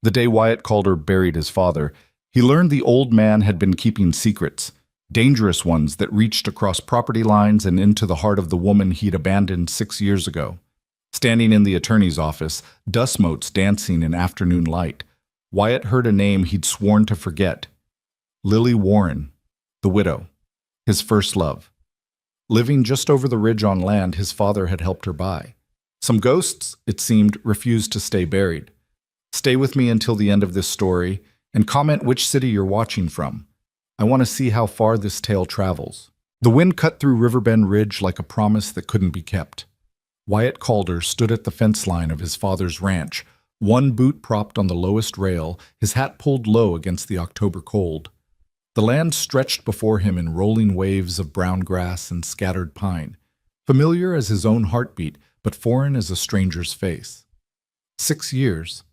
The day Wyatt Calder buried his father, he learned the old man had been keeping secrets, dangerous ones that reached across property lines and into the heart of the woman he'd abandoned 6 years ago. Standing in the attorney's office, dust motes dancing in afternoon light, Wyatt heard a name he'd sworn to forget. Lily Warren, the widow, his first love. Living just over the ridge on land his father had helped her buy. Some ghosts, it seemed, refused to stay buried. Stay with me until the end of this story, and comment which city you're watching from. I want to see how far this tale travels. The wind cut through Riverbend Ridge like a promise that couldn't be kept. Wyatt Calder stood at the fence line of his father's ranch, one boot propped on the lowest rail, his hat pulled low against the October cold. The land stretched before him in rolling waves of brown grass and scattered pine, familiar as his own heartbeat, but foreign as a stranger's face. 6 years.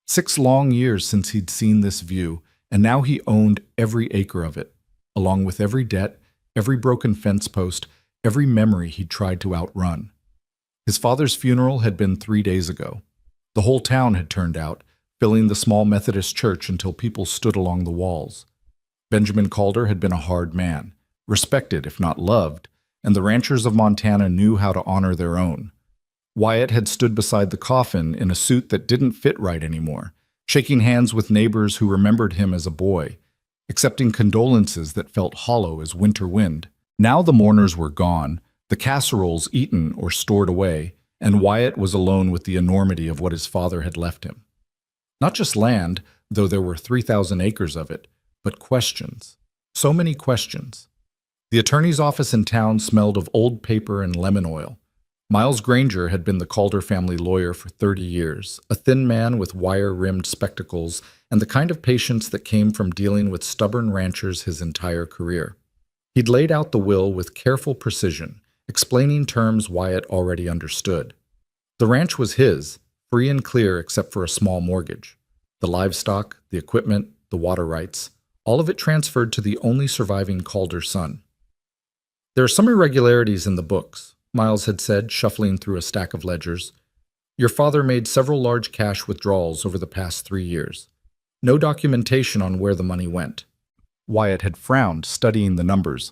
6 long years since he'd seen this view, and now he owned every acre of it, along with every debt, every broken fence post, every memory he'd tried to outrun. His father's funeral had been 3 days ago. The whole town had turned out, filling the small Methodist church until people stood along the walls. Benjamin Calder had been a hard man, respected if not loved, and the ranchers of Montana knew how to honor their own. Wyatt had stood beside the coffin in a suit that didn't fit right anymore, shaking hands with neighbors who remembered him as a boy, accepting condolences that felt hollow as winter wind. Now the mourners were gone, the casseroles eaten or stored away, and Wyatt was alone with the enormity of what his father had left him. Not just land, though there were 3,000 acres of it, but questions. So many questions. The attorney's office in town smelled of old paper and lemon oil. Miles Granger had been the Calder family lawyer for 30 years, a thin man with wire-rimmed spectacles and the kind of patience that came from dealing with stubborn ranchers his entire career. He'd laid out the will with careful precision, explaining terms Wyatt already understood. The ranch was his, free and clear except for a small mortgage. The livestock, the equipment, the water rights, all of it transferred to the only surviving Calder son. There are some irregularities in the books, Miles had said, shuffling through a stack of ledgers. Your father made several large cash withdrawals over the past 3 years. No documentation on where the money went. Wyatt had frowned, studying the numbers.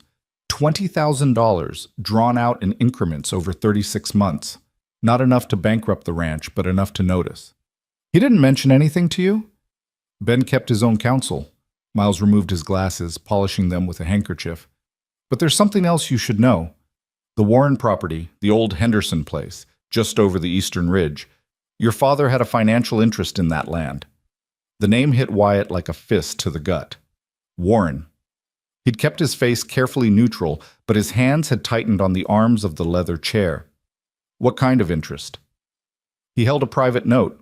$20,000 drawn out in increments over 36 months. Not enough to bankrupt the ranch, but enough to notice. He didn't mention anything to you? Ben kept his own counsel. Miles removed his glasses, polishing them with a handkerchief. But there's something else you should know. The Warren property, the old Henderson place, just over the eastern ridge. Your father had a financial interest in that land. The name hit Wyatt like a fist to the gut. Warren. He'd kept his face carefully neutral, but his hands had tightened on the arms of the leather chair. What kind of interest? He held a private note.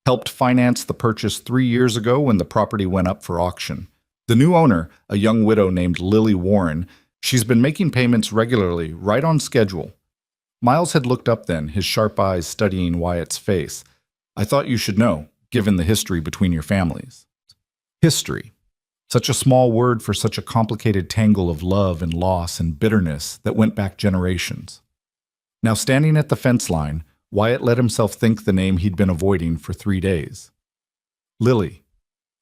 Helped finance the purchase 3 years ago when the property went up for auction. The new owner, a young widow named Lily Warren, she's been making payments regularly, right on schedule. Miles had looked up then, his sharp eyes studying Wyatt's face. I thought you should know, given the history between your families. History. Such a small word for such a complicated tangle of love and loss and bitterness that went back generations. Now standing at the fence line, Wyatt let himself think the name he'd been avoiding for 3 days. Lily.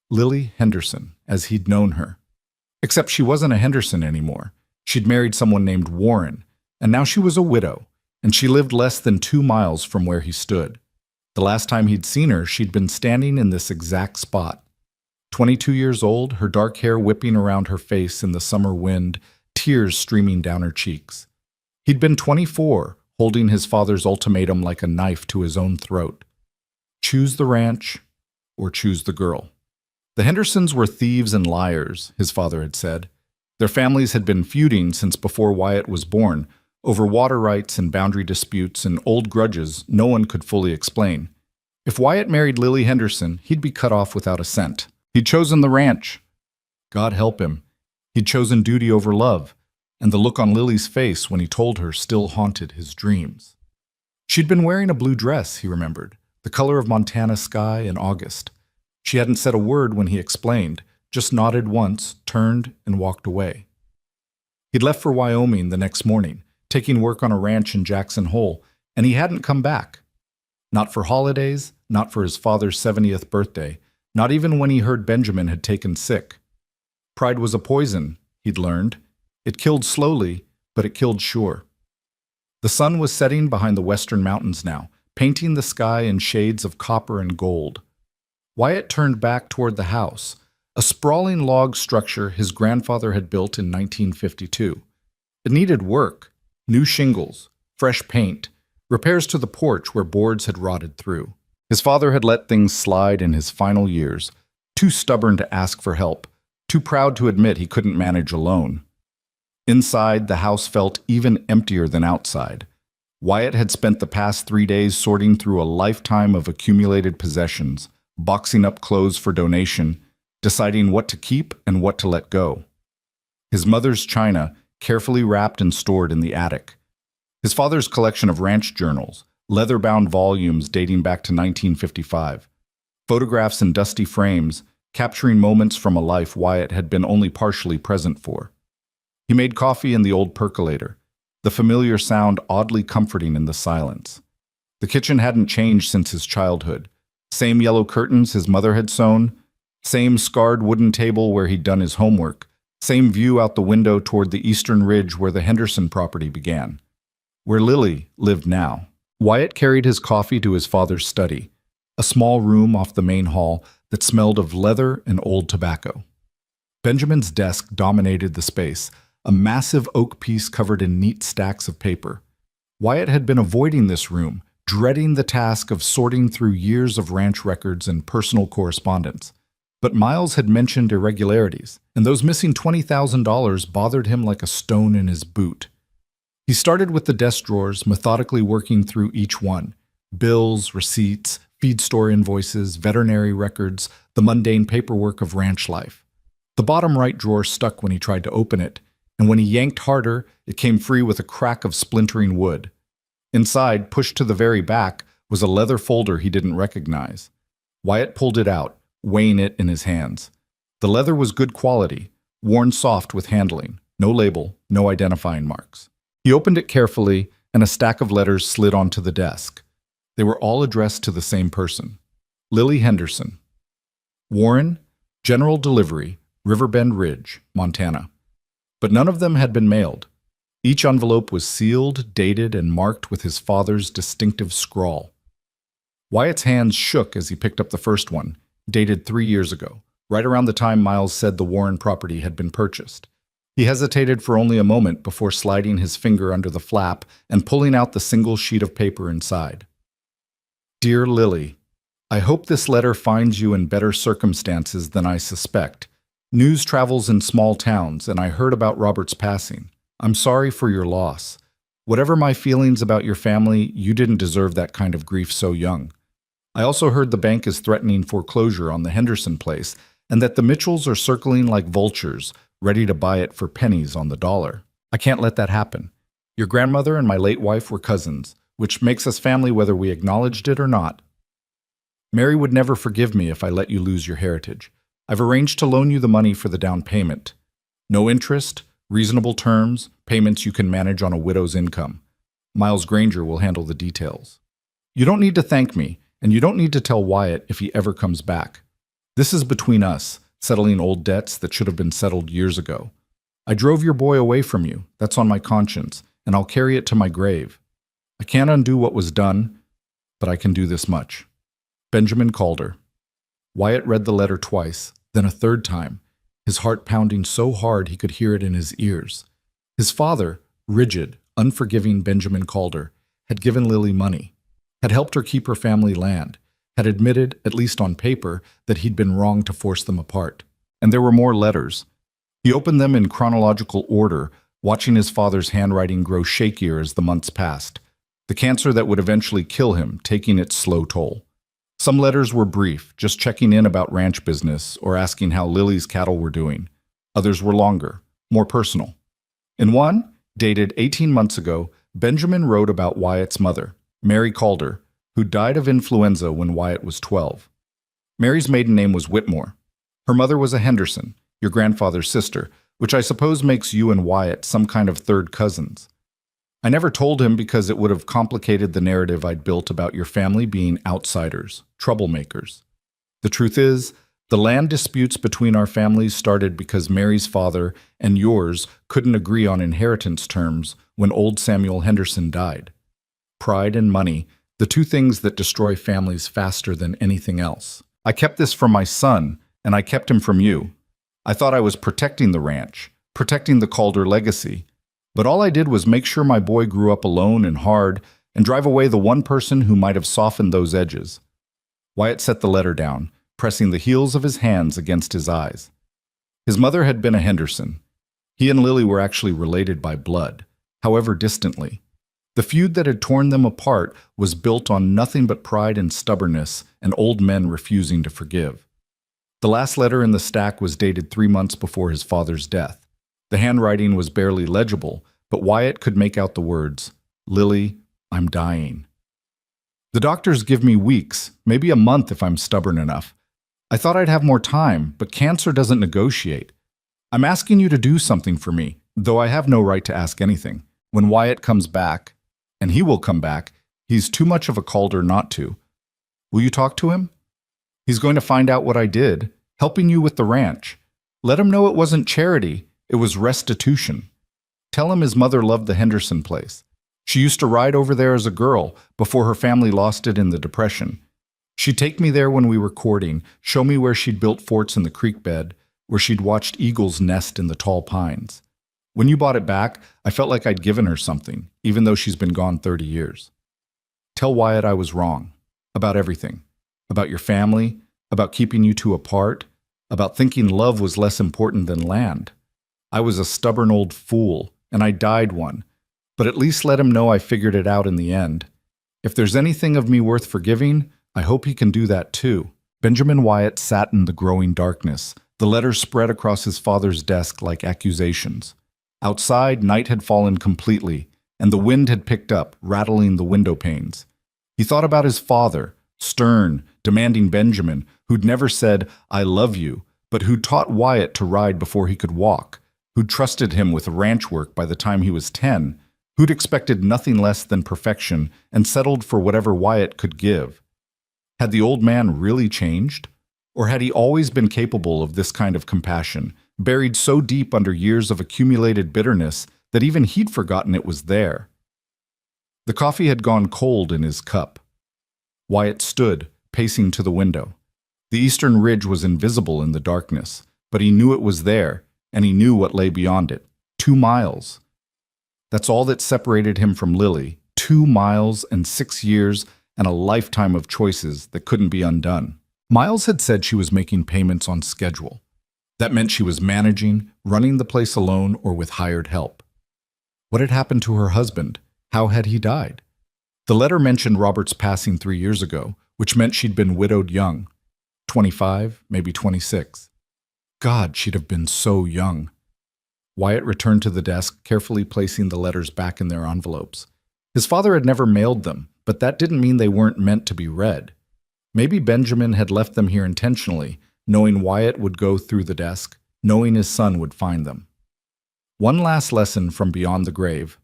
Lily Henderson, as he'd known her. Except she wasn't a Henderson anymore. She'd married someone named Warren, and now she was a widow, and she lived less than 2 miles from where he stood. The last time he'd seen her, she'd been standing in this exact spot. 22 years old, her dark hair whipping around her face in the summer wind, tears streaming down her cheeks. He'd been 24, holding his father's ultimatum like a knife to his own throat. Choose the ranch or choose the girl. The Hendersons were thieves and liars, his father had said. Their families had been feuding since before Wyatt was born, over water rights and boundary disputes and old grudges no one could fully explain. If Wyatt married Lily Henderson, he'd be cut off without a cent. He'd chosen the ranch. God help him. He'd chosen duty over love, and the look on Lily's face when he told her still haunted his dreams. She'd been wearing a blue dress, he remembered, the color of Montana sky in August. She hadn't said a word when he explained, just nodded once, turned, and walked away. He'd left for Wyoming the next morning, taking work on a ranch in Jackson Hole, and he hadn't come back. Not for holidays, not for his father's 70th birthday, not even when he heard Benjamin had taken sick. Pride was a poison, he'd learned. It killed slowly, but it killed sure. The sun was setting behind the western mountains now, painting the sky in shades of copper and gold. Wyatt turned back toward the house, a sprawling log structure his grandfather had built in 1952. It needed work, new shingles, fresh paint, repairs to the porch where boards had rotted through. His father had let things slide in his final years, too stubborn to ask for help, too proud to admit he couldn't manage alone. Inside, the house felt even emptier than outside. Wyatt had spent the past 3 days sorting through a lifetime of accumulated possessions, boxing up clothes for donation, deciding what to keep and what to let go. His mother's china, carefully wrapped and stored in the attic. His father's collection of ranch journals, leather-bound volumes dating back to 1955. Photographs in dusty frames, capturing moments from a life Wyatt had been only partially present for. He made coffee in the old percolator, the familiar sound oddly comforting in the silence. The kitchen hadn't changed since his childhood. Same yellow curtains his mother had sewn, same scarred wooden table where he'd done his homework, same view out the window toward the eastern ridge where the Henderson property began, where Lily lived now. Wyatt carried his coffee to his father's study, a small room off the main hall that smelled of leather and old tobacco. Benjamin's desk dominated the space, a massive oak piece covered in neat stacks of paper. Wyatt had been avoiding this room, dreading the task of sorting through years of ranch records and personal correspondence. But Miles had mentioned irregularities, and those missing $20,000 bothered him like a stone in his boot. He started with the desk drawers, methodically working through each one. Bills, receipts, feed store invoices, veterinary records, the mundane paperwork of ranch life. The bottom right drawer stuck when he tried to open it, and when he yanked harder, it came free with a crack of splintering wood. Inside, pushed to the very back, was a leather folder he didn't recognize. Wyatt pulled it out, weighing it in his hands. The leather was good quality, worn soft with handling, no label, no identifying marks. He opened it carefully, and a stack of letters slid onto the desk. They were all addressed to the same person, Lily Henderson. Warren, General Delivery, Riverbend Ridge, Montana. But none of them had been mailed. Each envelope was sealed, dated, and marked with his father's distinctive scrawl. Wyatt's hands shook as he picked up the first one, dated 3 years ago, right around the time Miles said the Warren property had been purchased. He hesitated for only a moment before sliding his finger under the flap and pulling out the single sheet of paper inside. Dear Lily, I hope this letter finds you in better circumstances than I suspect. News travels in small towns, and I heard about Robert's passing. I'm sorry for your loss. Whatever my feelings about your family, you didn't deserve that kind of grief so young. I also heard the bank is threatening foreclosure on the Henderson place, and that the Mitchells are circling like vultures, ready to buy it for pennies on the dollar. I can't let that happen. Your grandmother and my late wife were cousins, which makes us family whether we acknowledged it or not. Mary would never forgive me if I let you lose your heritage. I've arranged to loan you the money for the down payment. No interest, reasonable terms, payments you can manage on a widow's income. Miles Granger will handle the details. You don't need to thank me, and you don't need to tell Wyatt if he ever comes back. This is between us, settling old debts that should have been settled years ago. I drove your boy away from you, that's on my conscience, and I'll carry it to my grave. I can't undo what was done, but I can do this much. Benjamin Calder. Wyatt read the letter twice, then a third time, his heart pounding so hard he could hear it in his ears. His father, rigid, unforgiving Benjamin Calder, had given Lily money, had helped her keep her family land, had admitted, at least on paper, that he'd been wrong to force them apart. And there were more letters. He opened them in chronological order, watching his father's handwriting grow shakier as the months passed, the cancer that would eventually kill him taking its slow toll. Some letters were brief, just checking in about ranch business or asking how Lily's cattle were doing. Others were longer, more personal. In one, dated 18 months ago, Benjamin wrote about Wyatt's mother, Mary Calder, who died of influenza when Wyatt was 12. Mary's maiden name was Whitmore. Her mother was a Henderson, your grandfather's sister, which I suppose makes you and Wyatt some kind of third cousins. I never told him because it would have complicated the narrative I'd built about your family being outsiders, troublemakers. The truth is, the land disputes between our families started because Mary's father and yours couldn't agree on inheritance terms when old Samuel Henderson died. Pride and money, the two things that destroy families faster than anything else. I kept this from my son, and I kept him from you. I thought I was protecting the ranch, protecting the Calder legacy. But all I did was make sure my boy grew up alone and hard and drive away the one person who might have softened those edges. Wyatt set the letter down, pressing the heels of his hands against his eyes. His mother had been a Henderson. He and Lily were actually related by blood, however distantly. The feud that had torn them apart was built on nothing but pride and stubbornness and old men refusing to forgive. The last letter in the stack was dated 3 months before his father's death. The handwriting was barely legible, but Wyatt could make out the words, "Lily, I'm dying." "The doctors give me weeks, maybe a month if I'm stubborn enough. I thought I'd have more time, but cancer doesn't negotiate. I'm asking you to do something for me, though I have no right to ask anything. When Wyatt comes back, and he will come back, he's too much of a Calder not to. Will you talk to him? He's going to find out what I did, helping you with the ranch. Let him know it wasn't charity, it was restitution. Tell him his mother loved the Henderson place. She used to ride over there as a girl before her family lost it in the Depression. She'd take me there when we were courting, show me where she'd built forts in the creek bed, where she'd watched eagles nest in the tall pines. When you bought it back, I felt like I'd given her something, even though she's been gone 30 years. Tell Wyatt I was wrong. About everything. About your family, about keeping you two apart, about thinking love was less important than land. I was a stubborn old fool, and I died one. But at least let him know I figured it out in the end. If there's anything of me worth forgiving, I hope he can do that too." Benjamin Wyatt sat in the growing darkness, the letters spread across his father's desk like accusations. Outside, night had fallen completely, and the wind had picked up, rattling the window panes. He thought about his father, stern, demanding Benjamin, who'd never said, "I love you," but who'd taught Wyatt to ride before he could walk, who'd trusted him with ranch work by the time he was 10, who'd expected nothing less than perfection and settled for whatever Wyatt could give. Had the old man really changed? Or had he always been capable of this kind of compassion, buried so deep under years of accumulated bitterness that even he'd forgotten it was there? The coffee had gone cold in his cup. Wyatt stood, pacing to the window. The eastern ridge was invisible in the darkness, but he knew it was there, and he knew what lay beyond it. 2 miles. That's all that separated him from Lily. 2 miles and 6 years and a lifetime of choices that couldn't be undone. Miles had said she was making payments on schedule. That meant she was managing, running the place alone or with hired help. What had happened to her husband? How had he died? The letter mentioned Robert's passing 3 years ago, which meant she'd been widowed young. 25, maybe 26. God, she'd have been so young. Wyatt returned to the desk, carefully placing the letters back in their envelopes. His father had never mailed them, but that didn't mean they weren't meant to be read. Maybe Benjamin had left them here intentionally, knowing Wyatt would go through the desk, knowing his son would find them. One last lesson from beyond the grave.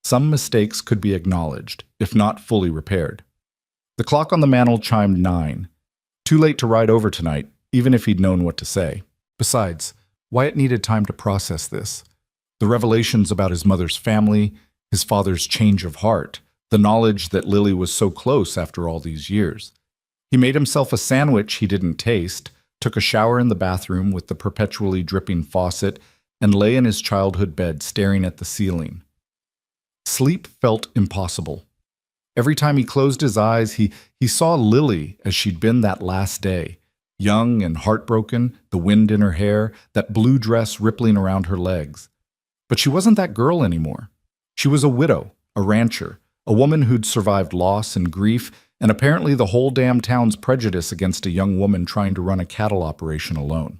Some mistakes could be acknowledged, if not fully repaired. The clock on the mantel chimed 9. Too late to ride over tonight, even if he'd known what to say. Besides, Wyatt needed time to process this. The revelations about his mother's family, his father's change of heart, the knowledge that Lily was so close after all these years. He made himself a sandwich he didn't taste, took a shower in the bathroom with the perpetually dripping faucet, and lay in his childhood bed staring at the ceiling. Sleep felt impossible. Every time he closed his eyes, he saw Lily as she'd been that last day, young and heartbroken, the wind in her hair, that blue dress rippling around her legs. But she wasn't that girl anymore. She was a widow, a rancher, a woman who'd survived loss and grief, and apparently the whole damn town's prejudice against a young woman trying to run a cattle operation alone.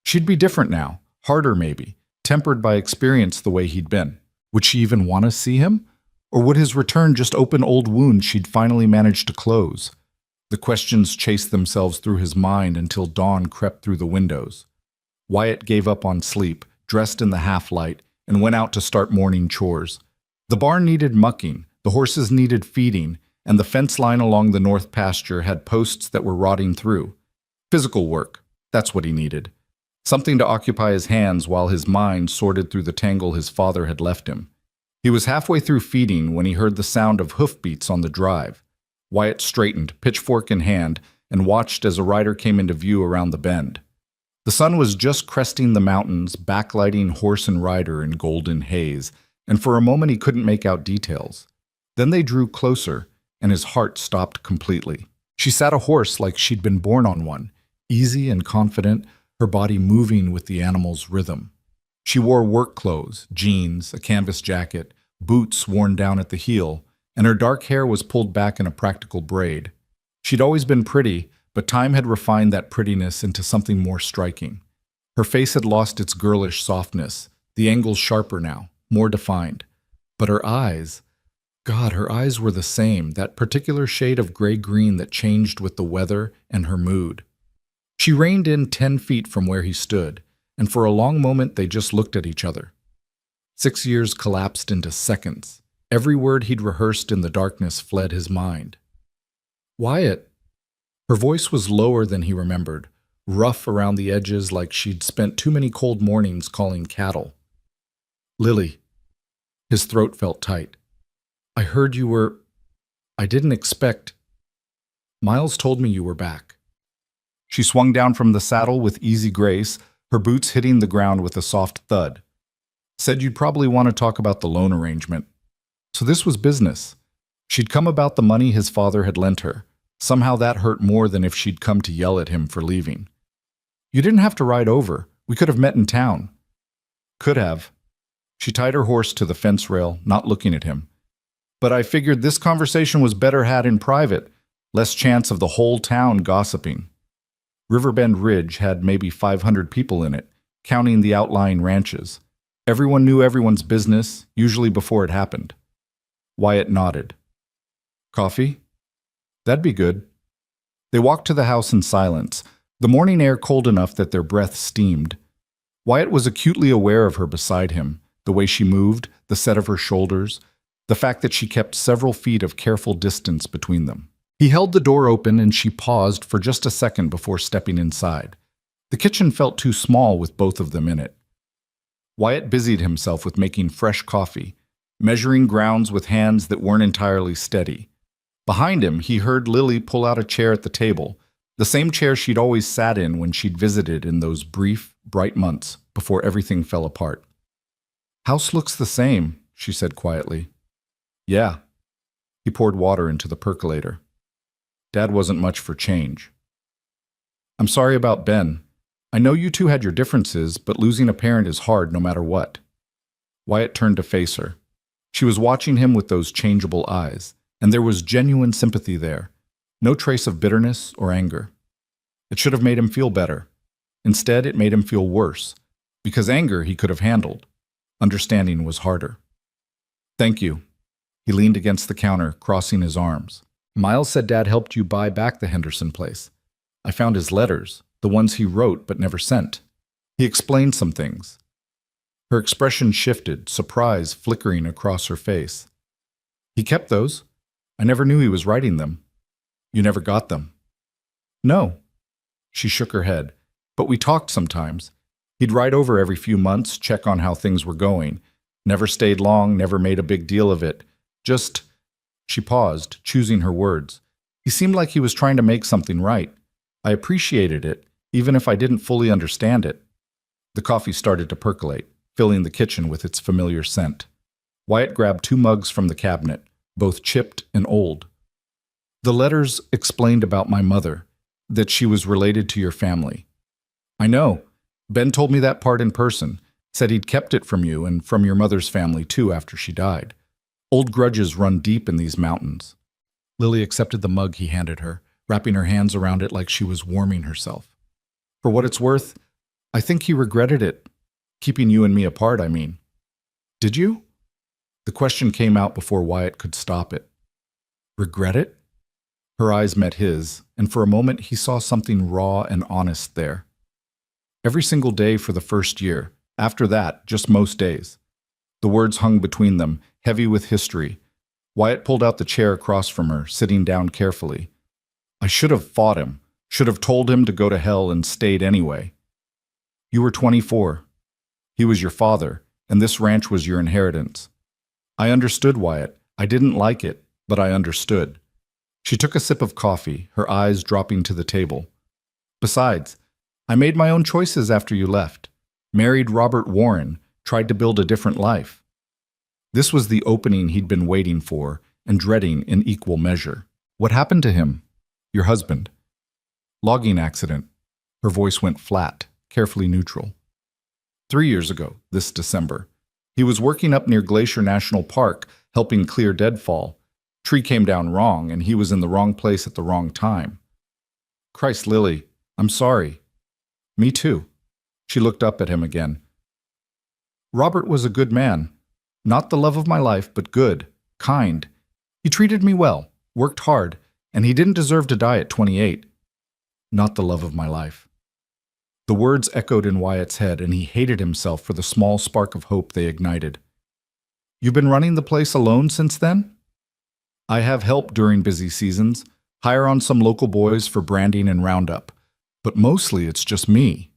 She'd be different now, harder maybe, tempered by experience the way he'd been. Would she even want to see him? Or would his return just open old wounds she'd finally managed to close? The questions chased themselves through his mind until dawn crept through the windows. Wyatt gave up on sleep, dressed in the half-light, and went out to start morning chores. The barn needed mucking, the horses needed feeding, and the fence line along the north pasture had posts that were rotting through. Physical work, that's what he needed. Something to occupy his hands while his mind sorted through the tangle his father had left him. He was halfway through feeding when he heard the sound of hoofbeats on the drive. Wyatt straightened, pitchfork in hand, and watched as a rider came into view around the bend. The sun was just cresting the mountains, backlighting horse and rider in golden haze, and for a moment he couldn't make out details. Then they drew closer, and his heart stopped completely. She sat a horse like she'd been born on one, easy and confident, her body moving with the animal's rhythm. She wore work clothes, jeans, a canvas jacket, boots worn down at the heel, and her dark hair was pulled back in a practical braid. She'd always been pretty, but time had refined that prettiness into something more striking. Her face had lost its girlish softness, the angles sharper now, more defined. But her eyes, God, her eyes were the same, that particular shade of gray-green that changed with the weather and her mood. She reined in 10 feet from where he stood, and for a long moment they just looked at each other. 6 years collapsed into seconds. Every word he'd rehearsed in the darkness fled his mind. "Wyatt." Her voice was lower than he remembered, rough around the edges like she'd spent too many cold mornings calling cattle. "Lily." His throat felt tight. "I heard you were... I didn't expect... Miles told me you were back." She swung down from the saddle with easy grace, her boots hitting the ground with a soft thud. "Said you'd probably want to talk about the loan arrangement." So this was business. She'd come about the money his father had lent her. Somehow that hurt more than if she'd come to yell at him for leaving. "You didn't have to ride over. We could have met in town." "Could have." She tied her horse to the fence rail, not looking at him. "But I figured this conversation was better had in private, less chance of the whole town gossiping." Riverbend Ridge had maybe 500 people in it, counting the outlying ranches. Everyone knew everyone's business, usually before it happened. Wyatt nodded. "Coffee?" "That'd be good." They walked to the house in silence, the morning air cold enough that their breath steamed. Wyatt was acutely aware of her beside him, the way she moved, the set of her shoulders, the fact that she kept several feet of careful distance between them. He held the door open and she paused for just a second before stepping inside. The kitchen felt too small with both of them in it. Wyatt busied himself with making fresh coffee, measuring grounds with hands that weren't entirely steady. Behind him, he heard Lily pull out a chair at the table, the same chair she'd always sat in when she'd visited in those brief, bright months before everything fell apart. "House looks the same," she said quietly. "Yeah." He poured water into the percolator. Dad wasn't much for change. "I'm sorry about Ben. I know you two had your differences, but losing a parent is hard no matter what." Wyatt turned to face her. She was watching him with those changeable eyes, and there was genuine sympathy there, no trace of bitterness or anger. It should have made him feel better. Instead, it made him feel worse, because anger he could have handled. Understanding was harder. "Thank you." He leaned against the counter, crossing his arms. "Miles said Dad helped you buy back the Henderson place. I found his letters, the ones he wrote but never sent. He explained some things." Her expression shifted, surprise flickering across her face. "He kept those? I never knew he was writing them." "You never got them?" "No." She shook her head. "But we talked sometimes. He'd write over every few months, check on how things were going. Never stayed long, never made a big deal of it. Just..." She paused, choosing her words. "He seemed like he was trying to make something right. I appreciated it, even if I didn't fully understand it." The coffee started to percolate, filling the kitchen with its familiar scent. Wyatt grabbed 2 mugs from the cabinet, both chipped and old. "The letters explained about my mother, that she was related to your family." "I know. Ben told me that part in person, said he'd kept it from you and from your mother's family too after she died. Old grudges run deep in these mountains." Lily accepted the mug he handed her, wrapping her hands around it like she was warming herself. "For what it's worth, I think he regretted it. Keeping you and me apart, I mean." "Did you?" The question came out before Wyatt could stop it. "Regret it?" Her eyes met his, and for a moment he saw something raw and honest there. "Every single day for the first year. After that, just most days. The words hung between them, heavy with history. Wyatt pulled out the chair across from her, sitting down carefully. I should have fought him, should have told him to go to hell and stayed anyway. You were 24. He was your father, and this ranch was your inheritance. I understood, Wyatt. I didn't like it, but I understood. She took a sip of coffee, her eyes dropping to the table. Besides, I made my own choices after you left. Married Robert Warren, tried to build a different life. This was the opening he'd been waiting for and dreading in equal measure. What happened to him? Your husband. Logging accident. Her voice went flat, carefully neutral. 3 years ago, this December. He was working up near Glacier National Park, helping clear deadfall. Tree came down wrong, and he was in the wrong place at the wrong time. Christ, Lily, I'm sorry. Me too. She looked up at him again. Robert was a good man. Not the love of my life, but good, kind. He treated me well, worked hard, and he didn't deserve to die at 28. Not the love of my life. The words echoed in Wyatt's head, and he hated himself for the small spark of hope they ignited. You've been running the place alone since then? I have help during busy seasons, hire on some local boys for branding and roundup, but mostly it's just me.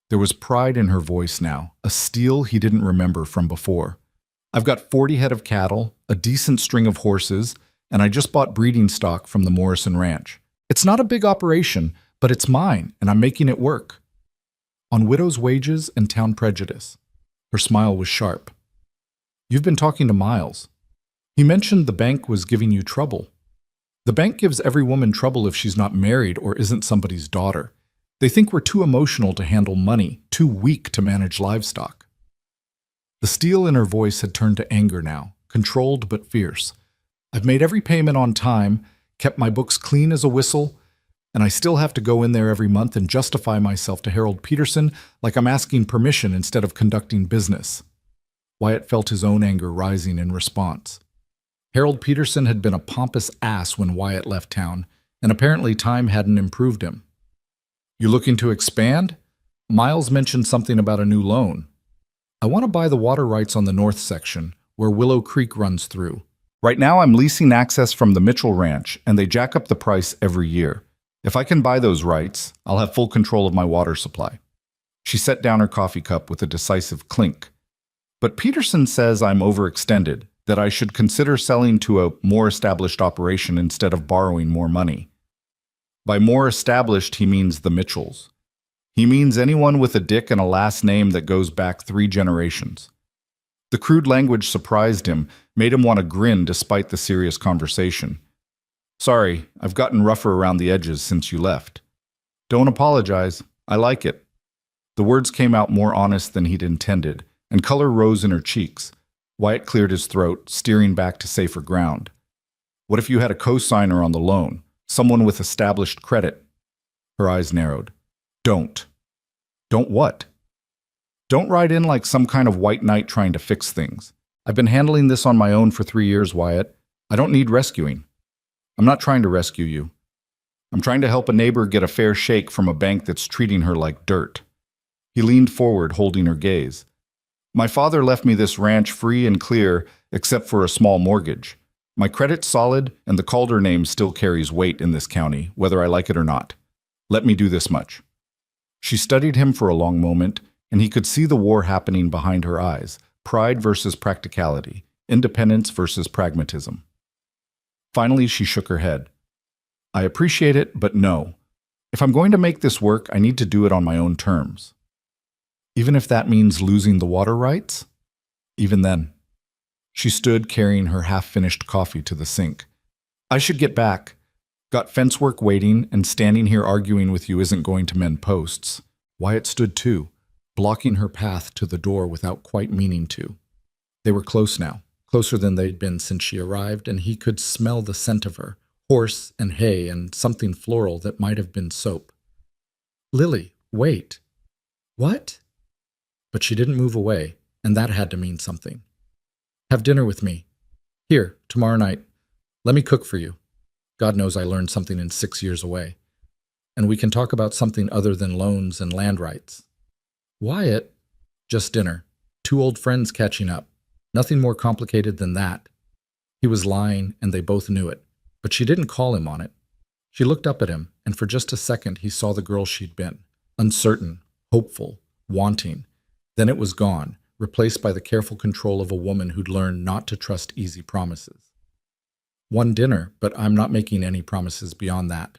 There was pride in her voice now, a steel he didn't remember from before. I've got 40 head of cattle, a decent string of horses, and I just bought breeding stock from the Morrison Ranch. It's not a big operation, but it's mine, and I'm making it work. On widow's wages and town prejudice. Her smile was sharp. You've been talking to Miles. He mentioned the bank was giving you trouble. The bank gives every woman trouble if she's not married or isn't somebody's daughter. They think we're too emotional to handle money, too weak to manage livestock. The steel in her voice had turned to anger now, controlled but fierce. I've made every payment on time, kept my books clean as a whistle, and I still have to go in there every month and justify myself to Harold Peterson like I'm asking permission instead of conducting business. Wyatt felt his own anger rising in response. Harold Peterson had been a pompous ass when Wyatt left town, and apparently time hadn't improved him. You looking to expand? Miles mentioned something about a new loan. I want to buy the water rights on the north section, where Willow Creek runs through. Right now I'm leasing access from the Mitchell Ranch, and they jack up the price every year. If I can buy those rights, I'll have full control of my water supply. She set down her coffee cup with a decisive clink. But Peterson says I'm overextended, that I should consider selling to a more established operation instead of borrowing more money. By more established, he means the Mitchells. He means anyone with a dick and a last name that goes back 3 generations. The crude language surprised him, made him want to grin despite the serious conversation. Sorry, I've gotten rougher around the edges since you left. Don't apologize. I like it. The words came out more honest than he'd intended, and color rose in her cheeks. Wyatt cleared his throat, steering back to safer ground. What if you had a co-signer on the loan, someone with established credit? Her eyes narrowed. Don't. Don't what? Don't ride in like some kind of white knight trying to fix things. I've been handling this on my own for 3 years, Wyatt. I don't need rescuing. I'm not trying to rescue you. I'm trying to help a neighbor get a fair shake from a bank that's treating her like dirt. He leaned forward, holding her gaze. My father left me this ranch free and clear, except for a small mortgage. My credit's solid, and the Calder name still carries weight in this county, whether I like it or not. Let me do this much. She studied him for a long moment, and he could see the war happening behind her eyes, pride versus practicality, independence versus pragmatism. Finally, she shook her head. I appreciate it, but no. If I'm going to make this work, I need to do it on my own terms. Even if that means losing the water rights? Even then. She stood carrying her half-finished coffee to the sink. I should get back. Got fence work waiting, and standing here arguing with you isn't going to mend posts. Wyatt stood too, blocking her path to the door without quite meaning to. They were close now, closer than they'd been since she arrived, and he could smell the scent of her, horse and hay and something floral that might have been soap. Lily, wait. What? But she didn't move away, and that had to mean something. Have dinner with me. Here, tomorrow night. Let me cook for you. God knows I learned something in 6 years away. And we can talk about something other than loans and land rights. Wyatt? Just dinner. 2 old friends catching up. Nothing more complicated than that. He was lying, and they both knew it, but she didn't call him on it. She looked up at him, and for just a second he saw the girl she'd been, uncertain, hopeful, wanting. Then it was gone, replaced by the careful control of a woman who'd learned not to trust easy promises. One dinner, but I'm not making any promises beyond that.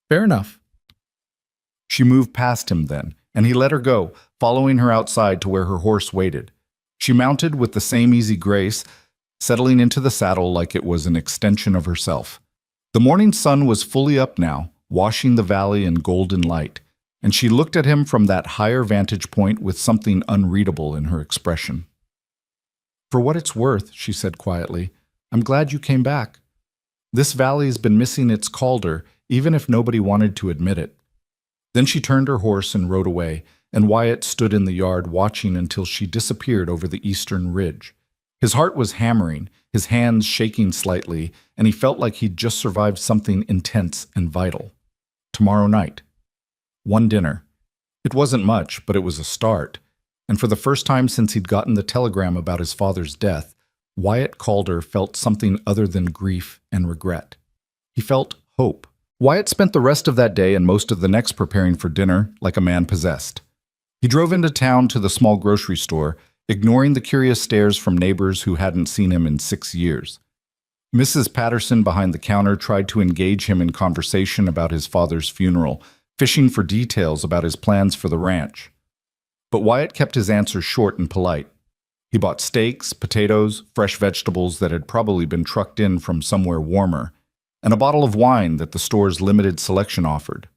Fair enough. She moved past him then, and he let her go, following her outside to where her horse waited. She mounted with the same easy grace, settling into the saddle like it was an extension of herself. The morning sun was fully up now, washing the valley in golden light, and she looked at him from that higher vantage point with something unreadable in her expression. "For what it's worth," she said quietly, "I'm glad you came back. This valley's been missing its Calder, even if nobody wanted to admit it." Then she turned her horse and rode away, and Wyatt stood in the yard watching until she disappeared over the eastern ridge. His heart was hammering, his hands shaking slightly, and he felt like he'd just survived something intense and vital. Tomorrow night. One dinner. It wasn't much, but it was a start. And for the first time since he'd gotten the telegram about his father's death, Wyatt Calder felt something other than grief and regret. He felt hope. Wyatt spent the rest of that day and most of the next preparing for dinner like a man possessed. He drove into town to the small grocery store, ignoring the curious stares from neighbors who hadn't seen him in 6 years. Mrs. Patterson behind the counter tried to engage him in conversation about his father's funeral, fishing for details about his plans for the ranch. But Wyatt kept his answers short and polite. He bought steaks, potatoes, fresh vegetables that had probably been trucked in from somewhere warmer, and a bottle of wine that the store's limited selection offered.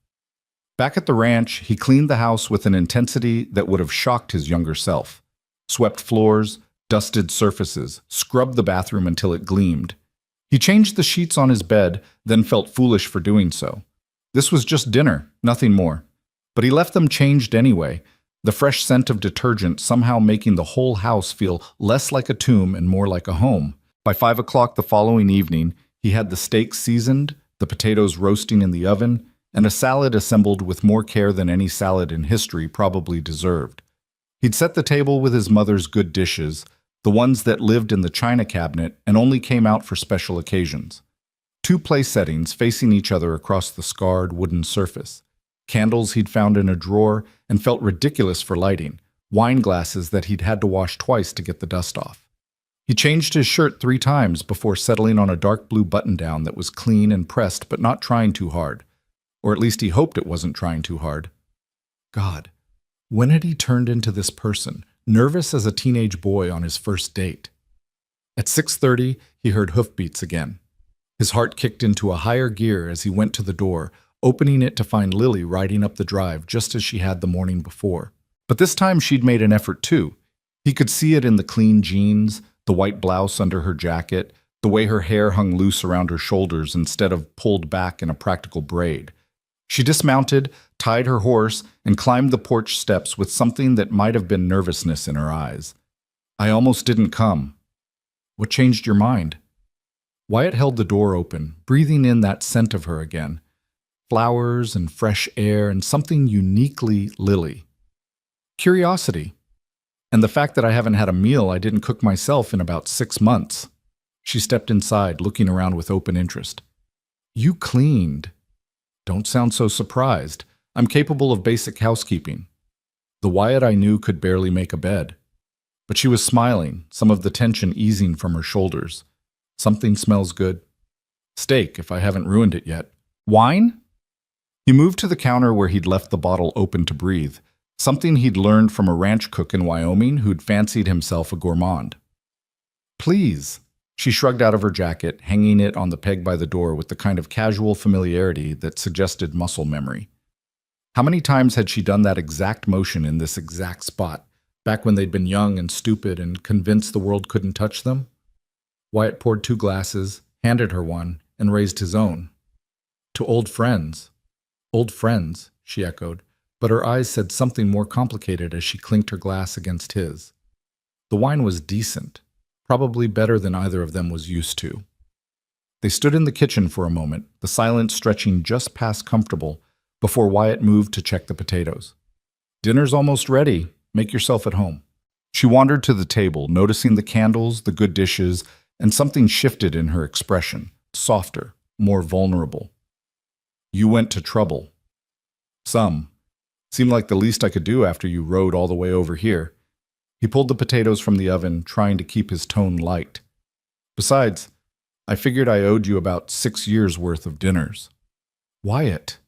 Back at the ranch, he cleaned the house with an intensity that would have shocked his younger self. Swept floors, dusted surfaces, scrubbed the bathroom until it gleamed. He changed the sheets on his bed, then felt foolish for doing so. This was just dinner, nothing more. But he left them changed anyway, the fresh scent of detergent somehow making the whole house feel less like a tomb and more like a home. By 5 o'clock the following evening, he had the steaks seasoned, the potatoes roasting in the oven, and a salad assembled with more care than any salad in history probably deserved. He'd set the table with his mother's good dishes, the ones that lived in the china cabinet and only came out for special occasions. 2 place settings facing each other across the scarred wooden surface. Candles he'd found in a drawer and felt ridiculous for lighting, wine glasses that he'd had to wash twice to get the dust off. He changed his shirt 3 times before settling on a dark blue button-down that was clean and pressed but not trying too hard. Or at least he hoped it wasn't trying too hard. God, when had he turned into this person, nervous as a teenage boy on his first date? At 6:30, he heard hoofbeats again. His heart kicked into a higher gear as he went to the door, opening it to find Lily riding up the drive just as she had the morning before. But this time she'd made an effort too. He could see it in the clean jeans, the white blouse under her jacket, the way her hair hung loose around her shoulders instead of pulled back in a practical braid. She dismounted, tied her horse, and climbed the porch steps with something that might have been nervousness in her eyes. "I almost didn't come." "What changed your mind?" Wyatt held the door open, breathing in that scent of her again. Flowers and fresh air and something uniquely Lily. Curiosity. And the fact that I haven't had a meal I didn't cook myself in about 6 months. She stepped inside, looking around with open interest. "You cleaned." "Don't sound so surprised. I'm capable of basic housekeeping." The Wyatt I knew could barely make a bed. But she was smiling, some of the tension easing from her shoulders. "Something smells good." "Steak, if I haven't ruined it yet." "Wine?" He moved to the counter where he'd left the bottle open to breathe, something he'd learned from a ranch cook in Wyoming who'd fancied himself a gourmand. "Please." She shrugged out of her jacket, hanging it on the peg by the door with the kind of casual familiarity that suggested muscle memory. How many times had she done that exact motion in this exact spot, back when they'd been young and stupid and convinced the world couldn't touch them? Wyatt poured 2 glasses, handed her one, and raised his own. "To old friends." "Old friends," she echoed, but her eyes said something more complicated as she clinked her glass against his. The wine was decent. Probably better than either of them was used to. They stood in the kitchen for a moment, the silence stretching just past comfortable, before Wyatt moved to check the potatoes. "Dinner's almost ready. Make yourself at home." She wandered to the table, noticing the candles, the good dishes, and something shifted in her expression, softer, more vulnerable. You went to trouble. Some. Seemed like the least I could do after you rode all the way over here. He pulled the potatoes from the oven, trying to keep his tone light. Besides, I figured I owed you about 6 years' worth of dinners. Wyatt.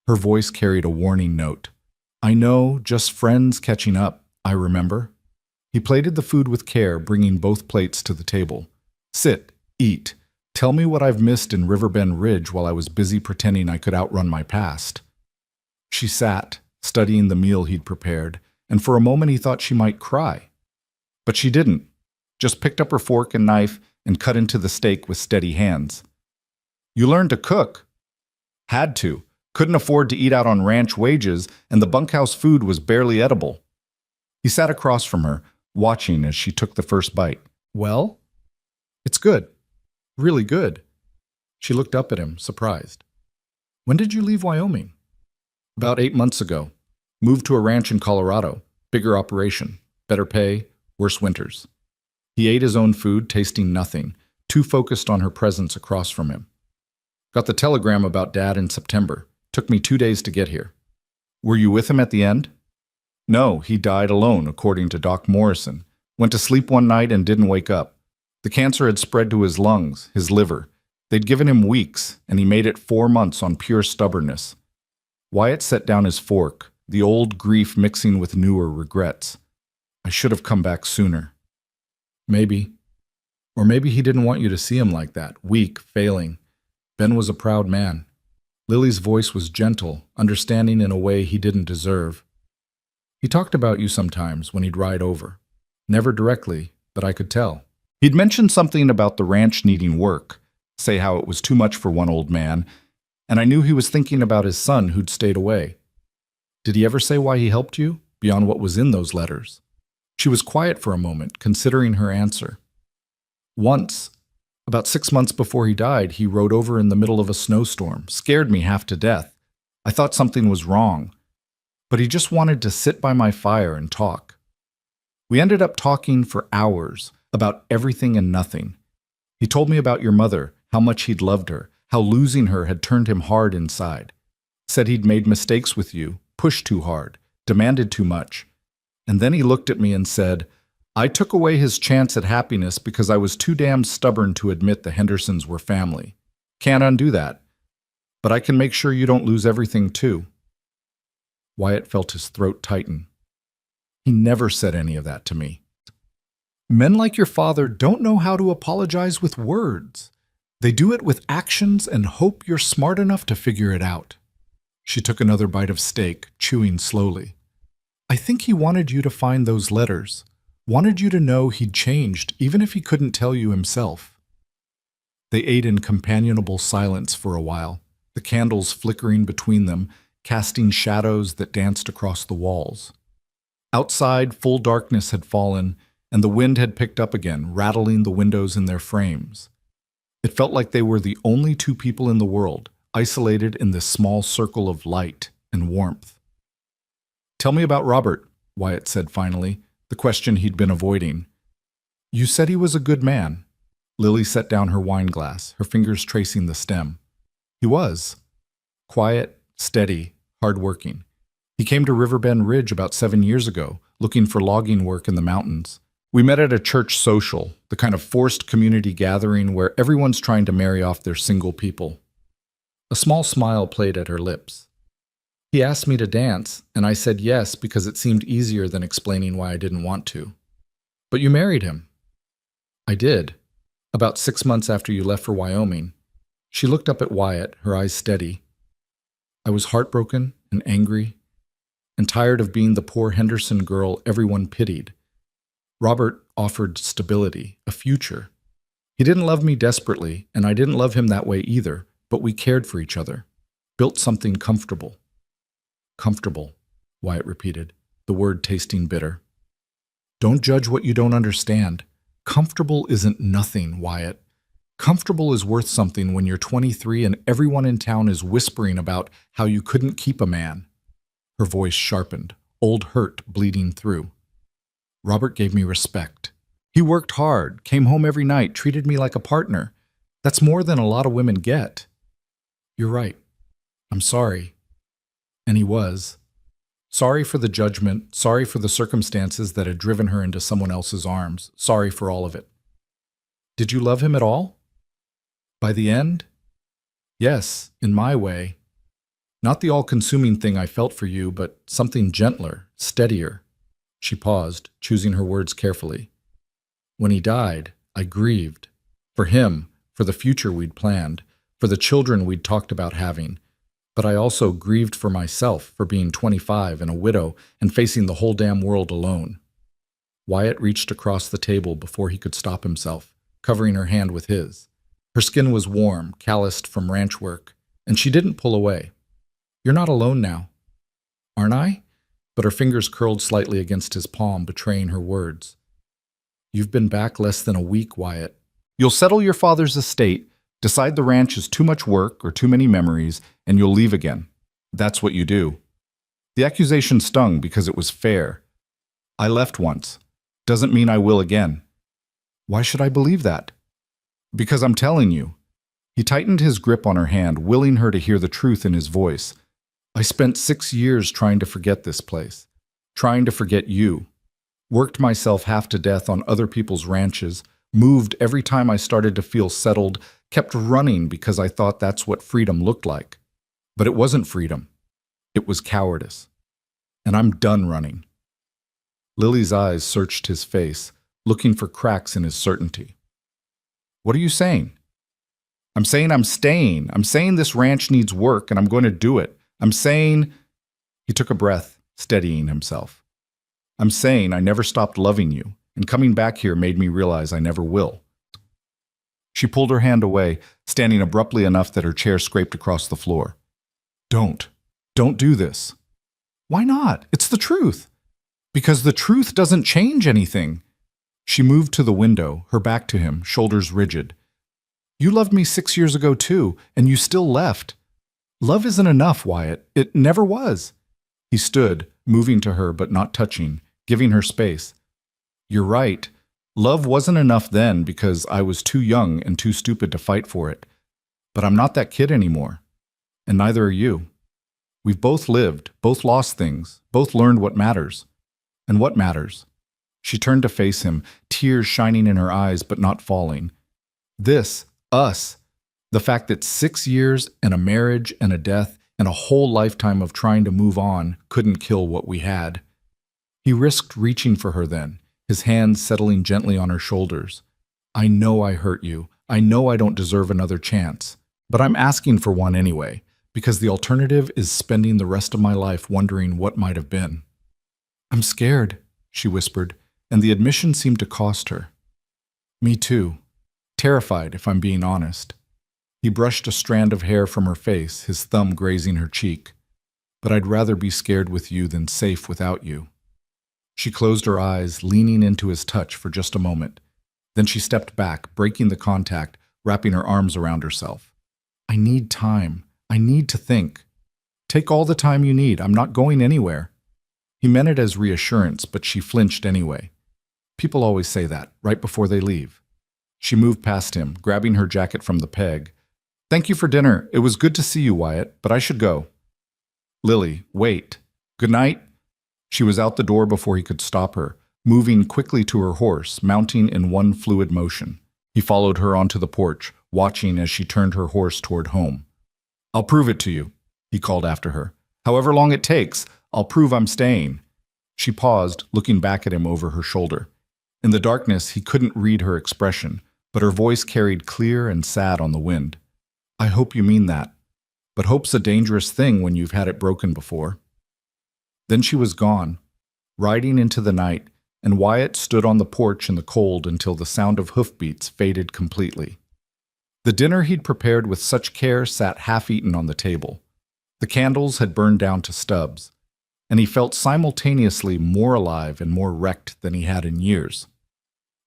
Her voice carried a warning note. I know, just friends catching up, I remember. He plated the food with care, bringing both plates to the table. Sit, eat. Tell me what I've missed in Riverbend Ridge while I was busy pretending I could outrun my past. She sat, studying the meal he'd prepared, and for a moment he thought she might cry. But she didn't, just picked up her fork and knife and cut into the steak with steady hands. You learned to cook? Had to. Couldn't afford to eat out on ranch wages, and the bunkhouse food was barely edible. He sat across from her, watching as she took the first bite. Well? It's good. Really good. She looked up at him, surprised. When did you leave Wyoming? About 8 months ago. Moved to a ranch in Colorado. Bigger operation. Better pay. Worse winters. He ate his own food, tasting nothing, too focused on her presence across from him. Got the telegram about Dad in September. Took me 2 days to get here. Were you with him at the end? No, he died alone, according to Doc Morrison. Went to sleep one night and didn't wake up. The cancer had spread to his lungs, his liver. They'd given him weeks, and he made it 4 months on pure stubbornness. Wyatt set down his fork, the old grief mixing with newer regrets. I should have come back sooner. Maybe. Or maybe he didn't want you to see him like that, weak, failing. Ben was a proud man. Lily's voice was gentle, understanding in a way he didn't deserve. He talked about you sometimes when he'd ride over. Never directly, but I could tell. He'd mentioned something about the ranch needing work, say how it was too much for one old man, and I knew he was thinking about his son who'd stayed away. Did he ever say why he helped you, beyond what was in those letters? She was quiet for a moment, considering her answer. Once, about 6 months before he died, he rode over in the middle of a snowstorm, scared me half to death. I thought something was wrong, but he just wanted to sit by my fire and talk. We ended up talking for hours about everything and nothing. He told me about your mother, how much he'd loved her, how losing her had turned him hard inside. Said he'd made mistakes with you, pushed too hard, demanded too much. And then he looked at me and said, I took away his chance at happiness because I was too damn stubborn to admit the Hendersons were family. Can't undo that. But I can make sure you don't lose everything too. Wyatt felt his throat tighten. He never said any of that to me. Men like your father don't know how to apologize with words. They do it with actions and hope you're smart enough to figure it out. She took another bite of steak, chewing slowly. I think he wanted you to find those letters. Wanted you to know he'd changed, even if he couldn't tell you himself. They ate in companionable silence for a while, the candles flickering between them, casting shadows that danced across the walls. Outside, full darkness had fallen, and the wind had picked up again, rattling the windows in their frames. It felt like they were the only two people in the world, isolated in this small circle of light and warmth. Tell me about Robert, Wyatt said finally, the question he'd been avoiding. You said he was a good man. Lily set down her wine glass, her fingers tracing the stem. He was. Quiet, steady, hard-working. He came to Riverbend Ridge about 7 years ago, looking for logging work in the mountains. We met at a church social, the kind of forced community gathering where everyone's trying to marry off their single people. A small smile played at her lips. He asked me to dance, and I said yes because it seemed easier than explaining why I didn't want to. But you married him. I did. About 6 months after you left for Wyoming. She looked up at Wyatt, her eyes steady. I was heartbroken and angry and tired of being the poor Henderson girl everyone pitied. Robert offered stability, a future. He didn't love me desperately, and I didn't love him that way either, but we cared for each other, built something comfortable. Comfortable, Wyatt repeated, the word tasting bitter. Don't judge what you don't understand. Comfortable isn't nothing, Wyatt. Comfortable is worth something when you're 23 and everyone in town is whispering about how you couldn't keep a man. Her voice sharpened, old hurt bleeding through. Robert gave me respect. He worked hard, came home every night, treated me like a partner. That's more than a lot of women get. You're right. I'm sorry. And he was. Sorry for the judgment, sorry for the circumstances that had driven her into someone else's arms, sorry for all of it. Did you love him at all? By the end? Yes, in my way. Not the all-consuming thing I felt for you, but something gentler, steadier. She paused, choosing her words carefully. When he died, I grieved. For him, for the future we'd planned, for the children we'd talked about having. But I also grieved for myself for being 25 and a widow and facing the whole damn world alone. Wyatt reached across the table before he could stop himself, covering her hand with his. Her skin was warm, calloused from ranch work, and she didn't pull away. You're not alone now. Aren't I? But her fingers curled slightly against his palm, betraying her words. You've been back less than a week, Wyatt. You'll settle your father's estate, decide the ranch is too much work or too many memories, and you'll leave again. That's what you do. The accusation stung because it was fair. I left once. Doesn't mean I will again. Why should I believe that? Because I'm telling you. He tightened his grip on her hand, willing her to hear the truth in his voice. I spent 6 years trying to forget this place, trying to forget you. Worked myself half to death on other people's ranches, moved every time I started to feel settled, kept running because I thought that's what freedom looked like. But it wasn't freedom. It was cowardice. And I'm done running. Lily's eyes searched his face, looking for cracks in his certainty. What are you saying? I'm saying I'm staying. I'm saying this ranch needs work and I'm going to do it. I'm saying... He took a breath, steadying himself. I'm saying I never stopped loving you, and coming back here made me realize I never will. She pulled her hand away, standing abruptly enough that her chair scraped across the floor. Don't do this. Why not? It's the truth. Because the truth doesn't change anything. She moved to the window, her back to him, shoulders rigid. You loved me 6 years ago too, and you still left. Love isn't enough, Wyatt. It never was. He stood, moving to her but not touching, giving her space. You're right. Love wasn't enough then because I was too young and too stupid to fight for it. But I'm not that kid anymore. And neither are you. We've both lived, both lost things, both learned what matters. And what matters? She turned to face him, tears shining in her eyes but not falling. This, us, the fact that 6 years and a marriage and a death and a whole lifetime of trying to move on couldn't kill what we had. He risked reaching for her then, his hands settling gently on her shoulders. I know I hurt you. I know I don't deserve another chance. But I'm asking for one anyway, because the alternative is spending the rest of my life wondering what might have been. I'm scared, she whispered, and the admission seemed to cost her. Me too. Terrified, if I'm being honest. He brushed a strand of hair from her face, his thumb grazing her cheek. But I'd rather be scared with you than safe without you. She closed her eyes, leaning into his touch for just a moment. Then she stepped back, breaking the contact, wrapping her arms around herself. I need time. I need to think. Take all the time you need. I'm not going anywhere. He meant it as reassurance, but she flinched anyway. People always say that, right before they leave. She moved past him, grabbing her jacket from the peg. Thank you for dinner. It was good to see you, Wyatt, but I should go. Lily, wait. Good night. She was out the door before he could stop her, moving quickly to her horse, mounting in one fluid motion. He followed her onto the porch, watching as she turned her horse toward home. I'll prove it to you, he called after her. However long it takes, I'll prove I'm staying. She paused, looking back at him over her shoulder. In the darkness, he couldn't read her expression, but her voice carried clear and sad on the wind. I hope you mean that. But hope's a dangerous thing when you've had it broken before. Then she was gone, riding into the night, and Wyatt stood on the porch in the cold until the sound of hoofbeats faded completely. The dinner he'd prepared with such care sat half-eaten on the table. The candles had burned down to stubs, and he felt simultaneously more alive and more wrecked than he had in years.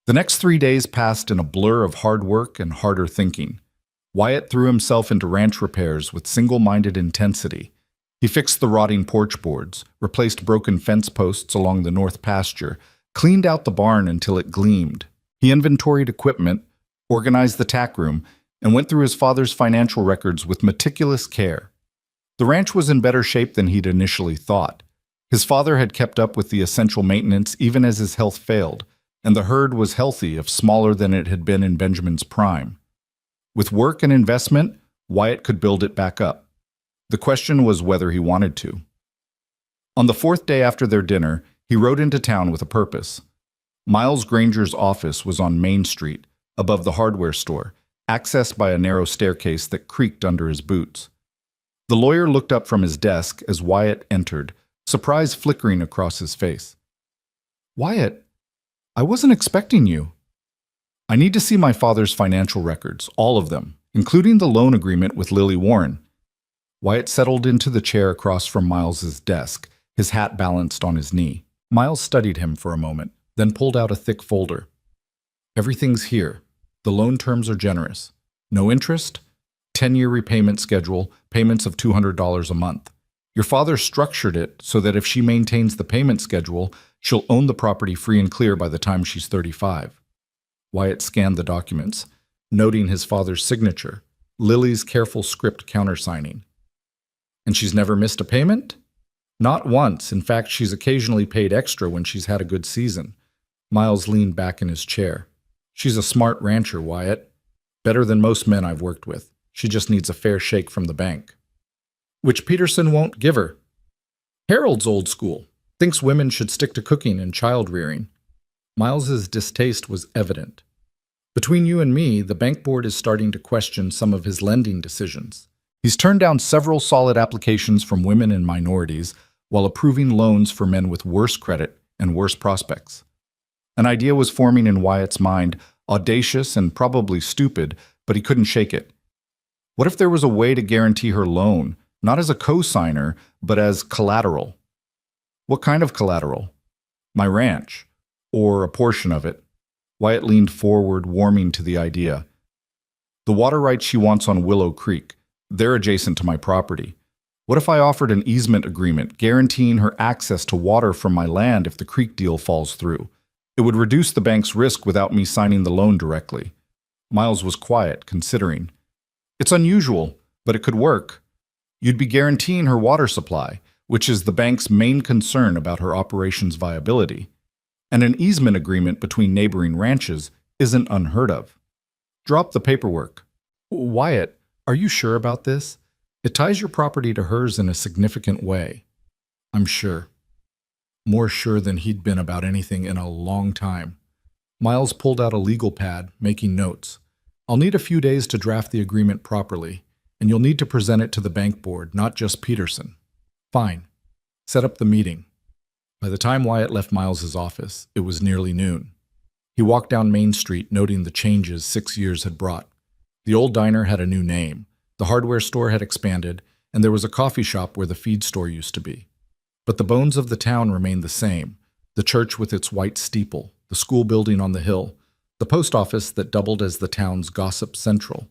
The next 3 days passed in a blur of hard work and harder thinking. Wyatt threw himself into ranch repairs with single-minded intensity. He fixed the rotting porch boards, replaced broken fence posts along the north pasture, cleaned out the barn until it gleamed. He inventoried equipment, organized the tack room, and went through his father's financial records with meticulous care. The ranch was in better shape than he'd initially thought. His father had kept up with the essential maintenance even as his health failed, and the herd was healthy if smaller than it had been in Benjamin's prime. With work and investment, Wyatt could build it back up. The question was whether he wanted to. On the fourth day after their dinner, he rode into town with a purpose. Miles Granger's office was on Main Street, above the hardware store, accessed by a narrow staircase that creaked under his boots. The lawyer looked up from his desk as Wyatt entered, surprise flickering across his face. "Wyatt, I wasn't expecting you." "I need to see my father's financial records, all of them, including the loan agreement with Lily Warren." Wyatt settled into the chair across from Miles's desk, his hat balanced on his knee. Miles studied him for a moment, then pulled out a thick folder. "Everything's here. The loan terms are generous. No interest, 10-year repayment schedule, payments of $200 a month. Your father structured it so that if she maintains the payment schedule, she'll own the property free and clear by the time she's 35. Wyatt scanned the documents, noting his father's signature, Lily's careful script countersigning. "And she's never missed a payment?" "Not once. In fact, she's occasionally paid extra when she's had a good season." Miles leaned back in his chair. "She's a smart rancher, Wyatt. Better than most men I've worked with. She just needs a fair shake from the bank." "Which Peterson won't give her." "Harold's old school. Thinks women should stick to cooking and child-rearing." Miles's distaste was evident. "Between you and me, the bank board is starting to question some of his lending decisions. He's turned down several solid applications from women and minorities while approving loans for men with worse credit and worse prospects." An idea was forming in Wyatt's mind, audacious and probably stupid, but he couldn't shake it. What if there was a way to guarantee her loan, not as a co-signer, but as collateral? What kind of collateral? My ranch, or a portion of it. Wyatt leaned forward, warming to the idea. "The water rights she wants on Willow Creek, they're adjacent to my property. What if I offered an easement agreement guaranteeing her access to water from my land if the creek deal falls through? It would reduce the bank's risk without me signing the loan directly." Miles was quiet, considering. "It's unusual, but it could work. You'd be guaranteeing her water supply, which is the bank's main concern about her operations' viability. And an easement agreement between neighboring ranches isn't unheard of. Drop the paperwork." "Wyatt, are you sure about this? It ties your property to hers in a significant way." "I'm sure." More sure than he'd been about anything in a long time. Miles pulled out a legal pad, making notes. "I'll need a few days to draft the agreement properly, and you'll need to present it to the bank board, not just Peterson." "Fine. Set up the meeting." By the time Wyatt left Miles's office, it was nearly noon. He walked down Main Street, noting the changes 6 years had brought. The old diner had a new name, the hardware store had expanded, and there was a coffee shop where the feed store used to be. But the bones of the town remained the same, the church with its white steeple, the school building on the hill, the post office that doubled as the town's gossip central.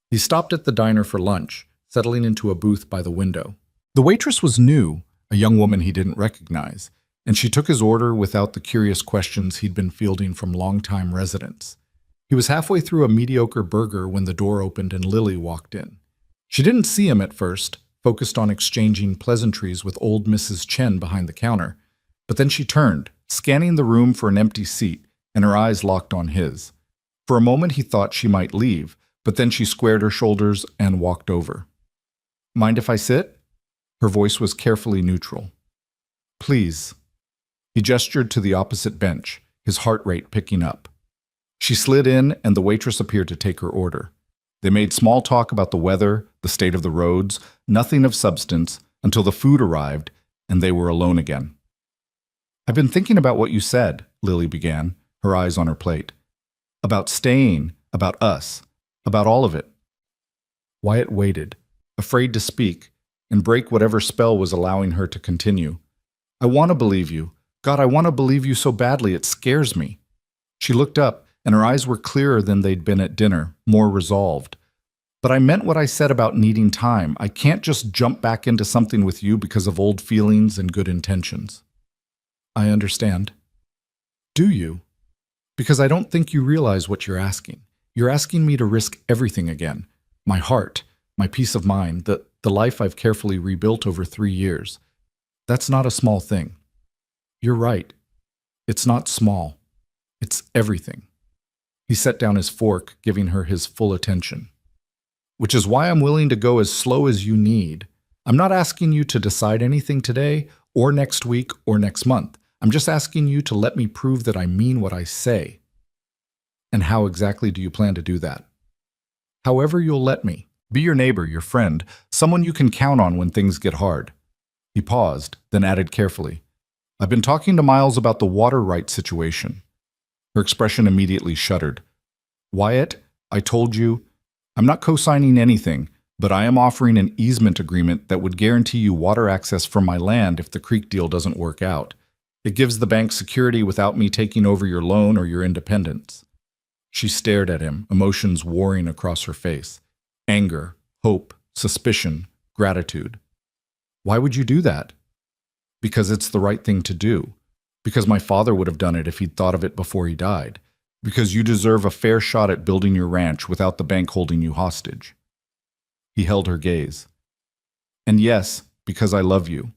He stopped at the diner for lunch, settling into a booth by the window. The waitress was new, a young woman he didn't recognize, and she took his order without the curious questions he'd been fielding from longtime residents. He was halfway through a mediocre burger when the door opened and Lily walked in. She didn't see him at first, focused on exchanging pleasantries with old Mrs. Chen behind the counter, but then she turned, scanning the room for an empty seat, and her eyes locked on his. For a moment he thought she might leave, but then she squared her shoulders and walked over. "Mind if I sit?" Her voice was carefully neutral. "Please." He gestured to the opposite bench, his heart rate picking up. She slid in, and the waitress appeared to take her order. They made small talk about the weather, the state of the roads, nothing of substance, until the food arrived, and they were alone again. "I've been thinking about what you said," Lily began, her eyes on her plate. "About staying, about us, about all of it." Wyatt waited, afraid to speak, and break whatever spell was allowing her to continue. "I want to believe you. God, I want to believe you so badly, it scares me." She looked up, and her eyes were clearer than they'd been at dinner, more resolved. "But I meant what I said about needing time. I can't just jump back into something with you because of old feelings and good intentions." "I understand." Do you? Because I don't think you realize what you're asking. You're asking me to risk everything again. My heart, my peace of mind, the life I've carefully rebuilt over 3 years. That's not a small thing. You're right. It's not small. It's everything. He set down his fork, giving her his full attention. Which is why I'm willing to go as slow as you need. I'm not asking you to decide anything today, or next week, or next month. I'm just asking you to let me prove that I mean what I say. And how exactly do you plan to do that? However you'll let me. Be your neighbor, your friend, someone you can count on when things get hard. He paused, then added carefully, I've been talking to Miles about the water rights situation. Her expression immediately shuddered. Wyatt, I told you, I'm not co-signing anything, but I am offering an easement agreement that would guarantee you water access from my land if the creek deal doesn't work out. It gives the bank security without me taking over your loan or your independence. She stared at him, emotions warring across her face. Anger, hope, suspicion, gratitude. Why would you do that? Because it's the right thing to do. Because my father would have done it if he'd thought of it before he died. Because you deserve a fair shot at building your ranch without the bank holding you hostage. He held her gaze. And yes, because I love you.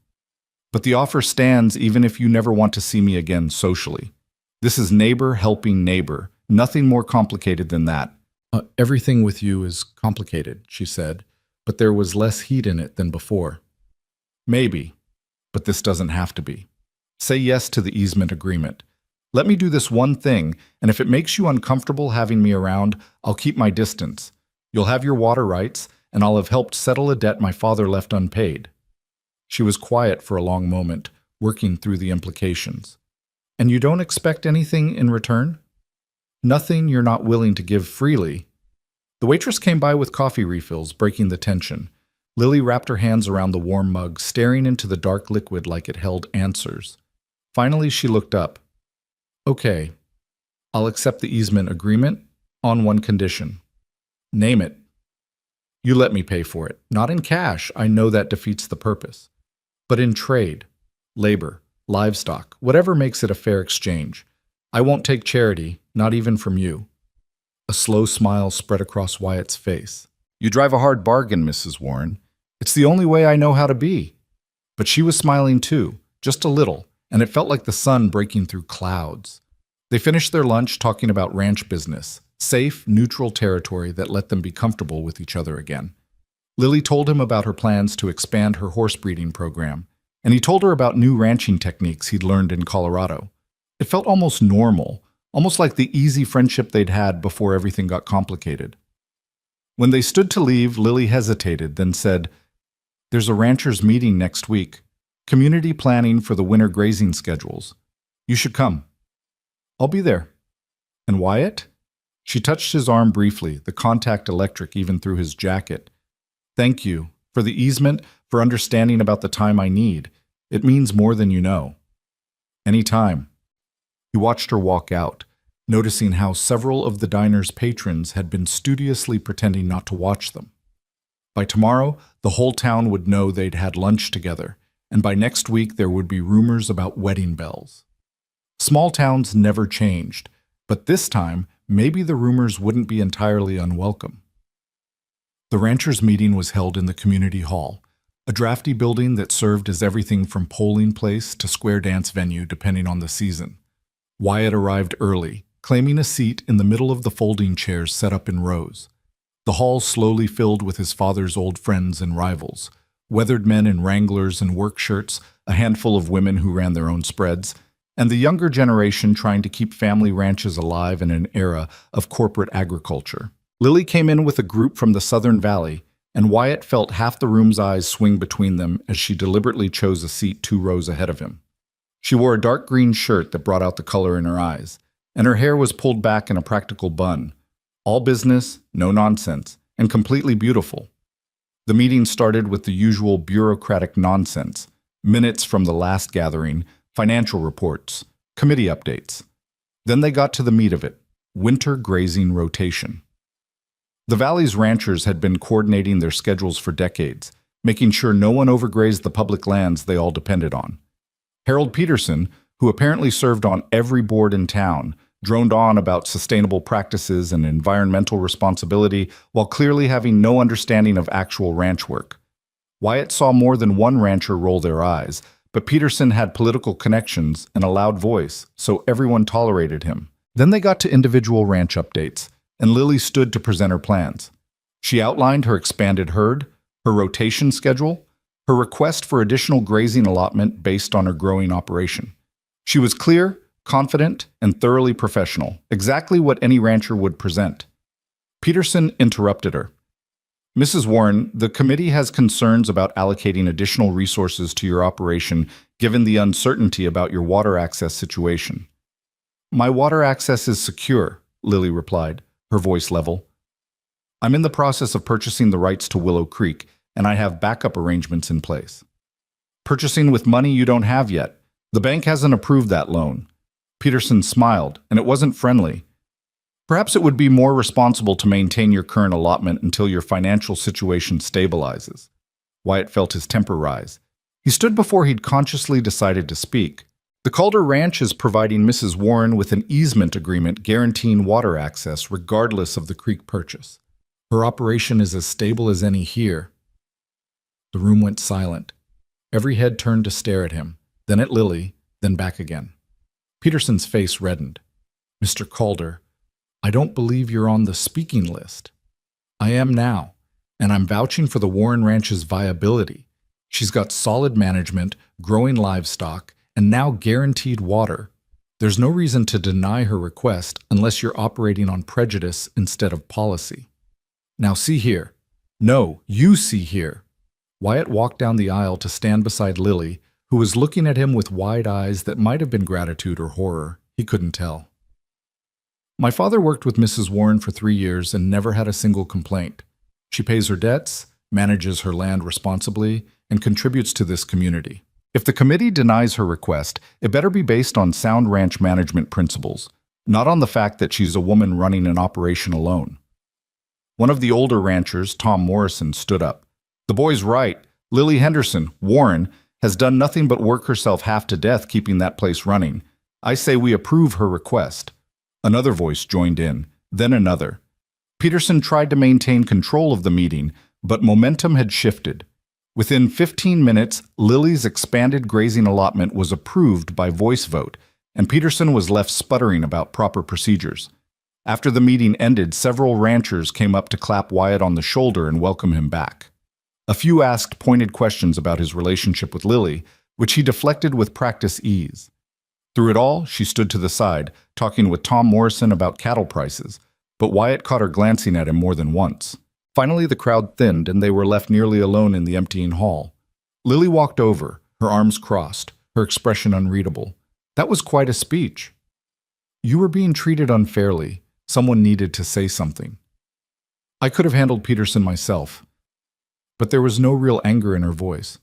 But the offer stands even if you never want to see me again socially. This is neighbor helping neighbor. Nothing more complicated than that. Everything with you is complicated, she said, but there was less heat in it than before. Maybe, but this doesn't have to be. Say yes to the easement agreement. Let me do this one thing, and if it makes you uncomfortable having me around, I'll keep my distance. You'll have your water rights, and I'll have helped settle a debt my father left unpaid. She was quiet for a long moment, working through the implications. And you don't expect anything in return? Nothing you're not willing to give freely. The waitress came by with coffee refills, breaking the tension. Lily wrapped her hands around the warm mug, staring into the dark liquid like it held answers. Finally, she looked up. Okay, I'll accept the easement agreement on one condition. Name it. You let me pay for it. Not in cash, I know that defeats the purpose. But in trade, labor, livestock, whatever makes it a fair exchange. I won't take charity, not even from you. A slow smile spread across Wyatt's face. You drive a hard bargain, Mrs. Warren. It's the only way I know how to be. But she was smiling too, just a little, and it felt like the sun breaking through clouds. They finished their lunch talking about ranch business, safe, neutral territory that let them be comfortable with each other again. Lily told him about her plans to expand her horse breeding program, and he told her about new ranching techniques he'd learned in Colorado. It felt almost normal, almost like the easy friendship they'd had before everything got complicated. When they stood to leave, Lily hesitated, then said, There's a ranchers' meeting next week. Community planning for the winter grazing schedules. You should come. I'll be there. And Wyatt? She touched his arm briefly, the contact electric even through his jacket. Thank you. For the easement, for understanding about the time I need. It means more than you know. Any time. He watched her walk out, noticing how several of the diner's patrons had been studiously pretending not to watch them. By tomorrow, the whole town would know they'd had lunch together, and by next week there would be rumors about wedding bells. Small towns never changed, but this time, maybe the rumors wouldn't be entirely unwelcome. The ranchers' meeting was held in the community hall, a drafty building that served as everything from polling place to square dance venue depending on the season. Wyatt arrived early, claiming a seat in the middle of the folding chairs set up in rows. The hall slowly filled with his father's old friends and rivals, weathered men in Wranglers and work shirts, a handful of women who ran their own spreads, and the younger generation trying to keep family ranches alive in an era of corporate agriculture. Lily came in with a group from the Southern Valley, and Wyatt felt half the room's eyes swing between them as she deliberately chose a seat 2 rows ahead of him. She wore a dark green shirt that brought out the color in her eyes, and her hair was pulled back in a practical bun. All business, no nonsense, and completely beautiful. The meeting started with the usual bureaucratic nonsense, minutes from the last gathering, financial reports, committee updates. Then they got to the meat of it, winter grazing rotation. The Valley's ranchers had been coordinating their schedules for decades, making sure no one overgrazed the public lands they all depended on. Harold Peterson, who apparently served on every board in town, droned on about sustainable practices and environmental responsibility while clearly having no understanding of actual ranch work. Wyatt saw more than one rancher roll their eyes, but Peterson had political connections and a loud voice, so everyone tolerated him. Then they got to individual ranch updates, and Lily stood to present her plans. She outlined her expanded herd, her rotation schedule, her request for additional grazing allotment based on her growing operation. She was clear, confident, and thoroughly professional, exactly what any rancher would present. Peterson interrupted her. Mrs. Warren, the committee has concerns about allocating additional resources to your operation given the uncertainty about your water access situation. My water access is secure, Lily replied, her voice level. I'm in the process of purchasing the rights to Willow Creek, and I have backup arrangements in place. Purchasing with money you don't have yet. The bank hasn't approved that loan. Peterson smiled, and it wasn't friendly. Perhaps it would be more responsible to maintain your current allotment until your financial situation stabilizes. Wyatt felt his temper rise. He stood before he'd consciously decided to speak. The Calder Ranch is providing Mrs. Warren with an easement agreement guaranteeing water access regardless of the creek purchase. Her operation is as stable as any here. The room went silent. Every head turned to stare at him, then at Lily, then back again. Peterson's face reddened. Mr. Calder, I don't believe you're on the speaking list. I am now, and I'm vouching for the Warren Ranch's viability. She's got solid management, growing livestock, and now guaranteed water. There's no reason to deny her request unless you're operating on prejudice instead of policy. Now see here. No, you see here. Wyatt walked down the aisle to stand beside Lily, who was looking at him with wide eyes that might have been gratitude or horror. He couldn't tell. My father worked with Mrs. Warren for 3 years and never had a single complaint. She pays her debts, manages her land responsibly, and contributes to this community. If the committee denies her request, it better be based on sound ranch management principles, not on the fact that she's a woman running an operation alone. One of the older ranchers, Tom Morrison, stood up. The boy's right. Lily Henderson, Warren, has done nothing but work herself half to death keeping that place running. I say we approve her request. Another voice joined in, then another. Peterson tried to maintain control of the meeting, but momentum had shifted. Within 15 minutes, Lily's expanded grazing allotment was approved by voice vote, and Peterson was left sputtering about proper procedures. After the meeting ended, several ranchers came up to clap Wyatt on the shoulder and welcome him back. A few asked pointed questions about his relationship with Lily, which he deflected with practice ease. Through it all, she stood to the side, talking with Tom Morrison about cattle prices, but Wyatt caught her glancing at him more than once. Finally, the crowd thinned, and they were left nearly alone in the emptying hall. Lily walked over, her arms crossed, her expression unreadable. That was quite a speech. You were being treated unfairly. Someone needed to say something. I could have handled Peterson myself, but there was no real anger in her voice.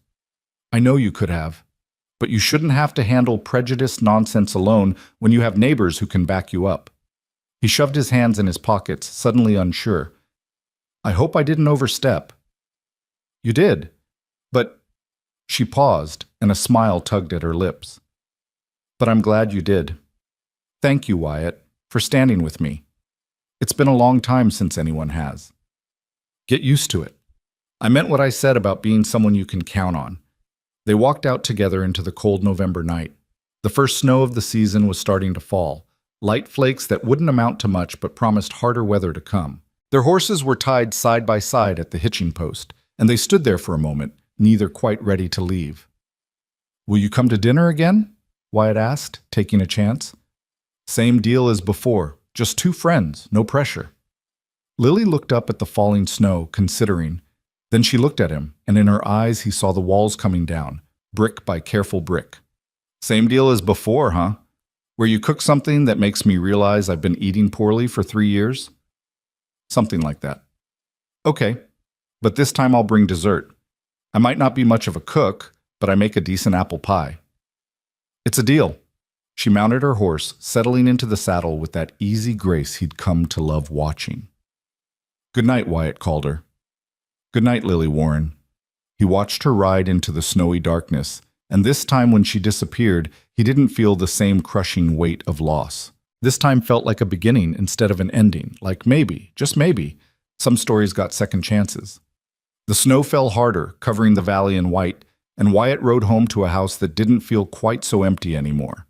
I know you could have. But you shouldn't have to handle prejudiced nonsense alone when you have neighbors who can back you up. He shoved his hands in his pockets, suddenly unsure. I hope I didn't overstep. You did. But she paused, and a smile tugged at her lips. But I'm glad you did. Thank you, Wyatt, for standing with me. It's been a long time since anyone has. Get used to it. I meant what I said about being someone you can count on. They walked out together into the cold November night. The first snow of the season was starting to fall, light flakes that wouldn't amount to much but promised harder weather to come. Their horses were tied side by side at the hitching post, and they stood there for a moment, neither quite ready to leave. Will you come to dinner again? Wyatt asked, taking a chance. Same deal as before, just 2 friends, no pressure. Lily looked up at the falling snow, considering. Then she looked at him, and in her eyes he saw the walls coming down, brick by careful brick. Same deal as before, huh? Where you cook something that makes me realize I've been eating poorly for 3 years? Something like that. Okay, but this time I'll bring dessert. I might not be much of a cook, but I make a decent apple pie. It's a deal. She mounted her horse, settling into the saddle with that easy grace he'd come to love watching. Good night, Wyatt Calder. Good night, Lily Warren. He watched her ride into the snowy darkness, and this time when she disappeared, he didn't feel the same crushing weight of loss. This time felt like a beginning instead of an ending, like maybe, just maybe, some stories got second chances. The snow fell harder, covering the valley in white, and Wyatt rode home to a house that didn't feel quite so empty anymore.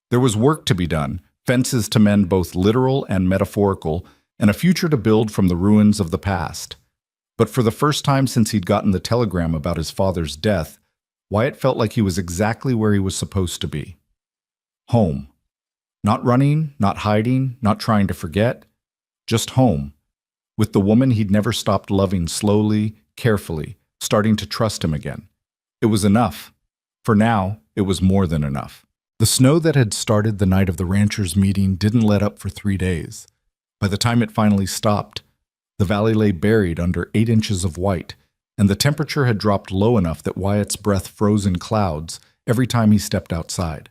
There was work to be done, fences to mend both literal and metaphorical, and a future to build from the ruins of the past. But for the first time since he'd gotten the telegram about his father's death, Wyatt felt like he was exactly where he was supposed to be. Home. Not running, not hiding, not trying to forget. Just home. With the woman he'd never stopped loving slowly, carefully, starting to trust him again. It was enough. For now, it was more than enough. The snow that had started the night of the ranchers' meeting didn't let up for 3 days. By the time it finally stopped, the valley lay buried under 8 inches of white, and the temperature had dropped low enough that Wyatt's breath froze in clouds every time he stepped outside.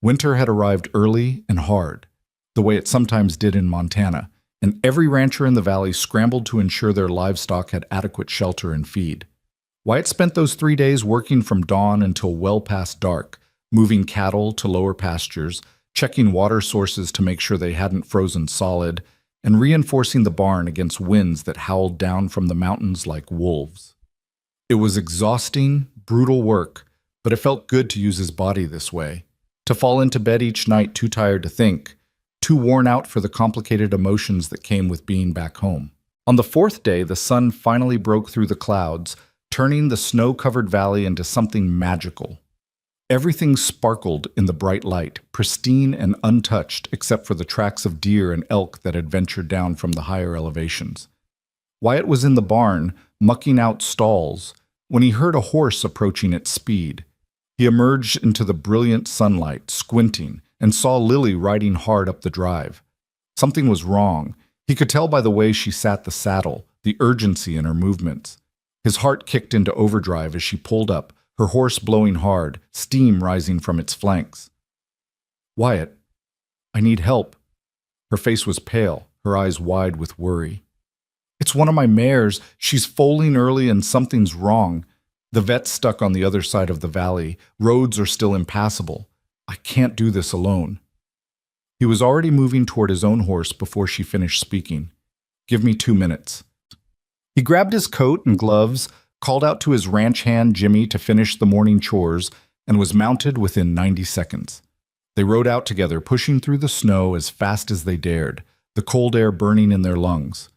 Winter had arrived early and hard, the way it sometimes did in Montana, and every rancher in the valley scrambled to ensure their livestock had adequate shelter and feed. Wyatt spent those 3 days working from dawn until well past dark, moving cattle to lower pastures, checking water sources to make sure they hadn't frozen solid, and reinforcing the barn against winds that howled down from the mountains like wolves. It was exhausting, brutal work, but it felt good to use his body this way, to fall into bed each night too tired to think, too worn out for the complicated emotions that came with being back home. On the 4th day, the sun finally broke through the clouds, turning the snow-covered valley into something magical. Everything sparkled in the bright light, pristine and untouched except for the tracks of deer and elk that had ventured down from the higher elevations. Wyatt was in the barn, mucking out stalls, when he heard a horse approaching at speed. He emerged into the brilliant sunlight, squinting, and saw Lily riding hard up the drive. Something was wrong. He could tell by the way she sat the saddle, the urgency in her movements. His heart kicked into overdrive as she pulled up, her horse blowing hard, steam rising from its flanks. "Wyatt, I need help." Her face was pale, her eyes wide with worry. "It's one of my mares. She's foaling early and something's wrong. The vet's stuck on the other side of the valley. Roads are still impassable. I can't do this alone." He was already moving toward his own horse before she finished speaking. "Give me 2 minutes." He grabbed his coat and gloves, called out to his ranch hand Jimmy to finish the morning chores, and was mounted within 90 seconds. They rode out together, pushing through the snow as fast as they dared, the cold air burning in their lungs.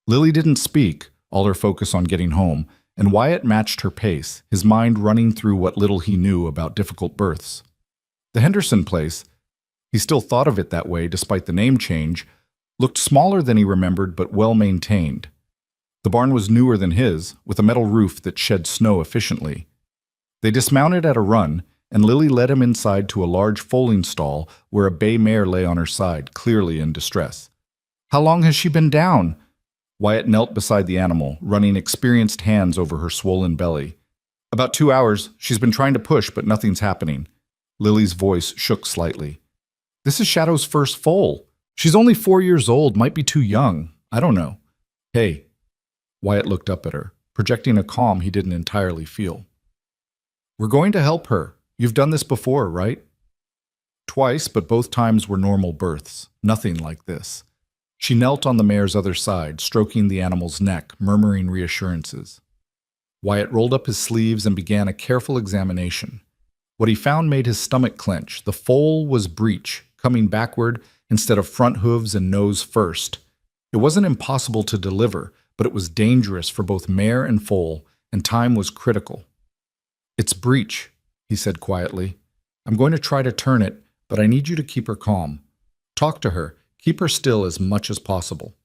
Lily didn't speak, all her focus on getting home, and Wyatt matched her pace, his mind running through what little he knew about difficult births. The Henderson place, he still thought of it that way despite the name change, looked smaller than he remembered but well maintained. The barn was newer than his, with a metal roof that shed snow efficiently. They dismounted at a run, and Lily led him inside to a large foaling stall where a bay mare lay on her side, clearly in distress. "How long has she been down?" Wyatt knelt beside the animal, running experienced hands over her swollen belly. "About 2 hours. She's been trying to push, but nothing's happening." Lily's voice shook slightly. "This is Shadow's first foal. She's only 4 years old, might be too young. I don't know." "Hey." Wyatt looked up at her, projecting a calm he didn't entirely feel. "We're going to help her. You've done this before, right?" "Twice, but both times were normal births. Nothing like this." She knelt on the mare's other side, stroking the animal's neck, murmuring reassurances. Wyatt rolled up his sleeves and began a careful examination. What he found made his stomach clench. The foal was breech, coming backward instead of front hooves and nose first. It wasn't impossible to deliver, but it was dangerous for both mare and foal, and time was critical. "It's breech," he said quietly. "I'm going to try to turn it, but I need you to keep her calm. Talk to her. Keep her still as much as possible."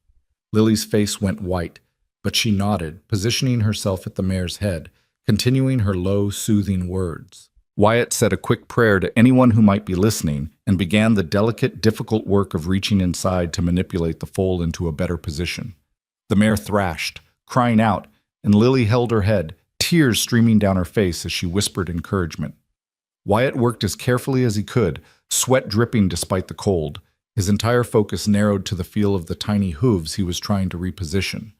Lily's face went white, but she nodded, positioning herself at the mare's head, continuing her low, soothing words. Wyatt said a quick prayer to anyone who might be listening and began the delicate, difficult work of reaching inside to manipulate the foal into a better position. The mare thrashed, crying out, and Lily held her head, tears streaming down her face as she whispered encouragement. Wyatt worked as carefully as he could, sweat dripping despite the cold. His entire focus narrowed to the feel of the tiny hooves he was trying to reposition.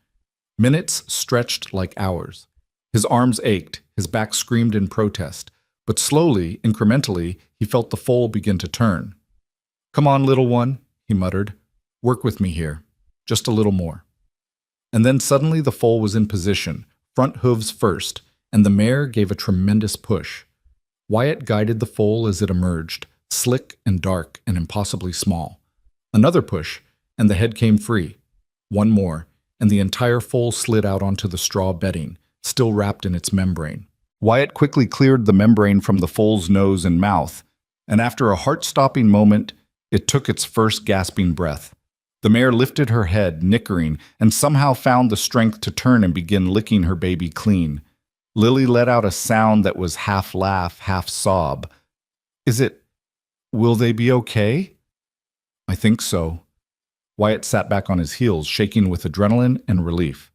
Minutes stretched like hours. His arms ached, his back screamed in protest, But slowly, incrementally, he felt the foal begin to turn. "Come on, little one," he muttered. "Work with me here. Just a little more." And then suddenly the foal was in position, front hooves first, and the mare gave a tremendous push. Wyatt guided the foal as it emerged, slick and dark and impossibly small. Another push, and the head came free. One more, and the entire foal slid out onto the straw bedding, still wrapped in its membrane. Wyatt quickly cleared the membrane from the foal's nose and mouth, and after a heart-stopping moment, it took its first gasping breath. The mare lifted her head, nickering, and somehow found the strength to turn and begin licking her baby clean. Lily let out a sound that was half laugh, half sob. Will they be okay?" "I think so." Wyatt sat back on his heels, shaking with adrenaline and relief.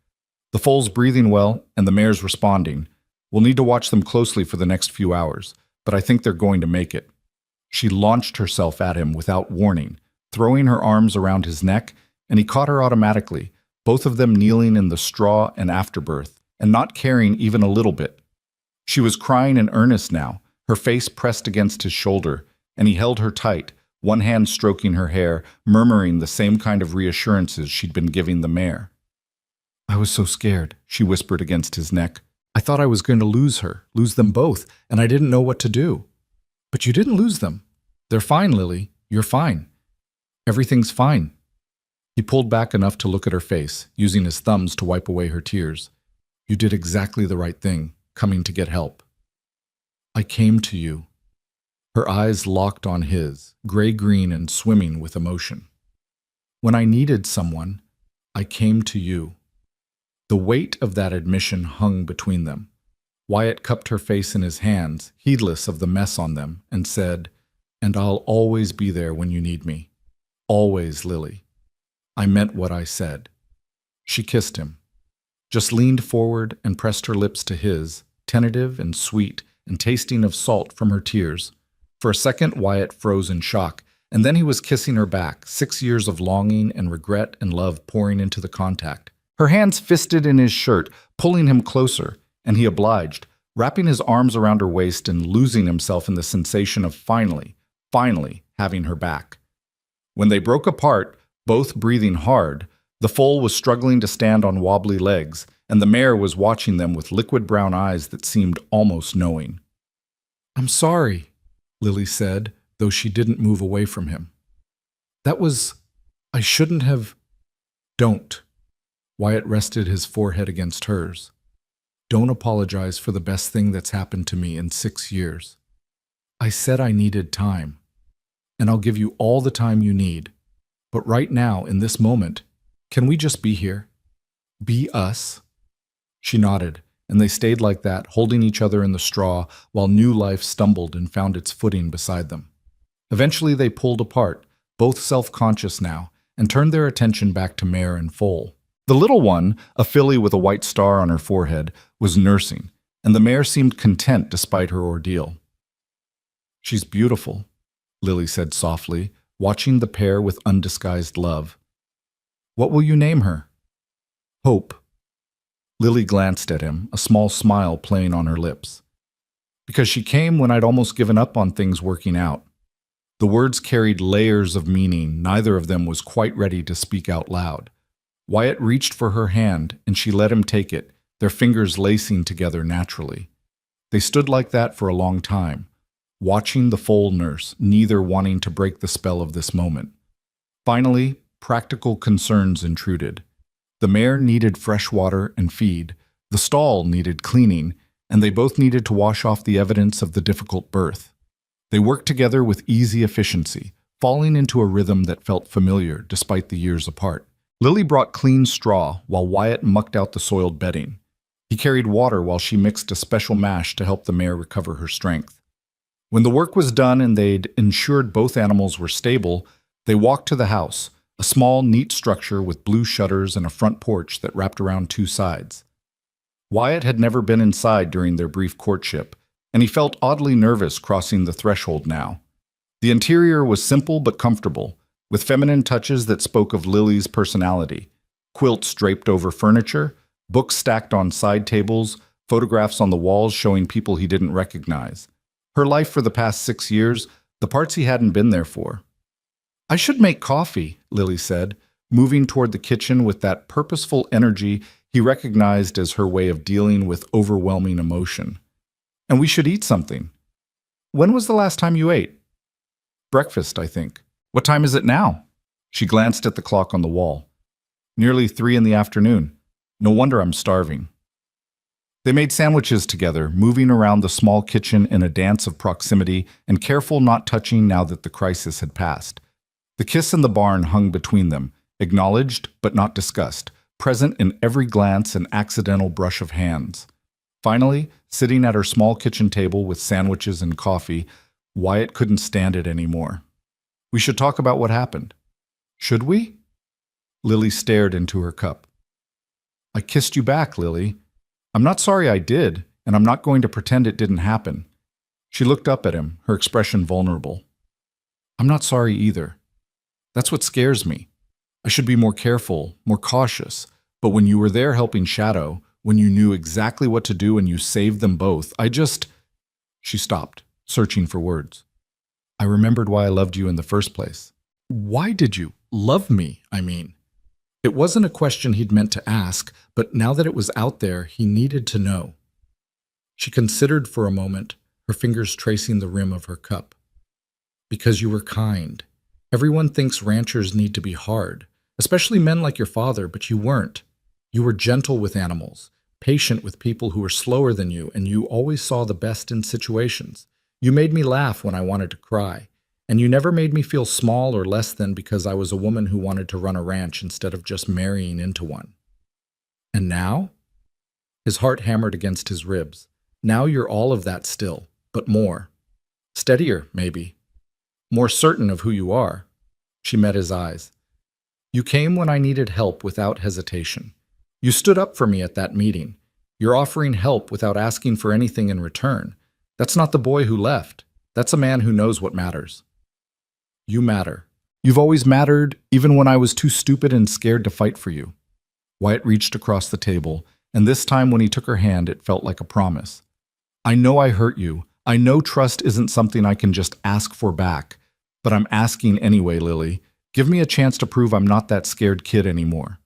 "The foal's breathing well, and the mare's responding. We'll need to watch them closely for the next few hours, but I think they're going to make it." She launched herself at him without warning, throwing her arms around his neck, and he caught her automatically, both of them kneeling in the straw and afterbirth, and not caring even a little bit. She was crying in earnest now, her face pressed against his shoulder, and he held her tight, one hand stroking her hair, murmuring the same kind of reassurances she'd been giving the mare. "I was so scared," she whispered against his neck. "I thought I was going to lose her, lose them both, and I didn't know what to do." "But you didn't lose them. They're fine, Lily. You're fine. Everything's fine." He pulled back enough to look at her face, using his thumbs to wipe away her tears. "You did exactly the right thing, coming to get help." "I came to you." Her eyes locked on his, gray-green and swimming with emotion. "When I needed someone, I came to you." The weight of that admission hung between them. Wyatt cupped her face in his hands, heedless of the mess on them, and said, "And I'll always be there when you need me. Always, Lily. I meant what I said." She kissed him, just leaned forward and pressed her lips to his, tentative and sweet and tasting of salt from her tears. For a second, Wyatt froze in shock, and then he was kissing her back, 6 years of longing and regret and love pouring into the contact. Her hands fisted in his shirt, pulling him closer, and he obliged, wrapping his arms around her waist and losing himself in the sensation of finally having her back. When they broke apart, both breathing hard, the foal was struggling to stand on wobbly legs, and the mare was watching them with liquid brown eyes that seemed almost knowing. "I'm sorry," Lily said, though she didn't move away from him. I shouldn't have." "Don't." Wyatt rested his forehead against hers. "Don't apologize for the best thing that's happened to me in 6 years. I said I needed time, and I'll give you all the time you need. But right now, in this moment, can we just be here? Be us?" She nodded, and they stayed like that, holding each other in the straw, while new life stumbled and found its footing beside them. Eventually they pulled apart, both self-conscious now, and turned their attention back to mare and foal. The little one, a filly with a white star on her forehead, was nursing, and the mare seemed content despite her ordeal. "She's beautiful," Lily said softly, watching the pair with undisguised love. "What will you name her?" "Hope." Lily glanced at him, a small smile playing on her lips. "Because she came when I'd almost given up on things working out." The words carried layers of meaning neither of them was quite ready to speak out loud. Wyatt reached for her hand, and she let him take it, their fingers lacing together naturally. They stood like that for a long time, watching the foal nurse, neither wanting to break the spell of this moment. Finally, practical concerns intruded. The mare needed fresh water and feed, the stall needed cleaning, and they both needed to wash off the evidence of the difficult birth. They worked together with easy efficiency, falling into a rhythm that felt familiar despite the years apart. Lily brought clean straw while Wyatt mucked out the soiled bedding. He carried water while she mixed a special mash to help the mare recover her strength. When the work was done and they'd ensured both animals were stable, they walked to the house, a small, neat structure with blue shutters and a front porch that wrapped around 2 sides. Wyatt had never been inside during their brief courtship, and he felt oddly nervous crossing the threshold now. The interior was simple but comfortable, with feminine touches that spoke of Lily's personality. Quilts draped over furniture, books stacked on side tables, photographs on the walls showing people he didn't recognize. Her life for the past 6 years, the parts he hadn't been there for. I should make coffee, Lily said, moving toward the kitchen with that purposeful energy he recognized as her way of dealing with overwhelming emotion. And we should eat something. When was the last time you ate? Breakfast, I think. What time is it now? She glanced at the clock on the wall. Nearly 3 in the afternoon. No wonder I'm starving. They made sandwiches together, moving around the small kitchen in a dance of proximity and careful not touching now that the crisis had passed. The kiss in the barn hung between them, acknowledged but not discussed, present in every glance and accidental brush of hands. Finally, sitting at her small kitchen table with sandwiches and coffee, Wyatt couldn't stand it anymore. We should talk about what happened. Should we? Lily stared into her cup. I kissed you back, Lily. I'm not sorry I did, and I'm not going to pretend it didn't happen. She looked up at him, her expression vulnerable. I'm not sorry either. That's what scares me. I should be more careful, more cautious, but when you were there helping Shadow, when you knew exactly what to do and you saved them both, She stopped, searching for words. I remembered why I loved you in the first place. Why did you love me, I mean? It wasn't a question he'd meant to ask, but now that it was out there, he needed to know. She considered for a moment, her fingers tracing the rim of her cup. Because you were kind. Everyone thinks ranchers need to be hard, especially men like your father, but you weren't. You were gentle with animals, patient with people who were slower than you, and you always saw the best in situations. You made me laugh when I wanted to cry, and you never made me feel small or less than because I was a woman who wanted to run a ranch instead of just marrying into one. And now? His heart hammered against his ribs. Now you're all of that still, but more. Steadier, maybe. More certain of who you are. She met his eyes. You came when I needed help without hesitation. You stood up for me at that meeting. You're offering help without asking for anything in return. That's not the boy who left. That's a man who knows what matters. You matter. You've always mattered, even when I was too stupid and scared to fight for you. Wyatt reached across the table, and this time when he took her hand, it felt like a promise. I know I hurt you. I know trust isn't something I can just ask for back. But I'm asking anyway, Lily. Give me a chance to prove I'm not that scared kid anymore.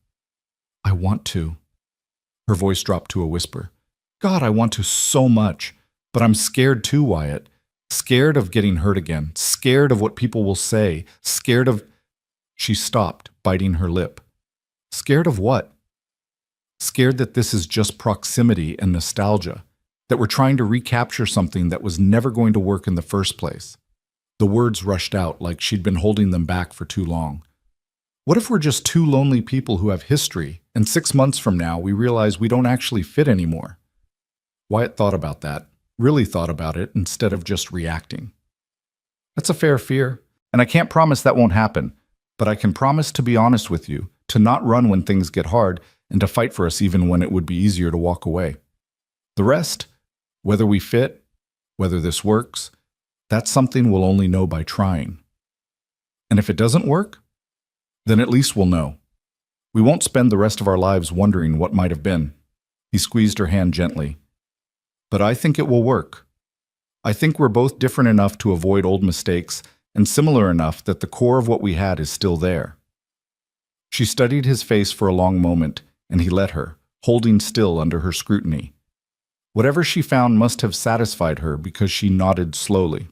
I want to. Her voice dropped to a whisper. God, I want to so much. But I'm scared too, Wyatt. Scared of getting hurt again. Scared of what people will say. Scared of... She stopped, biting her lip. Scared of what? Scared that this is just proximity and nostalgia. That we're trying to recapture something that was never going to work in the first place. The words rushed out like she'd been holding them back for too long. What if we're just two lonely people who have history, and 6 months from now we realize we don't actually fit anymore? Wyatt thought about that, really thought about it, instead of just reacting. That's a fair fear, and I can't promise that won't happen, but I can promise to be honest with you, to not run when things get hard, and to fight for us even when it would be easier to walk away. The rest, whether we fit, whether this works, that's something we'll only know by trying. And if it doesn't work, then at least we'll know. We won't spend the rest of our lives wondering what might have been. He squeezed her hand gently. But I think it will work. I think we're both different enough to avoid old mistakes and similar enough that the core of what we had is still there. She studied his face for a long moment, and he let her, holding still under her scrutiny. Whatever she found must have satisfied her because she nodded slowly.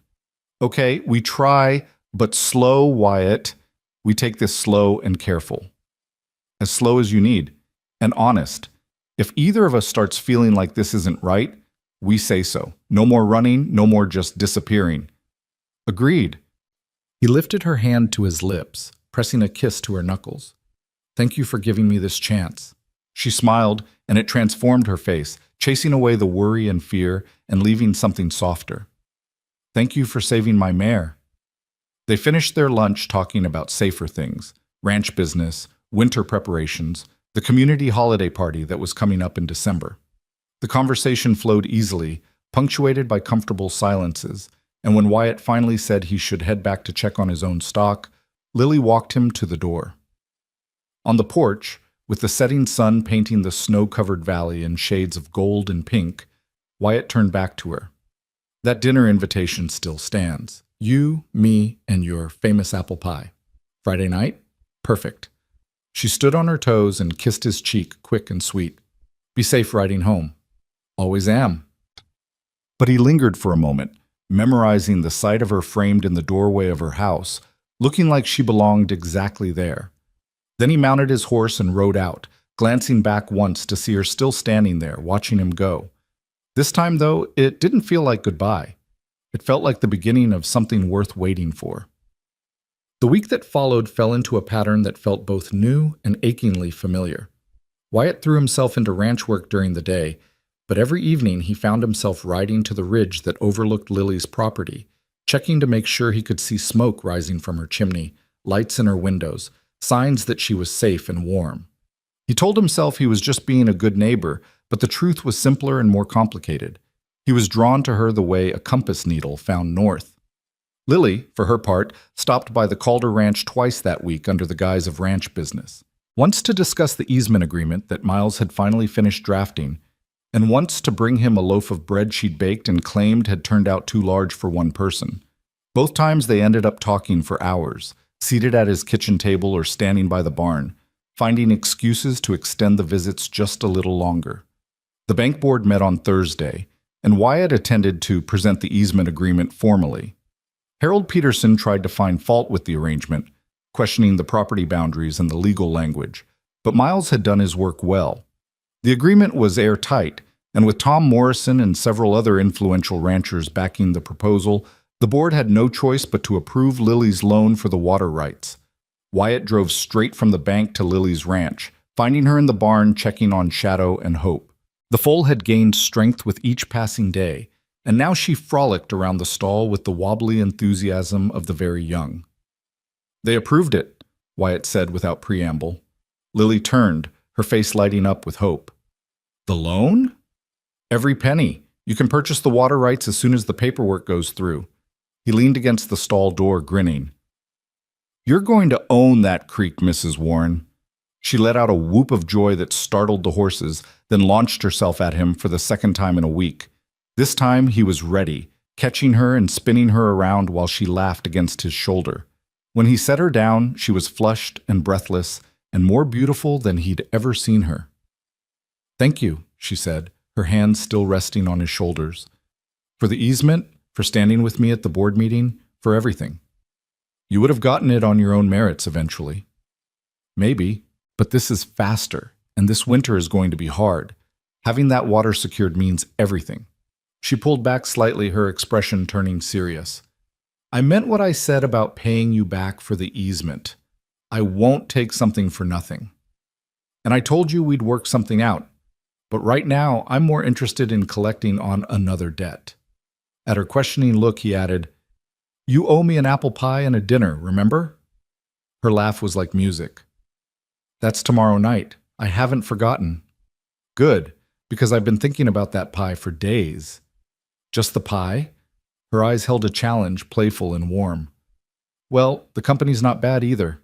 Okay, we try, but slow, Wyatt. We take this slow and careful. As slow as you need, and honest. If either of us starts feeling like this isn't right, we say so. No more running, no more just disappearing. Agreed. He lifted her hand to his lips, pressing a kiss to her knuckles. Thank you for giving me this chance. She smiled, and it transformed her face, chasing away the worry and fear and leaving something softer. Thank you for saving my mare. They finished their lunch talking about safer things, ranch business, winter preparations, the community holiday party that was coming up in December. The conversation flowed easily, punctuated by comfortable silences, and when Wyatt finally said he should head back to check on his own stock, Lily walked him to the door. On the porch, with the setting sun painting the snow-covered valley in shades of gold and pink, Wyatt turned back to her. That dinner invitation still stands. You, me, and your famous apple pie. Friday night? Perfect. She stood on her toes and kissed his cheek quick and sweet. Be safe riding home. Always am. But he lingered for a moment, memorizing the sight of her framed in the doorway of her house, looking like she belonged exactly there. Then he mounted his horse and rode out, glancing back once to see her still standing there, watching him go. This time, though, it didn't feel like goodbye. It felt like the beginning of something worth waiting for. The week that followed fell into a pattern that felt both new and achingly familiar. Wyatt threw himself into ranch work during the day, but every evening he found himself riding to the ridge that overlooked Lily's property, checking to make sure he could see smoke rising from her chimney, lights in her windows, signs that she was safe and warm. He told himself he was just being a good neighbor, but the truth was simpler and more complicated. He was drawn to her the way a compass needle found north. Lily, for her part, stopped by the Calder Ranch twice that week under the guise of ranch business. Once to discuss the easement agreement that Miles had finally finished drafting, and once to bring him a loaf of bread she'd baked and claimed had turned out too large for one person. Both times they ended up talking for hours, seated at his kitchen table or standing by the barn, finding excuses to extend the visits just a little longer. The bank board met on Thursday, and Wyatt attended to present the easement agreement formally. Harold Peterson tried to find fault with the arrangement, questioning the property boundaries and the legal language, but Miles had done his work well. The agreement was airtight, and with Tom Morrison and several other influential ranchers backing the proposal, the board had no choice but to approve Lily's loan for the water rights. Wyatt drove straight from the bank to Lily's ranch, finding her in the barn checking on Shadow and Hope. The foal had gained strength with each passing day, and now she frolicked around the stall with the wobbly enthusiasm of the very young. They approved it, Wyatt said without preamble. Lily turned, her face lighting up with hope. The loan? Every penny. You can purchase the water rights as soon as the paperwork goes through. He leaned against the stall door, grinning. You're going to own that creek, Mrs. Warren. She let out a whoop of joy that startled the horses, then launched herself at him for the second time in a week. This time he was ready, catching her and spinning her around while she laughed against his shoulder. When he set her down, she was flushed and breathless, and more beautiful than he'd ever seen her. Thank you, she said, her hands still resting on his shoulders. For the easement, for standing with me at the board meeting, for everything. You would have gotten it on your own merits eventually. Maybe, but this is faster, and this winter is going to be hard. Having that water secured means everything. She pulled back slightly, her expression turning serious. I meant what I said about paying you back for the easement. I won't take something for nothing. And I told you we'd work something out. But right now, I'm more interested in collecting on another debt. At her questioning look, he added, You owe me an apple pie and a dinner, remember? Her laugh was like music. That's tomorrow night. I haven't forgotten. Good, because I've been thinking about that pie for days. Just the pie? Her eyes held a challenge, playful and warm. Well, the company's not bad either.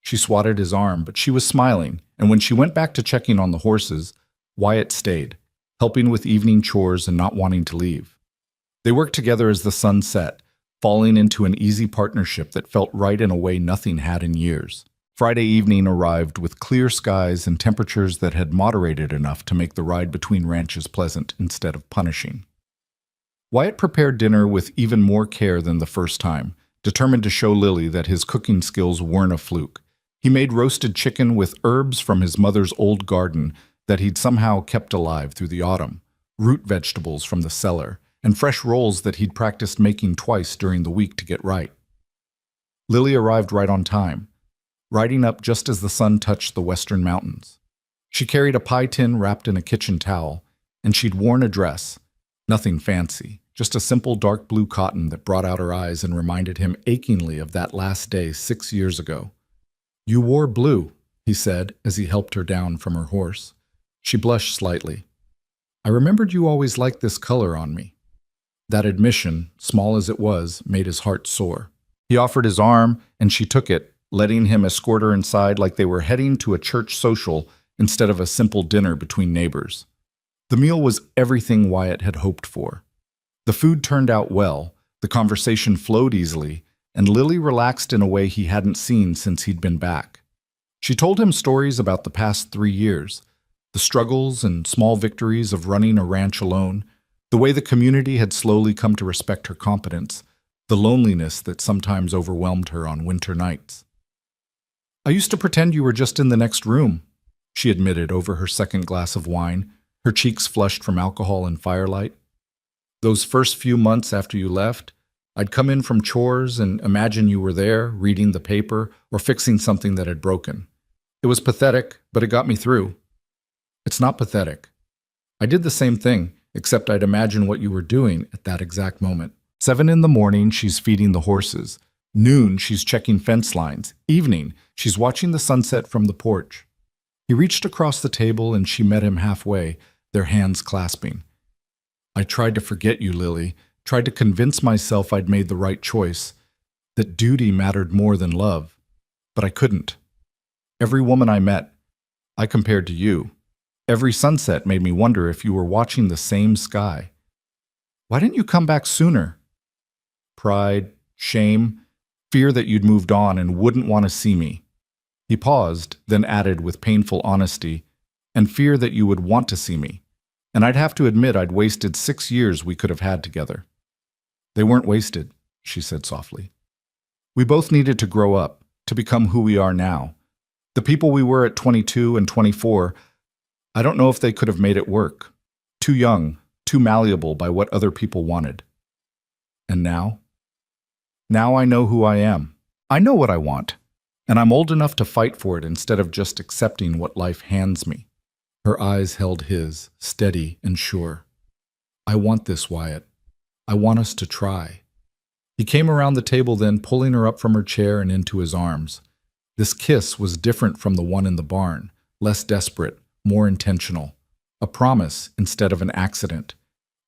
She swatted his arm, but she was smiling, and when she went back to checking on the horses, Wyatt stayed, helping with evening chores and not wanting to leave. They worked together as the sun set, falling into an easy partnership that felt right in a way nothing had in years. Friday evening arrived with clear skies and temperatures that had moderated enough to make the ride between ranches pleasant instead of punishing. Wyatt prepared dinner with even more care than the first time, determined to show Lily that his cooking skills weren't a fluke. He made roasted chicken with herbs from his mother's old garden that he'd somehow kept alive through the autumn, root vegetables from the cellar, and fresh rolls that he'd practiced making twice during the week to get right. Lily arrived right on time, riding up just as the sun touched the western mountains. She carried a pie tin wrapped in a kitchen towel, and she'd worn a dress, nothing fancy, just a simple dark blue cotton that brought out her eyes and reminded him achingly of that last day 6 years ago. You wore blue, he said as he helped her down from her horse. She blushed slightly. I remembered you always liked this color on me. That admission, small as it was, made his heart soar. He offered his arm, and she took it, letting him escort her inside like they were heading to a church social instead of a simple dinner between neighbors. The meal was everything Wyatt had hoped for. The food turned out well, the conversation flowed easily, and Lily relaxed in a way he hadn't seen since he'd been back. She told him stories about the past 3 years, the struggles and small victories of running a ranch alone, the way the community had slowly come to respect her competence, the loneliness that sometimes overwhelmed her on winter nights. "I used to pretend you were just in the next room," she admitted over her second glass of wine, her cheeks flushed from alcohol and firelight. "Those first few months after you left, I'd come in from chores and imagine you were there, reading the paper or fixing something that had broken. It was pathetic, but it got me through." "It's not pathetic. I did the same thing, except I'd imagine what you were doing at that exact moment. 7 in the morning, she's feeding the horses. Noon, she's checking fence lines. Evening, she's watching the sunset from the porch." He reached across the table and she met him halfway, their hands clasping. "I tried to forget you, Lily, tried to convince myself I'd made the right choice, that duty mattered more than love. But I couldn't. Every woman I met, I compared to you. Every sunset made me wonder if you were watching the same sky. Why didn't you come back sooner?" Pride, shame, fear that you'd moved on and wouldn't want to see me. He paused, then added with painful honesty, "And fear that you would want to see me. And I'd have to admit I'd wasted 6 years we could have had together." "They weren't wasted," she said softly. "We both needed to grow up, to become who we are now. The people we were at 22 and 24, I don't know if they could have made it work. Too young, too malleable by what other people wanted. And now? Now I know who I am. I know what I want. And I'm old enough to fight for it instead of just accepting what life hands me." Her eyes held his, steady and sure. "I want this, Wyatt. I want us to try." He came around the table then, pulling her up from her chair and into his arms. This kiss was different from the one in the barn, less desperate, more intentional. A promise instead of an accident.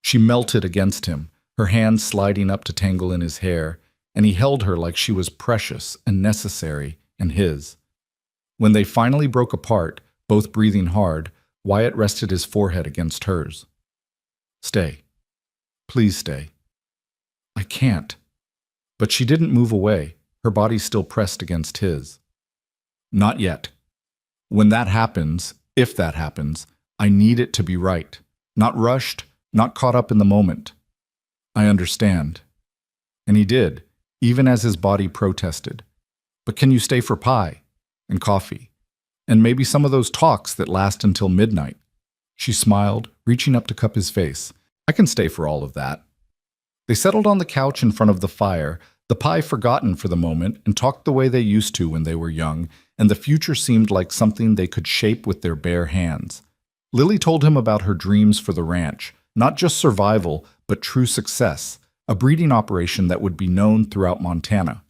She melted against him, her hands sliding up to tangle in his hair, and he held her like she was precious and necessary and his. When they finally broke apart, both breathing hard, Wyatt rested his forehead against hers. "Stay. Please stay." "I can't." But she didn't move away, her body still pressed against his. "Not yet. When that happens, if that happens, I need it to be right. Not rushed, not caught up in the moment." "I understand." And he did, even as his body protested. "But can you stay for pie and coffee? And maybe some of those talks that last until midnight?" She smiled, reaching up to cup his face. "I can stay for all of that." They settled on the couch in front of the fire, the pie forgotten for the moment, and talked the way they used to when they were young, and the future seemed like something they could shape with their bare hands. Lily told him about her dreams for the ranch, not just survival, but true success, a breeding operation that would be known throughout Montana.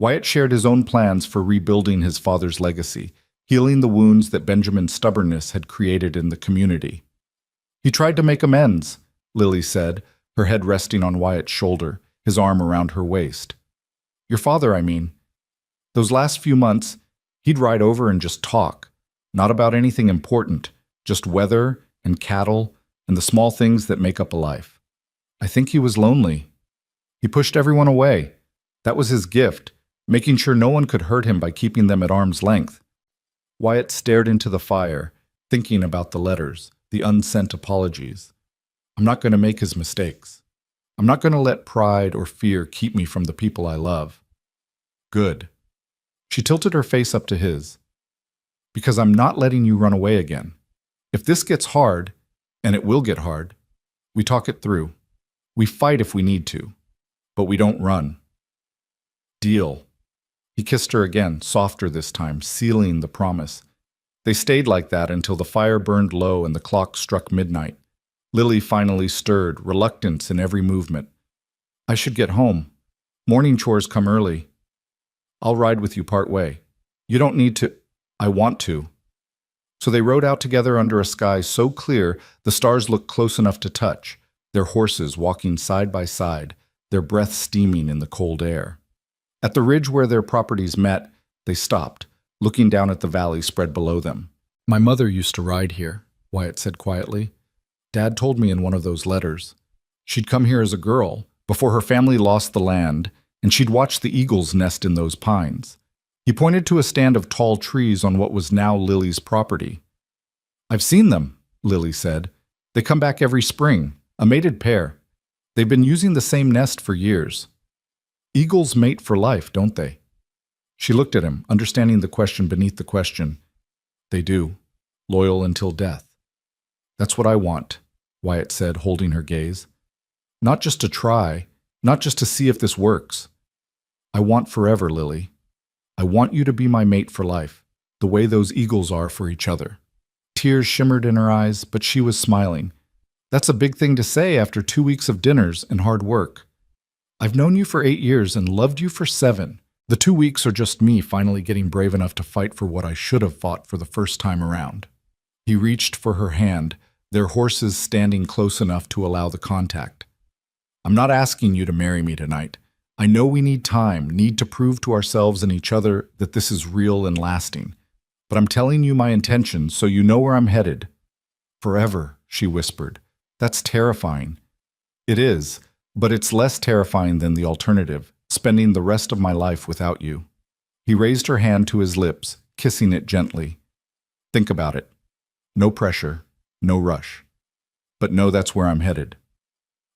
Wyatt shared his own plans for rebuilding his father's legacy, healing the wounds that Benjamin's stubbornness had created in the community. "He tried to make amends," Lily said, her head resting on Wyatt's shoulder, his arm around her waist. "Your father, I mean. Those last few months, he'd ride over and just talk, not about anything important, just weather and cattle and the small things that make up a life. I think he was lonely. He pushed everyone away. That was his gift, making sure no one could hurt him by keeping them at arm's length." Wyatt stared into the fire, thinking about the letters, the unsent apologies. "I'm not going to make his mistakes. I'm not going to let pride or fear keep me from the people I love." "Good." She tilted her face up to his. "Because I'm not letting you run away again. If this gets hard, and it will get hard, we talk it through. We fight if we need to, but we don't run." "Deal." He kissed her again, softer this time, sealing the promise. They stayed like that until the fire burned low and the clock struck midnight. Lily finally stirred, reluctance in every movement. "I should get home. Morning chores come early. I'll ride with you part way. You don't need to." "I want to." So they rode out together under a sky so clear the stars looked close enough to touch, their horses walking side by side, their breath steaming in the cold air. At the ridge where their properties met, they stopped, looking down at the valley spread below them. "My mother used to ride here," Wyatt said quietly. "Dad told me in one of those letters. She'd come here as a girl, before her family lost the land, and she'd watched the eagles nest in those pines. He pointed to a stand of tall trees on what was now Lily's property. "I've seen them," Lily said. "They come back every spring, a mated pair. They've been using the same nest for years. Eagles mate for life, don't they?" She looked at him, understanding the question beneath the question. "They do. Loyal until death." "That's what I want," Wyatt said, holding her gaze. "Not just to try, not just to see if this works. I want forever, Lily. I want you to be my mate for life, the way those eagles are for each other." Tears shimmered in her eyes, but she was smiling. "That's a big thing to say after 2 weeks of dinners and hard work. I've known you for 8 years and loved you for 7. The 2 weeks are just me finally getting brave enough to fight for what I should have fought for the first time around." He reached for her hand, their horses standing close enough to allow the contact. "I'm not asking you to marry me tonight. I know we need time, need to prove to ourselves and each other that this is real and lasting. But I'm telling you my intentions so you know where I'm headed." "Forever," she whispered. "That's terrifying." "It is, but it's less terrifying than the alternative, spending the rest of my life without you." He raised her hand to his lips, kissing it gently. "Think about it. No pressure, no rush. But know that's where I'm headed."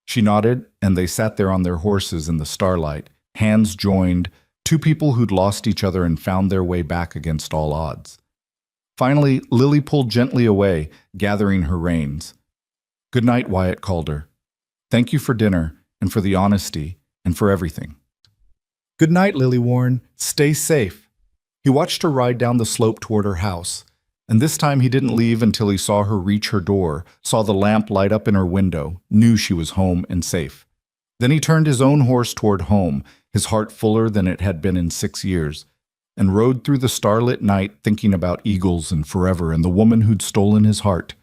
She nodded, and they sat there on their horses in the starlight, hands joined, two people who'd lost each other and found their way back against all odds. Finally, Lily pulled gently away, gathering her reins. "Good night," Wyatt called her. "Thank you for dinner, and for the honesty, and for everything." "Good night, Lily Warren. Stay safe." He watched her ride down the slope toward her house, and this time he didn't leave until he saw her reach her door, saw the lamp light up in her window, knew she was home and safe. Then he turned his own horse toward home, his heart fuller than it had been in 6 years, and rode through the starlit night thinking about eagles and forever and the woman who'd stolen his heart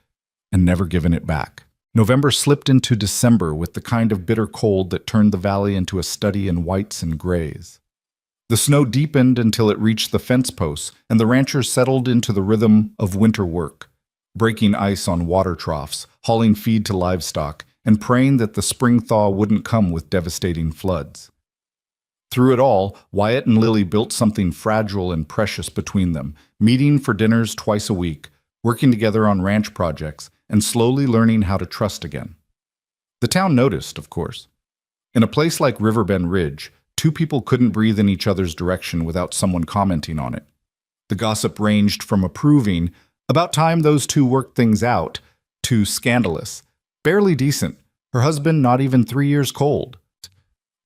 and never given it back. November slipped into December with the kind of bitter cold that turned the valley into a study in whites and grays. The snow deepened until it reached the fence posts, and the ranchers settled into the rhythm of winter work, breaking ice on water troughs, hauling feed to livestock, and praying that the spring thaw wouldn't come with devastating floods. Through it all, Wyatt and Lily built something fragile and precious between them, meeting for dinners twice a week, working together on ranch projects, and slowly learning how to trust again. The town noticed, of course. In a place like Riverbend Ridge, 2 people couldn't breathe in each other's direction without someone commenting on it. The gossip ranged from approving, "About time those 2 worked things out," to scandalous, "Barely decent, her husband not even 3 years cold."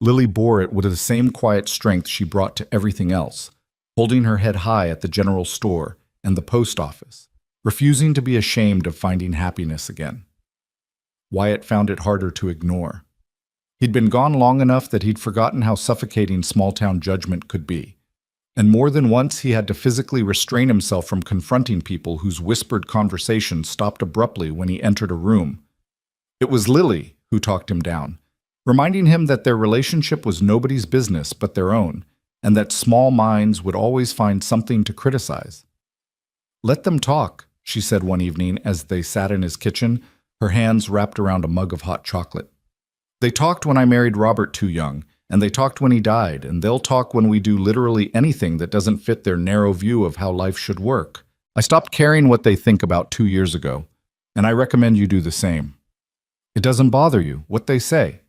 Lily bore it with the same quiet strength she brought to everything else, holding her head high at the general store and the post office, refusing to be ashamed of finding happiness again. Wyatt found it harder to ignore. He'd been gone long enough that he'd forgotten how suffocating small-town judgment could be, and more than once he had to physically restrain himself from confronting people whose whispered conversations stopped abruptly when he entered a room. It was Lily who talked him down, reminding him that their relationship was nobody's business but their own, and that small minds would always find something to criticize. "Let them talk," she said one evening as they sat in his kitchen, her hands wrapped around a mug of hot chocolate. "They talked when I married Robert too young, and they talked when he died, and they'll talk when we do literally anything that doesn't fit their narrow view of how life should work. I stopped caring what they think about 2 years ago, and I recommend you do the same." "It doesn't bother you, what they say?"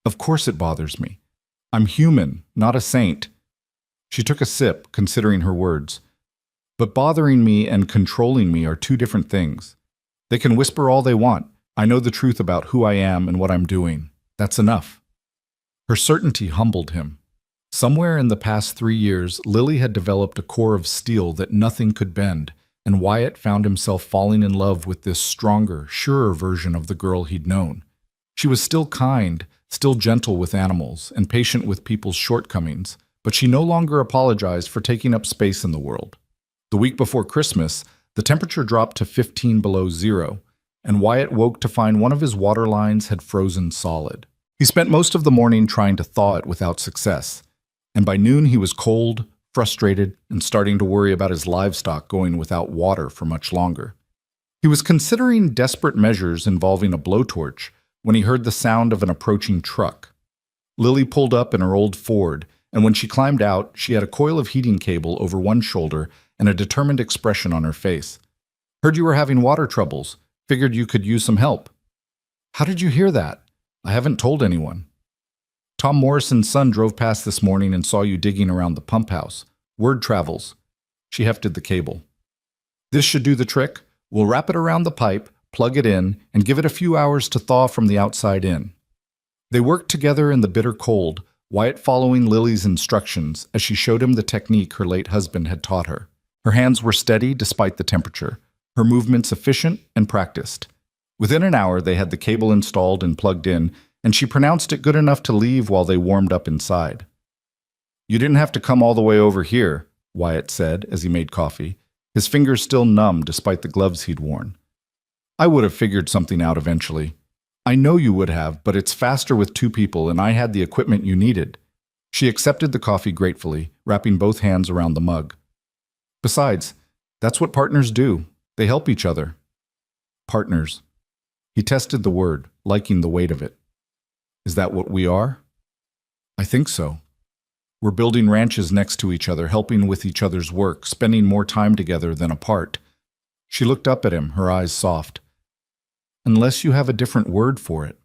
"Of course it bothers me. I'm human, not a saint." She took a sip, considering her words. "But bothering me and controlling me are 2 different things. They can whisper all they want. I know the truth about who I am and what I'm doing. That's enough." Her certainty humbled him. Somewhere in the past 3 years, Lily had developed a core of steel that nothing could bend, and Wyatt found himself falling in love with this stronger, surer version of the girl he'd known. She was still kind, still gentle with animals, and patient with people's shortcomings, but she no longer apologized for taking up space in the world. The week before Christmas, the temperature dropped to 15 below zero, and Wyatt woke to find one of his water lines had frozen solid. He spent most of the morning trying to thaw it without success, and by noon he was cold, frustrated, and starting to worry about his livestock going without water for much longer. He was considering desperate measures involving a blowtorch when he heard the sound of an approaching truck. Lily pulled up in her old Ford, and when she climbed out, she had a coil of heating cable over one shoulder and a determined expression on her face. "Heard you were having water troubles. Figured you could use some help." "How did you hear that?" "I haven't told anyone." "Tom Morrison's son drove past this morning and saw you digging around the pump house. Word travels." She hefted the cable. "This should do the trick. We'll wrap it around the pipe, plug it in, and give it a few hours to thaw from the outside in." They worked together in the bitter cold, Wyatt following Lily's instructions as she showed him the technique her late husband had taught her. Her hands were steady despite the temperature, her movements efficient and practiced. Within an hour, they had the cable installed and plugged in, and she pronounced it good enough to leave while they warmed up inside. "You didn't have to come all the way over here," Wyatt said as he made coffee, his fingers still numb despite the gloves he'd worn. "I would have figured something out eventually. I know you would have, but it's faster with two people, and I had the equipment you needed." She accepted the coffee gratefully, wrapping both hands around the mug. "Besides, that's what partners do. They help each other." Partners. He tested the word, liking the weight of it. "Is that what we are?" "I think so. We're building ranches next to each other, helping with each other's work, spending more time together than apart." She looked up at him, her eyes soft. "Unless you have a different word for it."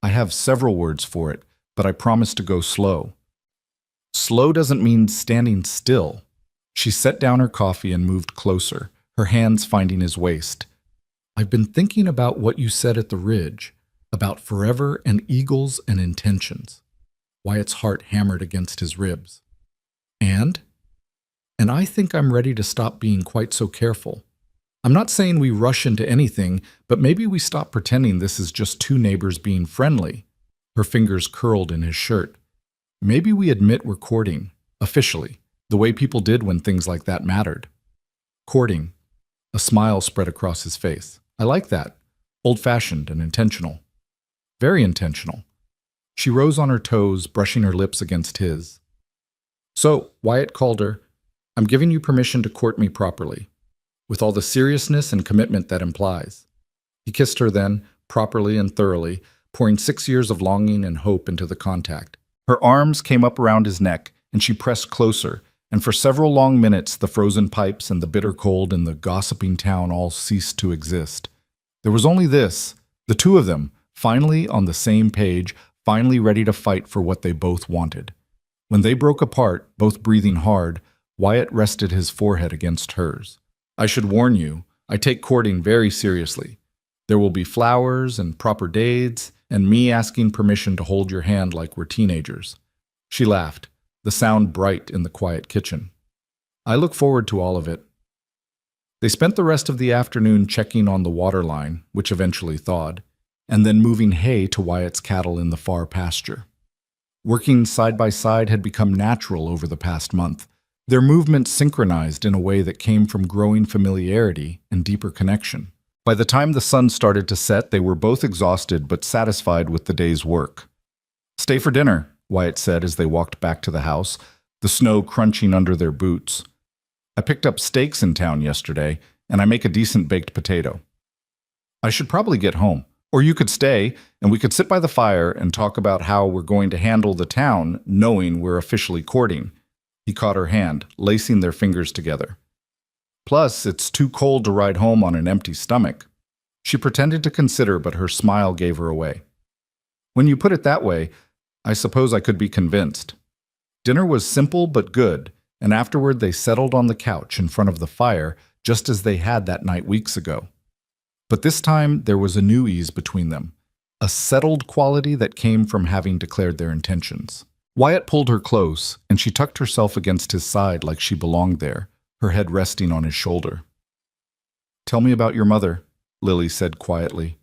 "I have several words for it, but I promise to go slow." "Slow doesn't mean standing still." She set down her coffee and moved closer, her hands finding his waist. "I've been thinking about what you said at the Ridge, about forever and eagles and intentions." Wyatt's heart hammered against his ribs. And I think I'm ready to stop being quite so careful. I'm not saying we rush into anything, but maybe we stop pretending this is just two neighbors being friendly." Her fingers curled in his shirt. "Maybe we admit we're courting, officially, the way people did when things like that mattered." Courting. A smile spread across his face. "I like that. Old-fashioned and intentional." "Very intentional." She rose on her toes, brushing her lips against his. "So," Wyatt called her, "I'm giving you permission to court me properly, with all the seriousness and commitment that implies." He kissed her then, properly and thoroughly, pouring 6 years of longing and hope into the contact. Her arms came up around his neck, and she pressed closer, and for several long minutes the frozen pipes and the bitter cold and the gossiping town all ceased to exist. There was only this, the two of them, finally on the same page, finally ready to fight for what they both wanted. When they broke apart, both breathing hard, Wyatt rested his forehead against hers. "I should warn you, I take courting very seriously. There will be flowers and proper dates, and me asking permission to hold your hand like we're teenagers." She laughed, the sound bright in the quiet kitchen. "I look forward to all of it." They spent the rest of the afternoon checking on the water line, which eventually thawed, and then moving hay to Wyatt's cattle in the far pasture. Working side by side had become natural over the past month, their movements synchronized in a way that came from growing familiarity and deeper connection. By the time the sun started to set, they were both exhausted but satisfied with the day's work. "Stay for dinner," Wyatt said as they walked back to the house, the snow crunching under their boots. "I picked up steaks in town yesterday, and I make a decent baked potato." "I should probably get home. Or you could stay, and we could sit by the fire and talk about how we're going to handle the town, knowing we're officially courting." He caught her hand, lacing their fingers together. "Plus, it's too cold to ride home on an empty stomach." She pretended to consider, but her smile gave her away. "When you put it that way, I suppose I could be convinced." Dinner was simple but good, and afterward they settled on the couch in front of the fire, just as they had that night weeks ago. But this time there was a new ease between them, a settled quality that came from having declared their intentions. Wyatt pulled her close, and she tucked herself against his side like she belonged there, her head resting on his shoulder. "Tell me about your mother," Lily said quietly.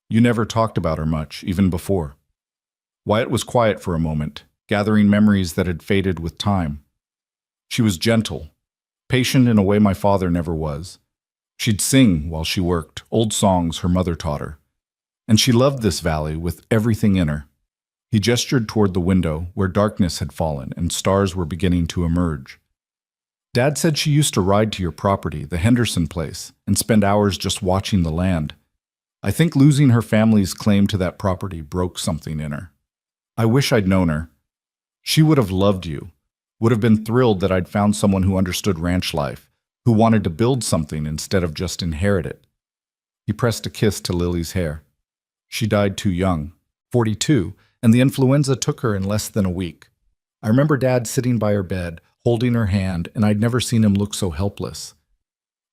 "You never talked about her much, even before." Wyatt was quiet for a moment, gathering memories that had faded with time. "She was gentle, patient in a way my father never was. She'd sing while she worked, old songs her mother taught her. And she loved this valley with everything in her." He gestured toward the window, where darkness had fallen and stars were beginning to emerge. "Dad said she used to ride to your property, the Henderson place, and spend hours just watching the land. I think losing her family's claim to that property broke something in her. I wish I'd known her. She would have loved you, would have been thrilled that I'd found someone who understood ranch life, who wanted to build something instead of just inherit it. He pressed a kiss to Lily's hair. She died too young, 42, and the influenza took her in less than a week. I remember Dad sitting by her bed, holding her hand, and I'd never seen him look so helpless.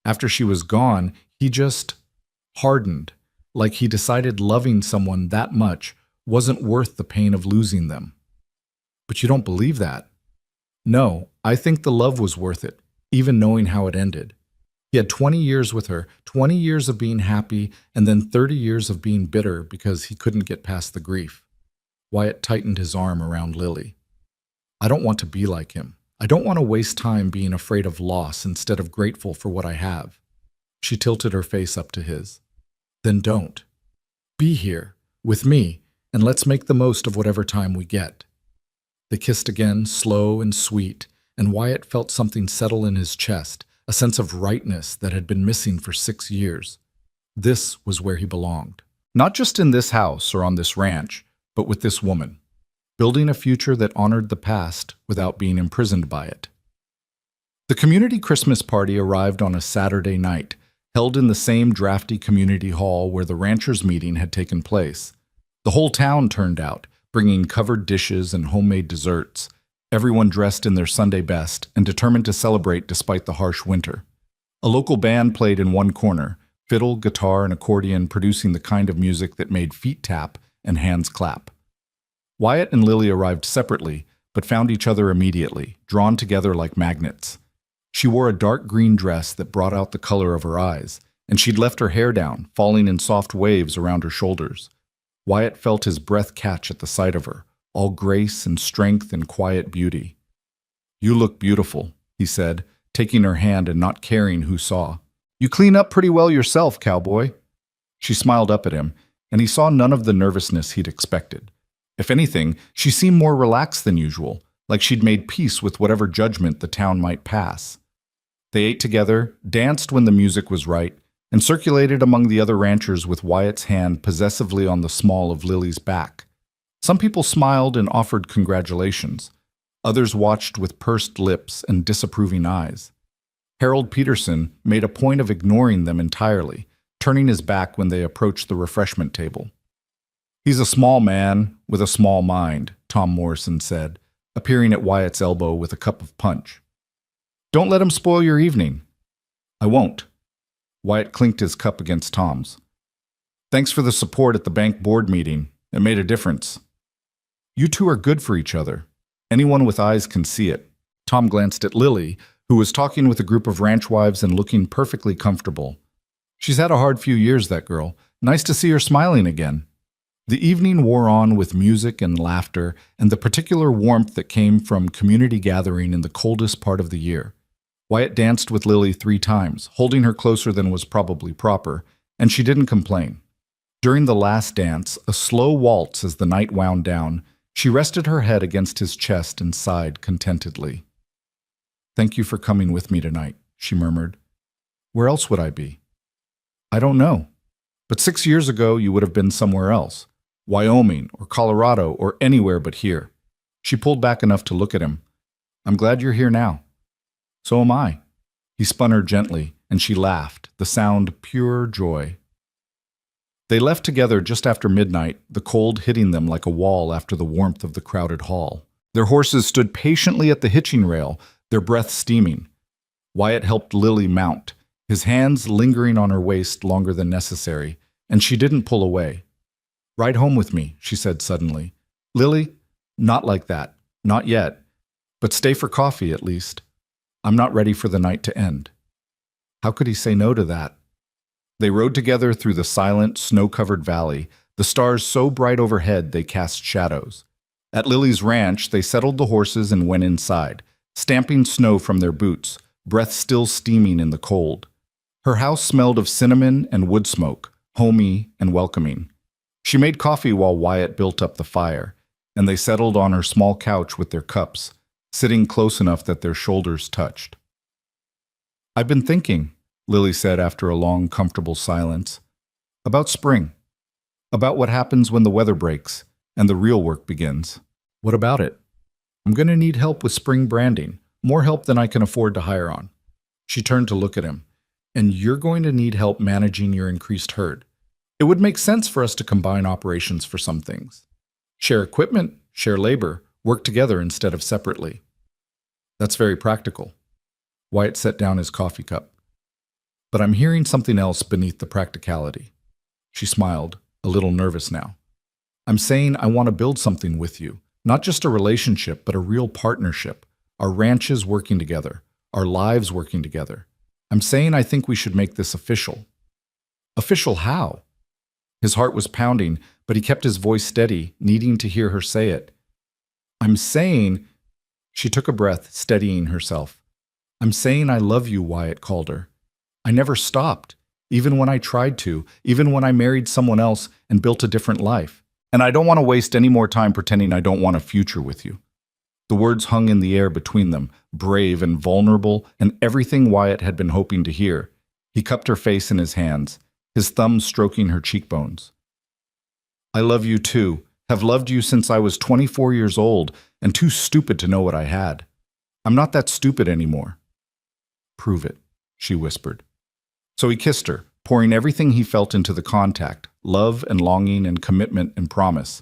After she was gone, he just hardened, like he decided loving someone that much wasn't worth the pain of losing them. But you don't believe that? No, I think the love was worth it, even knowing how it ended. He had 20 years with her, 20 years of being happy, and then 30 years of being bitter because he couldn't get past the grief. Wyatt tightened his arm around Lily. I don't want to be like him. I don't want to waste time being afraid of loss instead of grateful for what I have. She tilted her face up to his. Then don't. Be here, with me, and let's make the most of whatever time we get. They kissed again, slow and sweet, and Wyatt felt something settle in his chest, a sense of rightness that had been missing for 6 years. This was where he belonged. Not just in this house or on this ranch, but with this woman, building a future that honored the past without being imprisoned by it. The community Christmas party arrived on a Saturday night, held in the same drafty community hall where the ranchers' meeting had taken place. The whole town turned out, bringing covered dishes and homemade desserts, everyone dressed in their Sunday best and determined to celebrate despite the harsh winter. A local band played in one corner, fiddle, guitar, and accordion producing the kind of music that made feet tap and hands clap. Wyatt and Lily arrived separately, but found each other immediately, drawn together like magnets. She wore a dark green dress that brought out the color of her eyes, and she'd left her hair down, falling in soft waves around her shoulders. Wyatt felt his breath catch at the sight of her, all grace and strength and quiet beauty. "You look beautiful," he said, taking her hand and not caring who saw. "You clean up pretty well yourself, cowboy." She smiled up at him, and he saw none of the nervousness he'd expected. If anything, she seemed more relaxed than usual, like she'd made peace with whatever judgment the town might pass. They ate together, danced when the music was right, and circulated among the other ranchers with Wyatt's hand possessively on the small of Lily's back. Some people smiled and offered congratulations. Others watched with pursed lips and disapproving eyes. Harold Peterson made a point of ignoring them entirely, turning his back when they approached the refreshment table. "He's a small man with a small mind," Tom Morrison said, appearing at Wyatt's elbow with a cup of punch. "Don't let him spoil your evening." "I won't." Wyatt clinked his cup against Tom's. "Thanks for the support at the bank board meeting. It made a difference." "You two are good for each other. Anyone with eyes can see it." Tom glanced at Lily, who was talking with a group of ranch wives and looking perfectly comfortable. "She's had a hard few years, that girl. Nice to see her smiling again." The evening wore on with music and laughter and the particular warmth that came from community gathering in the coldest part of the year. Wyatt danced with Lily 3 times, holding her closer than was probably proper, and she didn't complain. During the last dance, a slow waltz as the night wound down, she rested her head against his chest and sighed contentedly. "Thank you for coming with me tonight," she murmured. "Where else would I be?" "I don't know. But 6 years ago you would have been somewhere else. Wyoming or Colorado or anywhere but here." She pulled back enough to look at him. "I'm glad you're here now." "So am I." He spun her gently, and she laughed, the sound pure joy. They left together just after midnight, the cold hitting them like a wall after the warmth of the crowded hall. Their horses stood patiently at the hitching rail, their breath steaming. Wyatt helped Lily mount, his hands lingering on her waist longer than necessary, and she didn't pull away. "Ride home with me," she said suddenly. "Lily, not like that. Not yet. But stay for coffee, at least. I'm not ready for the night to end." How could he say no to that? They rode together through the silent, snow-covered valley, the stars so bright overhead they cast shadows. At Lily's ranch, they settled the horses and went inside, stamping snow from their boots, breath still steaming in the cold. Her house smelled of cinnamon and wood smoke, homey and welcoming. She made coffee while Wyatt built up the fire, and they settled on her small couch with their cups, sitting close enough that their shoulders touched. "I've been thinking," Lily said after a long, comfortable silence, About spring. About what happens when the weather breaks and the real work begins. What about it? I'm going to need help with spring branding, more help than I can afford to hire on. She turned to look at him. And you're going to need help managing your increased herd. It would make sense for us to combine operations for some things. Share equipment, share labor, work together instead of separately. That's very practical. Wyatt set down his coffee cup. But I'm hearing something else beneath the practicality. She smiled, a little nervous now. I'm saying I want to build something with you, not just a relationship, but a real partnership. Our ranches working together, our lives working together. I'm saying I think we should make this official. Official how? His heart was pounding, but he kept his voice steady, needing to hear her say it. I'm saying... She took a breath, steadying herself. I'm saying I love you, Wyatt called her. I never stopped, even when I tried to, even when I married someone else and built a different life. And I don't want to waste any more time pretending I don't want a future with you. The words hung in the air between them, brave and vulnerable, and everything Wyatt had been hoping to hear. He cupped her face in his hands, his thumbs stroking her cheekbones. I love you too, have loved you since I was 24 years old and too stupid to know what I had. I'm not that stupid anymore. Prove it, she whispered. So he kissed her, pouring everything he felt into the contact, love and longing and commitment and promise.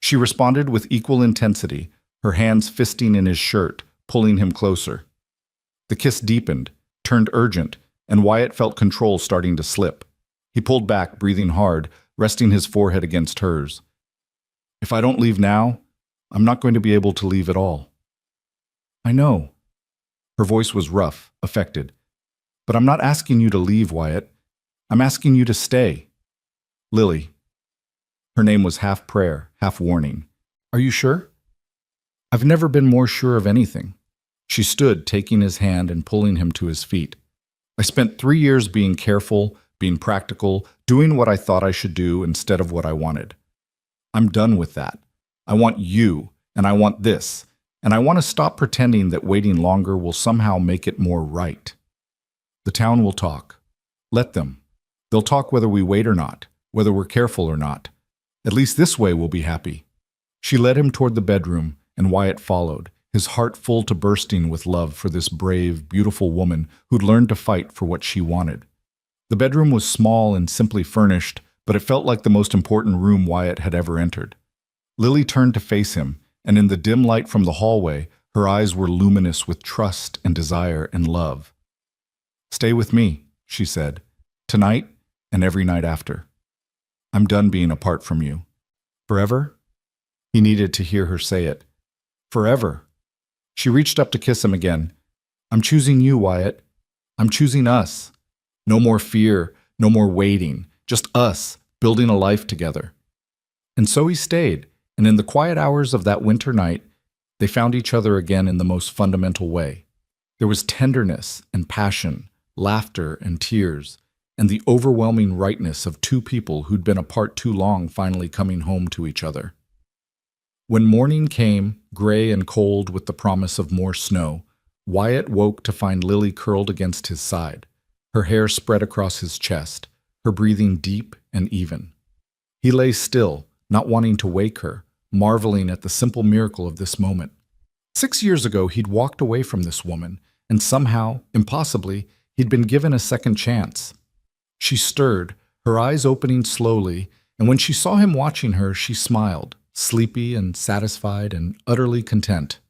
She responded with equal intensity, her hands fisting in his shirt, pulling him closer. The kiss deepened, turned urgent, and Wyatt felt control starting to slip. He pulled back, breathing hard, resting his forehead against hers. If I don't leave now, I'm not going to be able to leave at all. I know. Her voice was rough, affected. But I'm not asking you to leave, Wyatt. I'm asking you to stay. Lily. Her name was half prayer, half warning. Are you sure? I've never been more sure of anything. She stood, taking his hand and pulling him to his feet. I spent 3 years being careful, being practical, doing what I thought I should do instead of what I wanted. I'm done with that. I want you, and I want this, and I want to stop pretending that waiting longer will somehow make it more right. The town will talk. Let them. They'll talk whether we wait or not, whether we're careful or not. At least this way we'll be happy. She led him toward the bedroom, and Wyatt followed, his heart full to bursting with love for this brave, beautiful woman who'd learned to fight for what she wanted. The bedroom was small and simply furnished, but it felt like the most important room Wyatt had ever entered. Lily turned to face him, and in the dim light from the hallway, her eyes were luminous with trust and desire and love. Stay with me, she said, tonight and every night after. I'm done being apart from you. Forever? He needed to hear her say it. Forever. She reached up to kiss him again. I'm choosing you, Wyatt. I'm choosing us. No more fear, no more waiting, just us, building a life together. And so he stayed, and in the quiet hours of that winter night, they found each other again in the most fundamental way. There was tenderness and passion, laughter and tears, and the overwhelming rightness of two people who'd been apart too long finally coming home to each other. When morning came, gray and cold with the promise of more snow, Wyatt woke to find Lily curled against his side, her hair spread across his chest, her breathing deep and even. He lay still, not wanting to wake her, marveling at the simple miracle of this moment. 6 years ago, he'd walked away from this woman, and somehow, impossibly, he'd been given a second chance. She stirred, her eyes opening slowly, and when she saw him watching her, she smiled, sleepy and satisfied and utterly content.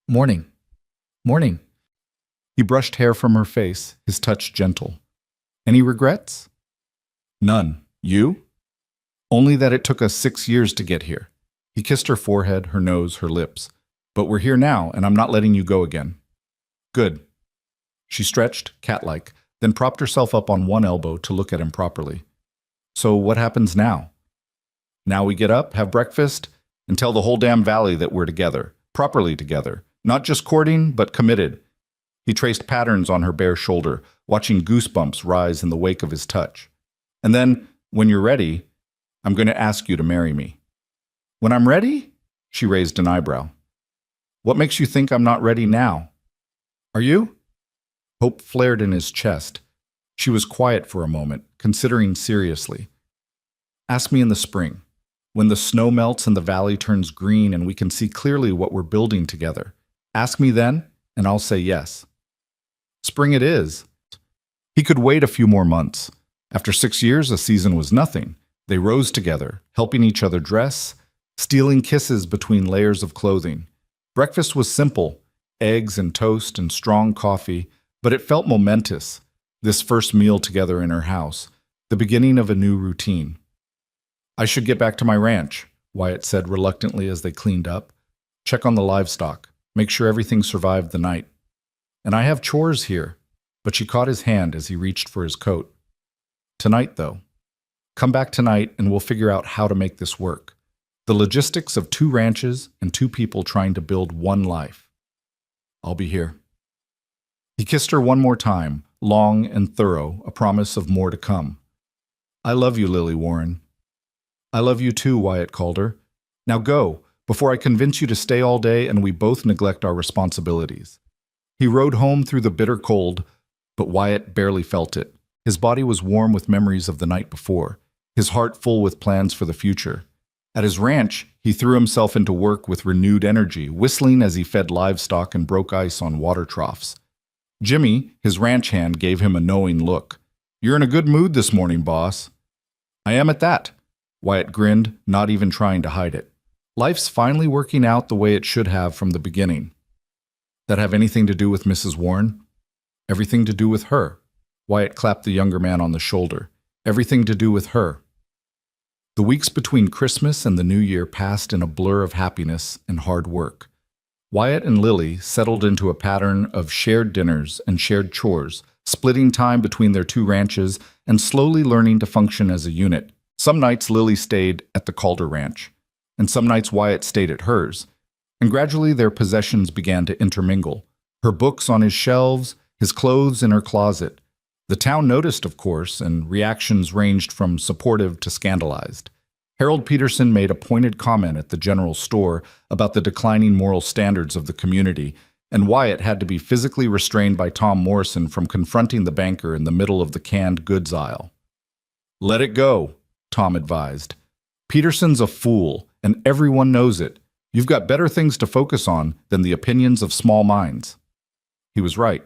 Morning. Morning. He brushed hair from her face, his touch gentle. Any regrets? None. You? Only that it took us 6 years to get here. He kissed her forehead, her nose, her lips. But we're here now, and I'm not letting you go again. Good. She stretched, cat-like, then propped herself up on one elbow to look at him properly. So what happens now? Now we get up, have breakfast, and tell the whole damn valley that we're together, properly together, not just courting, but committed. He traced patterns on her bare shoulder, watching goosebumps rise in the wake of his touch. And then, when you're ready, I'm going to ask you to marry me. When I'm ready? She raised an eyebrow. What makes you think I'm not ready now? Are you? Hope flared in his chest. She was quiet for a moment, considering seriously. Ask me in the spring, when the snow melts and the valley turns green and we can see clearly what we're building together. Ask me then, and I'll say yes. Spring it is. He could wait a few more months. After 6 years, a season was nothing. They rose together, helping each other dress, stealing kisses between layers of clothing. Breakfast was simple, eggs and toast and strong coffee, but it felt momentous, this first meal together in her house, the beginning of a new routine. I should get back to my ranch, Wyatt said reluctantly as they cleaned up. Check on the livestock, make sure everything survived the night. And I have chores here, but she caught his hand as he reached for his coat. Tonight, though. Come back tonight and we'll figure out how to make this work. The logistics of 2 ranches and 2 people trying to build one life. I'll be here. He kissed her one more time, long and thorough, a promise of more to come. I love you, Lily Warren. I love you too, Wyatt called her. Now go, before I convince you to stay all day and we both neglect our responsibilities. He rode home through the bitter cold, but Wyatt barely felt it. His body was warm with memories of the night before, his heart full with plans for the future. At his ranch, he threw himself into work with renewed energy, whistling as he fed livestock and broke ice on water troughs. Jimmy, his ranch hand, gave him a knowing look. You're in a good mood this morning, boss. I am at that. Wyatt grinned, not even trying to hide it. Life's finally working out the way it should have from the beginning. That have anything to do with Mrs. Warren? Everything to do with her. Wyatt clapped the younger man on the shoulder. Everything to do with her. The weeks between Christmas and the New Year passed in a blur of happiness and hard work. Wyatt and Lily settled into a pattern of shared dinners and shared chores, splitting time between their 2 ranches and slowly learning to function as a unit. Some nights Lily stayed at the Calder Ranch, and some nights Wyatt stayed at hers, and gradually their possessions began to intermingle. Her books on his shelves, his clothes in her closet. The town noticed, of course, and reactions ranged from supportive to scandalized. Harold Peterson made a pointed comment at the general store about the declining moral standards of the community, and Wyatt had to be physically restrained by Tom Morrison from confronting the banker in the middle of the canned goods aisle. Let it go, Tom advised. Peterson's a fool, and everyone knows it. You've got better things to focus on than the opinions of small minds. He was right.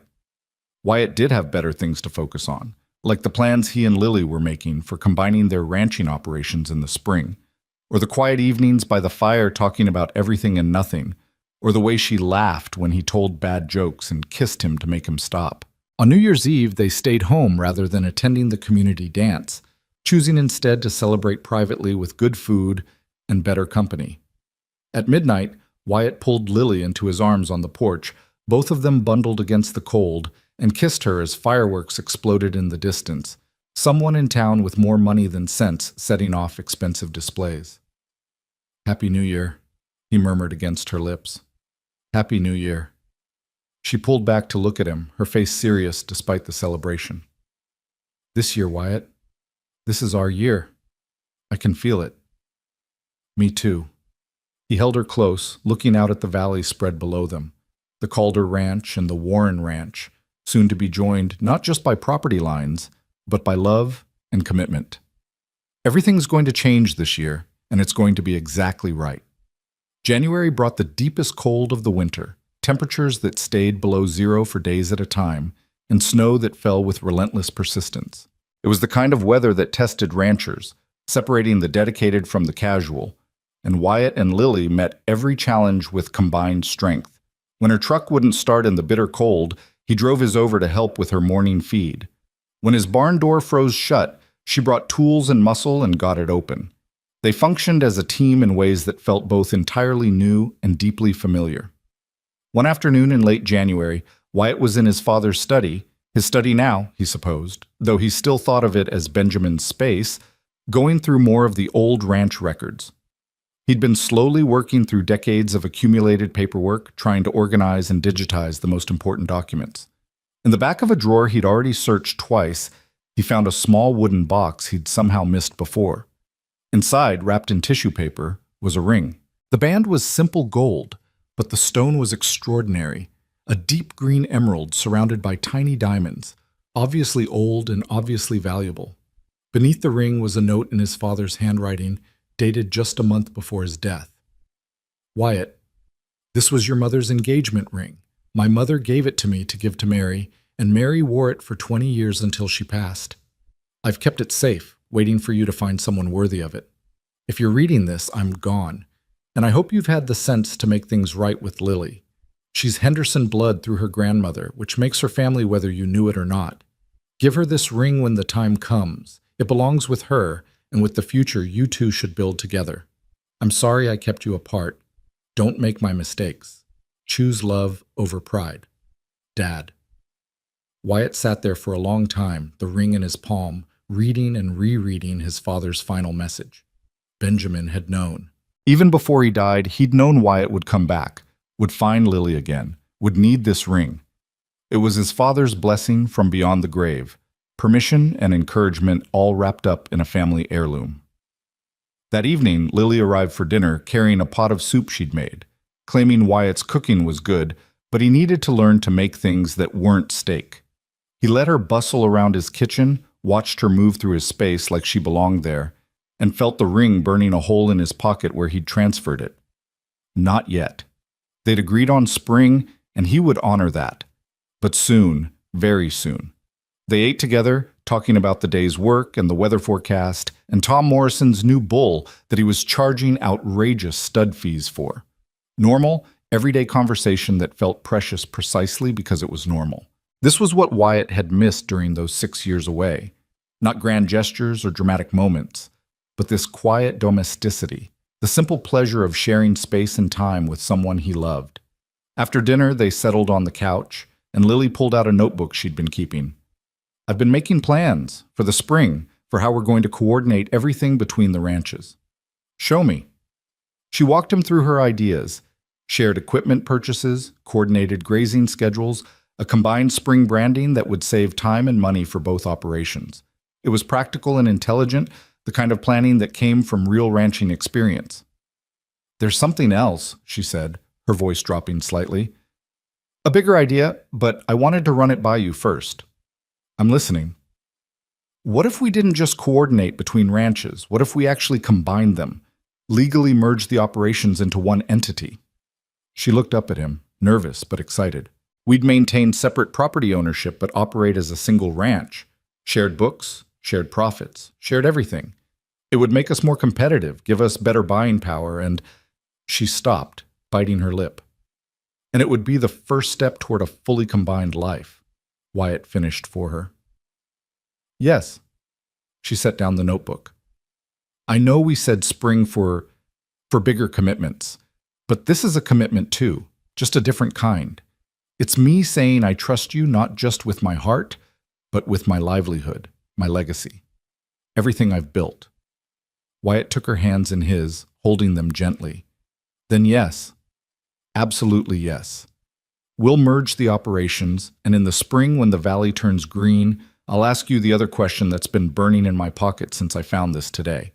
Wyatt did have better things to focus on, like the plans he and Lily were making for combining their ranching operations in the spring, or the quiet evenings by the fire talking about everything and nothing, or the way she laughed when he told bad jokes and kissed him to make him stop. On New Year's Eve, they stayed home rather than attending the community dance, choosing instead to celebrate privately with good food and better company. At midnight, Wyatt pulled Lily into his arms on the porch, both of them bundled against the cold, and kissed her as fireworks exploded in the distance, someone in town with more money than sense setting off expensive displays. Happy New Year, he murmured against her lips. Happy New Year. She pulled back to look at him, her face serious despite the celebration. This year, Wyatt. This is our year. I can feel it. Me too. He held her close, looking out at the valley spread below them, the Calder Ranch and the Warren Ranch, soon to be joined not just by property lines, but by love and commitment. Everything's going to change this year, and it's going to be exactly right. January brought the deepest cold of the winter, temperatures that stayed below 0 for days at a time, and snow that fell with relentless persistence. It was the kind of weather that tested ranchers, separating the dedicated from the casual, and Wyatt and Lily met every challenge with combined strength. When her truck wouldn't start in the bitter cold, he drove his over to help with her morning feed. When his barn door froze shut, she brought tools and muscle and got it open. They functioned as a team in ways that felt both entirely new and deeply familiar. One afternoon in late January, Wyatt was in his father's study, his study now, he supposed, though he still thought of it as Benjamin's space, going through more of the old ranch records. He'd been slowly working through decades of accumulated paperwork, trying to organize and digitize the most important documents. In the back of a drawer he'd already searched twice, he found a small wooden box he'd somehow missed before. Inside, wrapped in tissue paper, was a ring. The band was simple gold, but the stone was extraordinary, a deep green emerald surrounded by tiny diamonds, obviously old and obviously valuable. Beneath the ring was a note in his father's handwriting, dated just a month before his death. Wyatt, this was your mother's engagement ring. My mother gave it to me to give to Mary, and Mary wore it for 20 years until she passed. I've kept it safe, waiting for you to find someone worthy of it. If you're reading this, I'm gone, and I hope you've had the sense to make things right with Lily. She's Henderson blood through her grandmother, which makes her family whether you knew it or not. Give her this ring when the time comes. It belongs with her, and with the future you two should build together. I'm sorry I kept you apart. Don't make my mistakes. Choose love over pride. Dad. Wyatt sat there for a long time, the ring in his palm, reading and rereading his father's final message. Benjamin had known. Even before he died, he'd known Wyatt would come back, would find Lily again, would need this ring. It was his father's blessing from beyond the grave, permission and encouragement all wrapped up in a family heirloom. That evening, Lily arrived for dinner carrying a pot of soup she'd made, claiming Wyatt's cooking was good, but he needed to learn to make things that weren't steak. He let her bustle around his kitchen, watched her move through his space like she belonged there, and felt the ring burning a hole in his pocket where he'd transferred it. Not yet. They'd agreed on spring, and he would honor that. But soon, very soon. They ate together, talking about the day's work and the weather forecast, and Tom Morrison's new bull that he was charging outrageous stud fees for. Normal, everyday conversation that felt precious precisely because it was normal. This was what Wyatt had missed during those 6 years away. Not grand gestures or dramatic moments, but this quiet domesticity, the simple pleasure of sharing space and time with someone he loved. After dinner, they settled on the couch, and Lily pulled out a notebook she'd been keeping. I've been making plans for the spring for how we're going to coordinate everything between the ranches. Show me. She walked him through her ideas, shared equipment purchases, coordinated grazing schedules, a combined spring branding that would save time and money for both operations. It was practical and intelligent, the kind of planning that came from real ranching experience. There's something else, she said, her voice dropping slightly. A bigger idea, but I wanted to run it by you first. I'm listening. What if we didn't just coordinate between ranches? What if we actually combined them, legally merged the operations into one entity? She looked up at him, nervous but excited. We'd maintain separate property ownership but operate as a single ranch. Shared books, shared profits, shared everything. It would make us more competitive, give us better buying power, and she stopped, biting her lip. And it would be the first step toward a fully combined life, Wyatt finished for her. Yes. She set down the notebook. I know we said spring for bigger commitments, but this is a commitment too, just a different kind. It's me saying I trust you not just with my heart, but with my livelihood, my legacy, everything I've built. Wyatt took her hands in his, holding them gently. Then yes, absolutely yes. We'll merge the operations, and in the spring when the valley turns green, I'll ask you the other question that's been burning in my pocket since I found this today.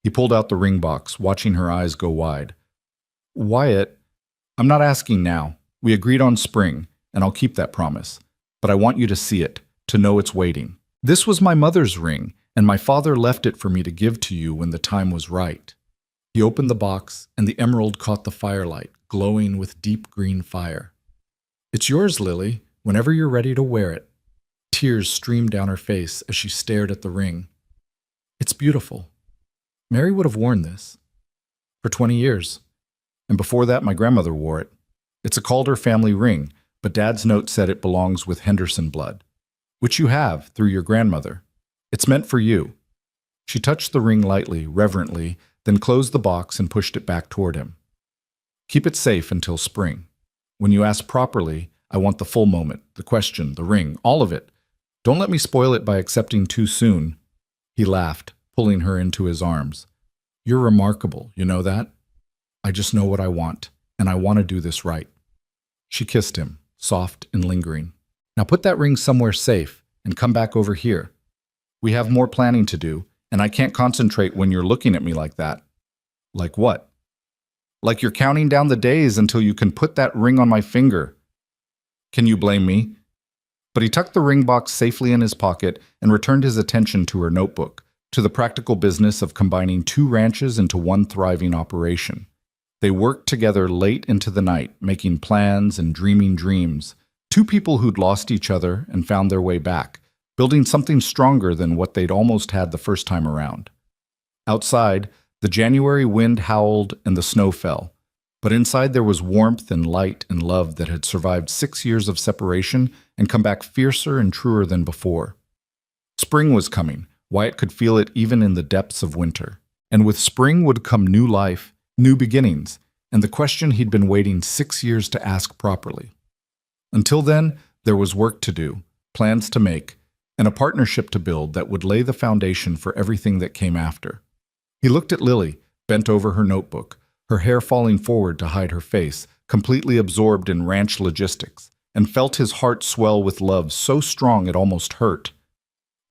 He pulled out the ring box, watching her eyes go wide. Wyatt, I'm not asking now. We agreed on spring, and I'll keep that promise. But I want you to see it, to know it's waiting. This was my mother's ring, and my father left it for me to give to you when the time was right. He opened the box, and the emerald caught the firelight, glowing with deep green fire. It's yours, Lily, whenever you're ready to wear it. Tears streamed down her face as she stared at the ring. It's beautiful. Mary would have worn this for 20 years, and before that my grandmother wore it. It's a Calder family ring, but Dad's note said it belongs with Henderson blood, which you have through your grandmother. It's meant for you. She touched the ring lightly, reverently, then closed the box and pushed it back toward him. Keep it safe until spring. When you ask properly, I want the full moment, the question, the ring, all of it. Don't let me spoil it by accepting too soon. He laughed, pulling her into his arms. You're remarkable, you know that? I just know what I want, and I want to do this right. She kissed him, soft and lingering. Now put that ring somewhere safe and come back over here. We have more planning to do, and I can't concentrate when you're looking at me like that. Like what? Like you're counting down the days until you can put that ring on my finger. Can you blame me? But he tucked the ring box safely in his pocket and returned his attention to her notebook, to the practical business of combining two ranches into one thriving operation. They worked together late into the night, making plans and dreaming dreams. Two people who'd lost each other and found their way back, building something stronger than what they'd almost had the first time around. Outside, the January wind howled and the snow fell, but inside there was warmth and light and love that had survived 6 years of separation and come back fiercer and truer than before. Spring was coming. Wyatt could feel it even in the depths of winter. And with spring would come new life, new beginnings, and the question he'd been waiting 6 years to ask properly. Until then, there was work to do, plans to make, and a partnership to build that would lay the foundation for everything that came after. He looked at Lily, bent over her notebook, her hair falling forward to hide her face, completely absorbed in ranch logistics, and felt his heart swell with love so strong it almost hurt.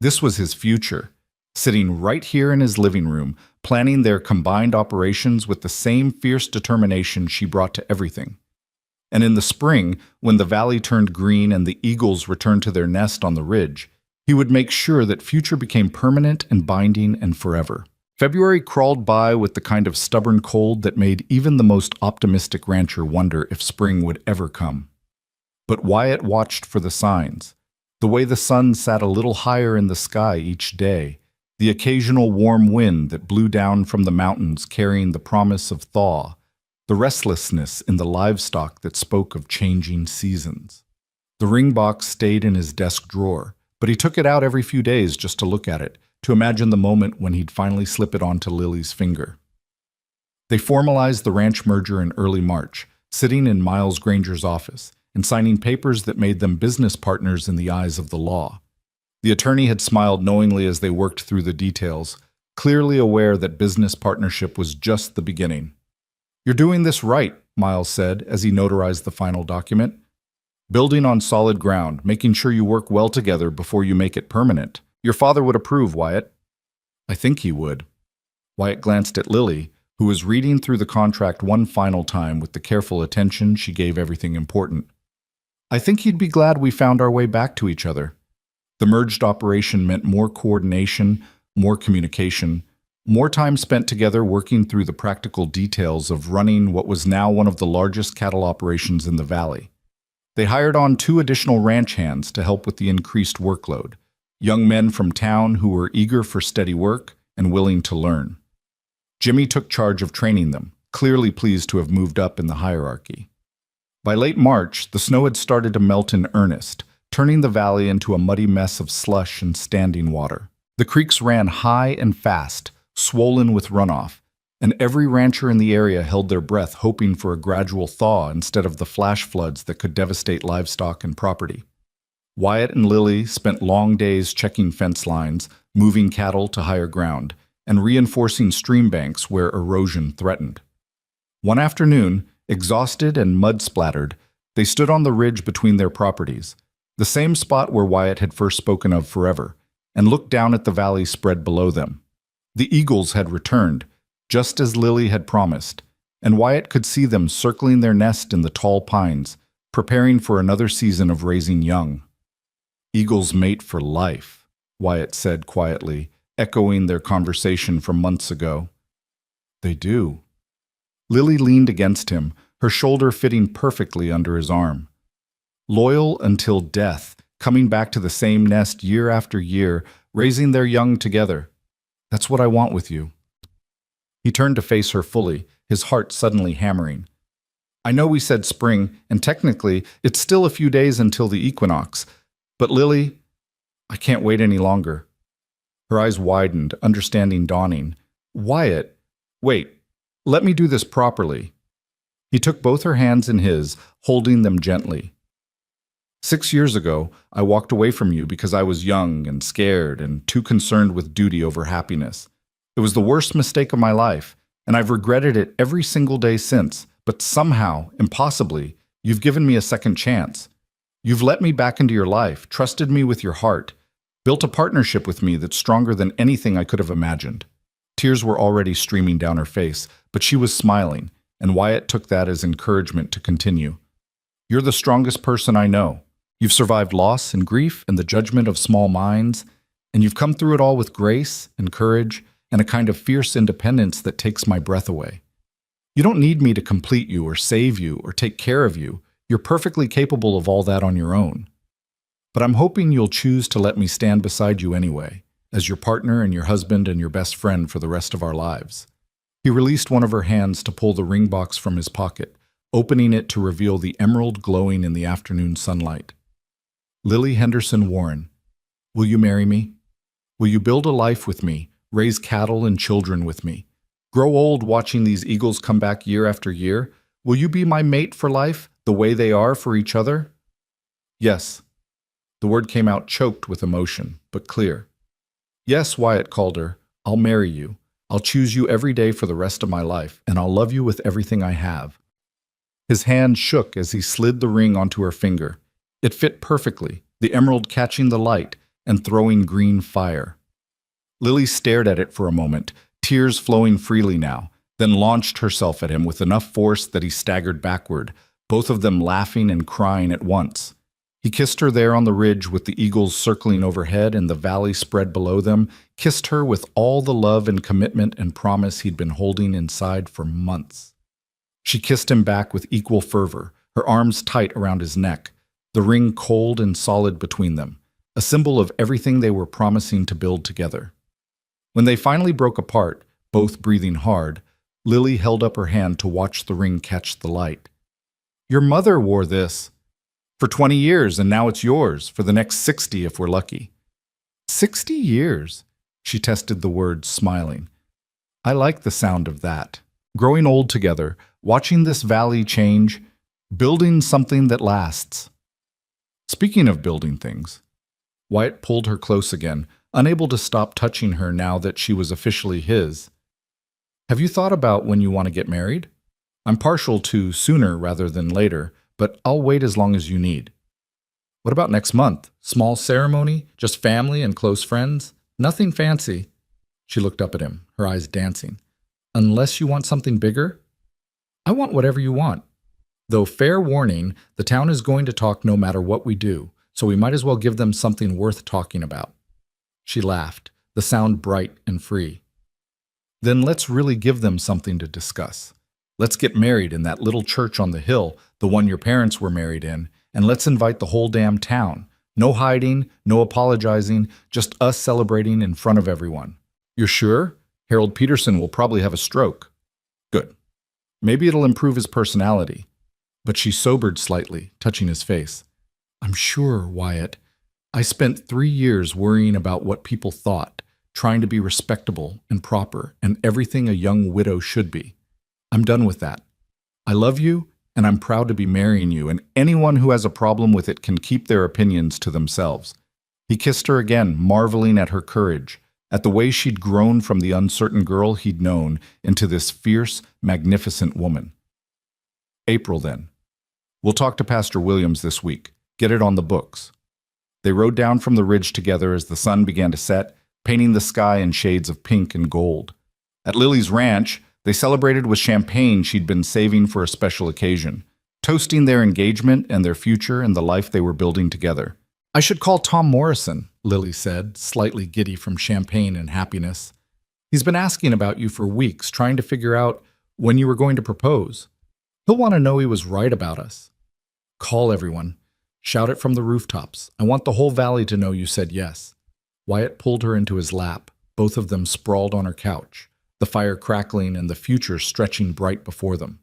This was his future, sitting right here in his living room, planning their combined operations with the same fierce determination she brought to everything. And in the spring, when the valley turned green and the eagles returned to their nest on the ridge, he would make sure that future became permanent and binding and forever. February crawled by with the kind of stubborn cold that made even the most optimistic rancher wonder if spring would ever come. But Wyatt watched for the signs. The way the sun sat a little higher in the sky each day, the occasional warm wind that blew down from the mountains carrying the promise of thaw, the restlessness in the livestock that spoke of changing seasons. The ring box stayed in his desk drawer, but he took it out every few days just to look at it, to imagine the moment when he'd finally slip it onto Lily's finger. They formalized the ranch merger in early March, sitting in Miles Granger's office, and signing papers that made them business partners in the eyes of the law. The attorney had smiled knowingly as they worked through the details, clearly aware that business partnership was just the beginning. "You're doing this right," Miles said as he notarized the final document. "Building on solid ground, making sure you work well together before you make it permanent. Your father would approve, Wyatt." "I think he would." Wyatt glanced at Lily, who was reading through the contract one final time with the careful attention she gave everything important. "I think he'd be glad we found our way back to each other." The merged operation meant more coordination, more communication, more time spent together working through the practical details of running what was now one of the largest cattle operations in the valley. They hired on 2 additional ranch hands to help with the increased workload, young men from town who were eager for steady work and willing to learn. Jimmy took charge of training them, clearly pleased to have moved up in the hierarchy. By late March, the snow had started to melt in earnest, turning the valley into a muddy mess of slush and standing water. The creeks ran high and fast, swollen with runoff, and every rancher in the area held their breath hoping for a gradual thaw instead of the flash floods that could devastate livestock and property. Wyatt and Lily spent long days checking fence lines, moving cattle to higher ground, and reinforcing stream banks where erosion threatened. One afternoon, exhausted and mud-splattered, they stood on the ridge between their properties, the same spot where Wyatt had first spoken of forever, and looked down at the valley spread below them. The eagles had returned, just as Lily had promised, and Wyatt could see them circling their nest in the tall pines, preparing for another season of raising young. "Eagles mate for life," Wyatt said quietly, echoing their conversation from months ago. "They do." Lily leaned against him, her shoulder fitting perfectly under his arm. "Loyal until death, coming back to the same nest year after year, raising their young together. That's what I want with you." He turned to face her fully, his heart suddenly hammering. "I know we said spring, and technically, it's still a few days until the equinox, but Lily, I can't wait any longer." Her eyes widened, understanding dawning. "Wyatt, wait, let me do this properly." He took both her hands in his, holding them gently. 6 years ago, I walked away from you because I was young and scared and too concerned with duty over happiness. It was the worst mistake of my life, and I've regretted it every single day since, but somehow, impossibly, you've given me a second chance. You've let me back into your life, trusted me with your heart, built a partnership with me that's stronger than anything I could have imagined. Tears were already streaming down her face, but she was smiling, and Wyatt took that as encouragement to continue. "You're the strongest person I know. You've survived loss and grief and the judgment of small minds, and you've come through it all with grace and courage and a kind of fierce independence that takes my breath away. You don't need me to complete you or save you or take care of you. You're perfectly capable of all that on your own. But I'm hoping you'll choose to let me stand beside you anyway, as your partner and your husband and your best friend for the rest of our lives." He released one of her hands to pull the ring box from his pocket, opening it to reveal the emerald glowing in the afternoon sunlight. "Lily Henderson Warren, will you marry me? Will you build a life with me, raise cattle and children with me? Grow old watching these eagles come back year after year? Will you be my mate for life, the way they are for each other?" "Yes." The word came out choked with emotion, but clear. "Yes," Wyatt called her, "I'll marry you. I'll choose you every day for the rest of my life, and I'll love you with everything I have." His hand shook as he slid the ring onto her finger. It fit perfectly, the emerald catching the light and throwing green fire. Lily stared at it for a moment, tears flowing freely now, then launched herself at him with enough force that he staggered backward, both of them laughing and crying at once. He kissed her there on the ridge with the eagles circling overhead and the valley spread below them, kissed her with all the love and commitment and promise he'd been holding inside for months. She kissed him back with equal fervor, her arms tight around his neck, the ring cold and solid between them, a symbol of everything they were promising to build together. When they finally broke apart, both breathing hard, Lily held up her hand to watch the ring catch the light. "Your mother wore this for 20 years, and now it's yours, for the next 60 if we're lucky." 60 years, she tested the words, smiling. "I like the sound of that. Growing old together, watching this valley change, building something that lasts." Speaking of building things, Wyatt pulled her close again, unable to stop touching her now that she was officially his. "Have you thought about when you want to get married? I'm partial to sooner rather than later, but I'll wait as long as you need." "What about next month? Small ceremony? Just family and close friends? Nothing fancy." She looked up at him, her eyes dancing. "Unless you want something bigger?" "I want whatever you want. Though fair warning, the town is going to talk no matter what we do, so we might as well give them something worth talking about." She laughed, the sound bright and free. "Then let's really give them something to discuss. Let's get married in that little church on the hill, the one your parents were married in, and let's invite the whole damn town. No hiding, no apologizing, just us celebrating in front of everyone." "You're sure? Harold Peterson will probably have a stroke." "Good. Maybe it'll improve his personality." But she sobered slightly, touching his face. "I'm sure, Wyatt. I spent 3 years worrying about what people thought, trying to be respectable and proper and everything a young widow should be. I'm done with that. I love you, and I'm proud to be marrying you, and anyone who has a problem with it can keep their opinions to themselves." He kissed her again, marveling at her courage, at the way she'd grown from the uncertain girl he'd known into this fierce, magnificent woman. "April, then. We'll talk to Pastor Williams this week. Get it on the books." They rode down from the ridge together as the sun began to set, painting the sky in shades of pink and gold. At Lily's ranch, they celebrated with champagne she'd been saving for a special occasion, toasting their engagement and their future and the life they were building together. "I should call Tom Morrison," Lily said, slightly giddy from champagne and happiness. "He's been asking about you for weeks, trying to figure out when you were going to propose. He'll want to know he was right about us. Call everyone. Shout it from the rooftops. I want the whole valley to know you said yes." Wyatt pulled her into his lap, both of them sprawled on her couch, the fire crackling and the future stretching bright before them.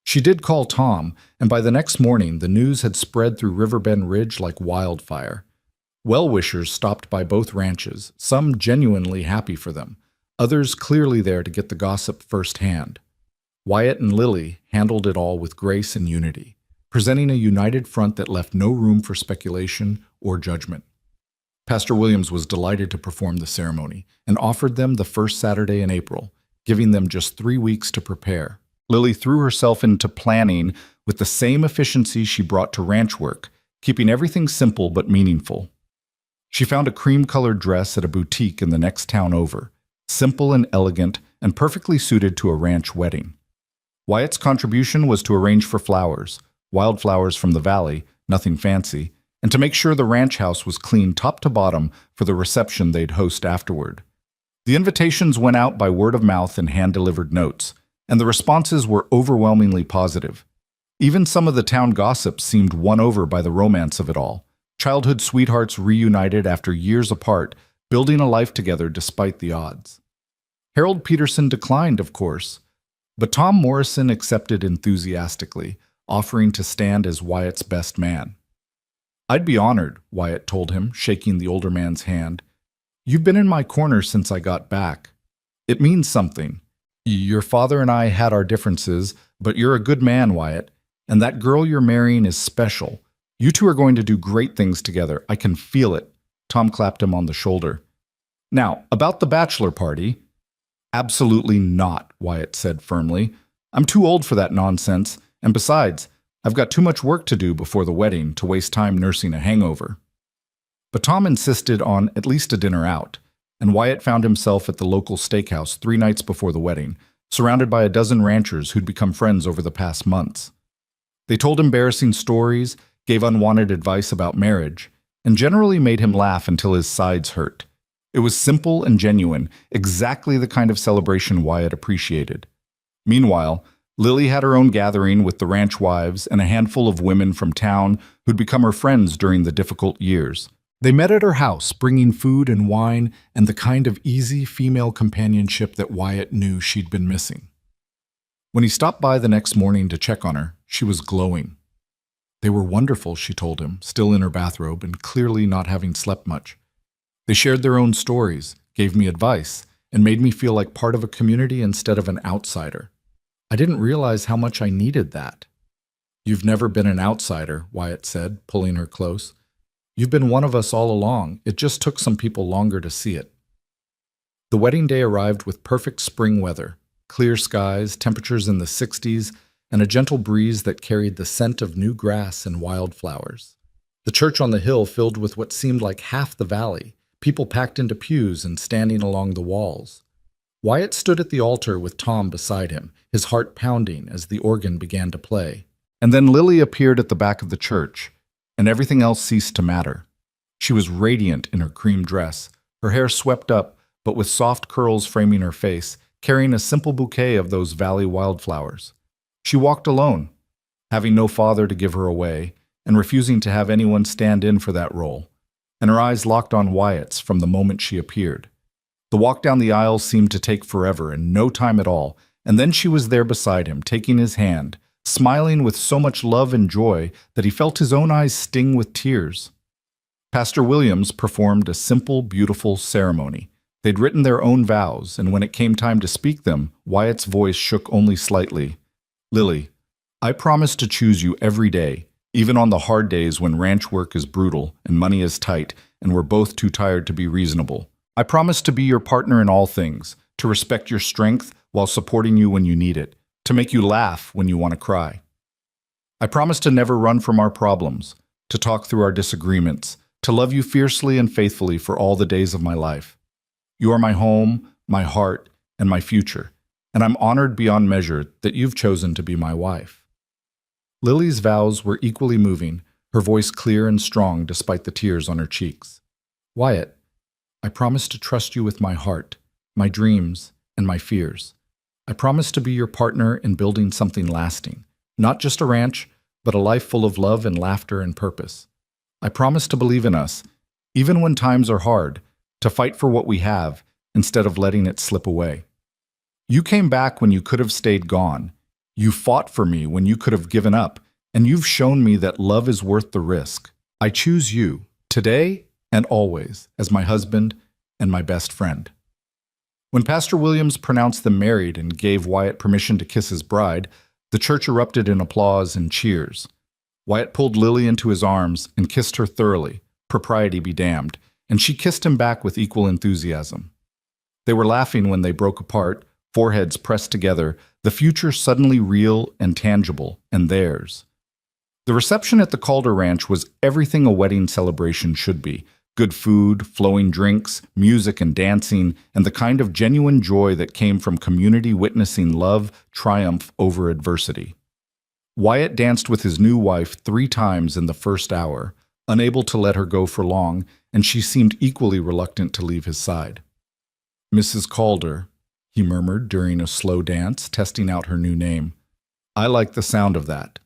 She did call Tom, and by the next morning the news had spread through Riverbend Ridge like wildfire. Well-wishers stopped by both ranches, some genuinely happy for them, others clearly there to get the gossip firsthand. Wyatt and Lily handled it all with grace and unity, presenting a united front that left no room for speculation or judgment. Pastor Williams was delighted to perform the ceremony and offered them the first Saturday in April, giving them just 3 weeks to prepare. Lily threw herself into planning with the same efficiency she brought to ranch work, keeping everything simple but meaningful. She found a cream-colored dress at a boutique in the next town over, simple and elegant and perfectly suited to a ranch wedding. Wyatt's contribution was to arrange for flowers, wildflowers from the valley, nothing fancy, and to make sure the ranch house was clean top to bottom for the reception they'd host afterward. The invitations went out by word of mouth and hand-delivered notes, and the responses were overwhelmingly positive. Even some of the town gossips seemed won over by the romance of it all. Childhood sweethearts reunited after years apart, building a life together despite the odds. Harold Peterson declined, of course, but Tom Morrison accepted enthusiastically, offering to stand as Wyatt's best man. "I'd be honored," Wyatt told him, shaking the older man's hand. "You've been in my corner since I got back. It means something. Your father and I had our differences, but you're a good man, Wyatt, and that girl you're marrying is special. You two are going to do great things together. I can feel it." Tom clapped him on the shoulder. "Now, about the bachelor party." "Absolutely not," Wyatt said firmly. "I'm too old for that nonsense, and besides, I've got too much work to do before the wedding to waste time nursing a hangover." But Tom insisted on at least a dinner out, and Wyatt found himself at the local steakhouse 3 nights before the wedding, surrounded by a dozen ranchers who'd become friends over the past months. They told embarrassing stories, gave unwanted advice about marriage, and generally made him laugh until his sides hurt. It was simple and genuine, exactly the kind of celebration Wyatt appreciated. Meanwhile, Lily had her own gathering with the ranch wives and a handful of women from town who'd become her friends during the difficult years. They met at her house, bringing food and wine and the kind of easy female companionship that Wyatt knew she'd been missing. When he stopped by the next morning to check on her, she was glowing. They were wonderful, she told him, still in her bathrobe and clearly not having slept much. They shared their own stories, gave me advice, and made me feel like part of a community instead of an outsider. I didn't realize how much I needed that. "You've never been an outsider," Wyatt said, pulling her close. "You've been one of us all along. It just took some people longer to see it." The wedding day arrived with perfect spring weather, clear skies, temperatures in the 60s, and a gentle breeze that carried the scent of new grass and wildflowers. The church on the hill filled with what seemed like half the valley, people packed into pews and standing along the walls. Wyatt stood at the altar with Tom beside him, his heart pounding as the organ began to play. And then Lily appeared at the back of the church, and everything else ceased to matter. She was radiant in her cream dress, her hair swept up, but with soft curls framing her face, carrying a simple bouquet of those valley wildflowers. She walked alone, having no father to give her away, and refusing to have anyone stand in for that role, and her eyes locked on Wyatt's from the moment she appeared. The walk down the aisle seemed to take forever and no time at all, and then she was there beside him, taking his hand, smiling with so much love and joy that he felt his own eyes sting with tears. Pastor Williams performed a simple, beautiful ceremony. They'd written their own vows, and when it came time to speak them, Wyatt's voice shook only slightly. "Lily, I promise to choose you every day, even on the hard days when ranch work is brutal and money is tight and we're both too tired to be reasonable. I promise to be your partner in all things, to respect your strength while supporting you when you need it, to make you laugh when you want to cry. I promise to never run from our problems, to talk through our disagreements, to love you fiercely and faithfully for all the days of my life. You are my home, my heart, and my future, and I'm honored beyond measure that you've chosen to be my wife." Lily's vows were equally moving, her voice clear and strong despite the tears on her cheeks. "Wyatt, I promise to trust you with my heart, my dreams, and my fears. I promise to be your partner in building something lasting, not just a ranch, but a life full of love and laughter and purpose. I promise to believe in us, even when times are hard, to fight for what we have instead of letting it slip away. You came back when you could have stayed gone. You fought for me when you could have given up, and you've shown me that love is worth the risk. I choose you, today and always, as my husband and my best friend." When Pastor Williams pronounced them married and gave Wyatt permission to kiss his bride, the church erupted in applause and cheers. Wyatt pulled Lily into his arms and kissed her thoroughly, propriety be damned, and she kissed him back with equal enthusiasm. They were laughing when they broke apart, foreheads pressed together, the future suddenly real and tangible, and theirs. The reception at the Calder Ranch was everything a wedding celebration should be. Good food, flowing drinks, music and dancing, and the kind of genuine joy that came from community witnessing love triumph over adversity. Wyatt danced with his new wife 3 times in the first hour, unable to let her go for long, and she seemed equally reluctant to leave his side. "Mrs. Calder," he murmured during a slow dance, testing out her new name. "I like the sound of that."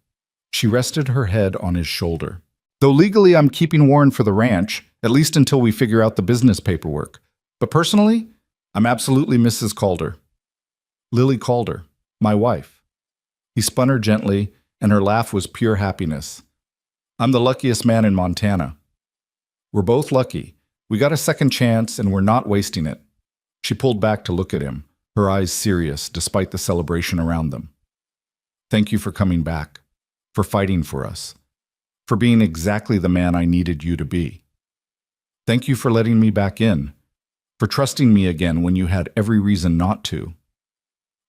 She rested her head on his shoulder. "Though legally I'm keeping Warren for the ranch, at least until we figure out the business paperwork. But personally, I'm absolutely Mrs. Calder. Lily Calder, my wife." He spun her gently, and her laugh was pure happiness. "I'm the luckiest man in Montana." "We're both lucky. We got a second chance, and we're not wasting it." She pulled back to look at him, her eyes serious despite the celebration around them. "Thank you for coming back, for fighting for us, for being exactly the man I needed you to be. Thank you for letting me back in, for trusting me again when you had every reason not to."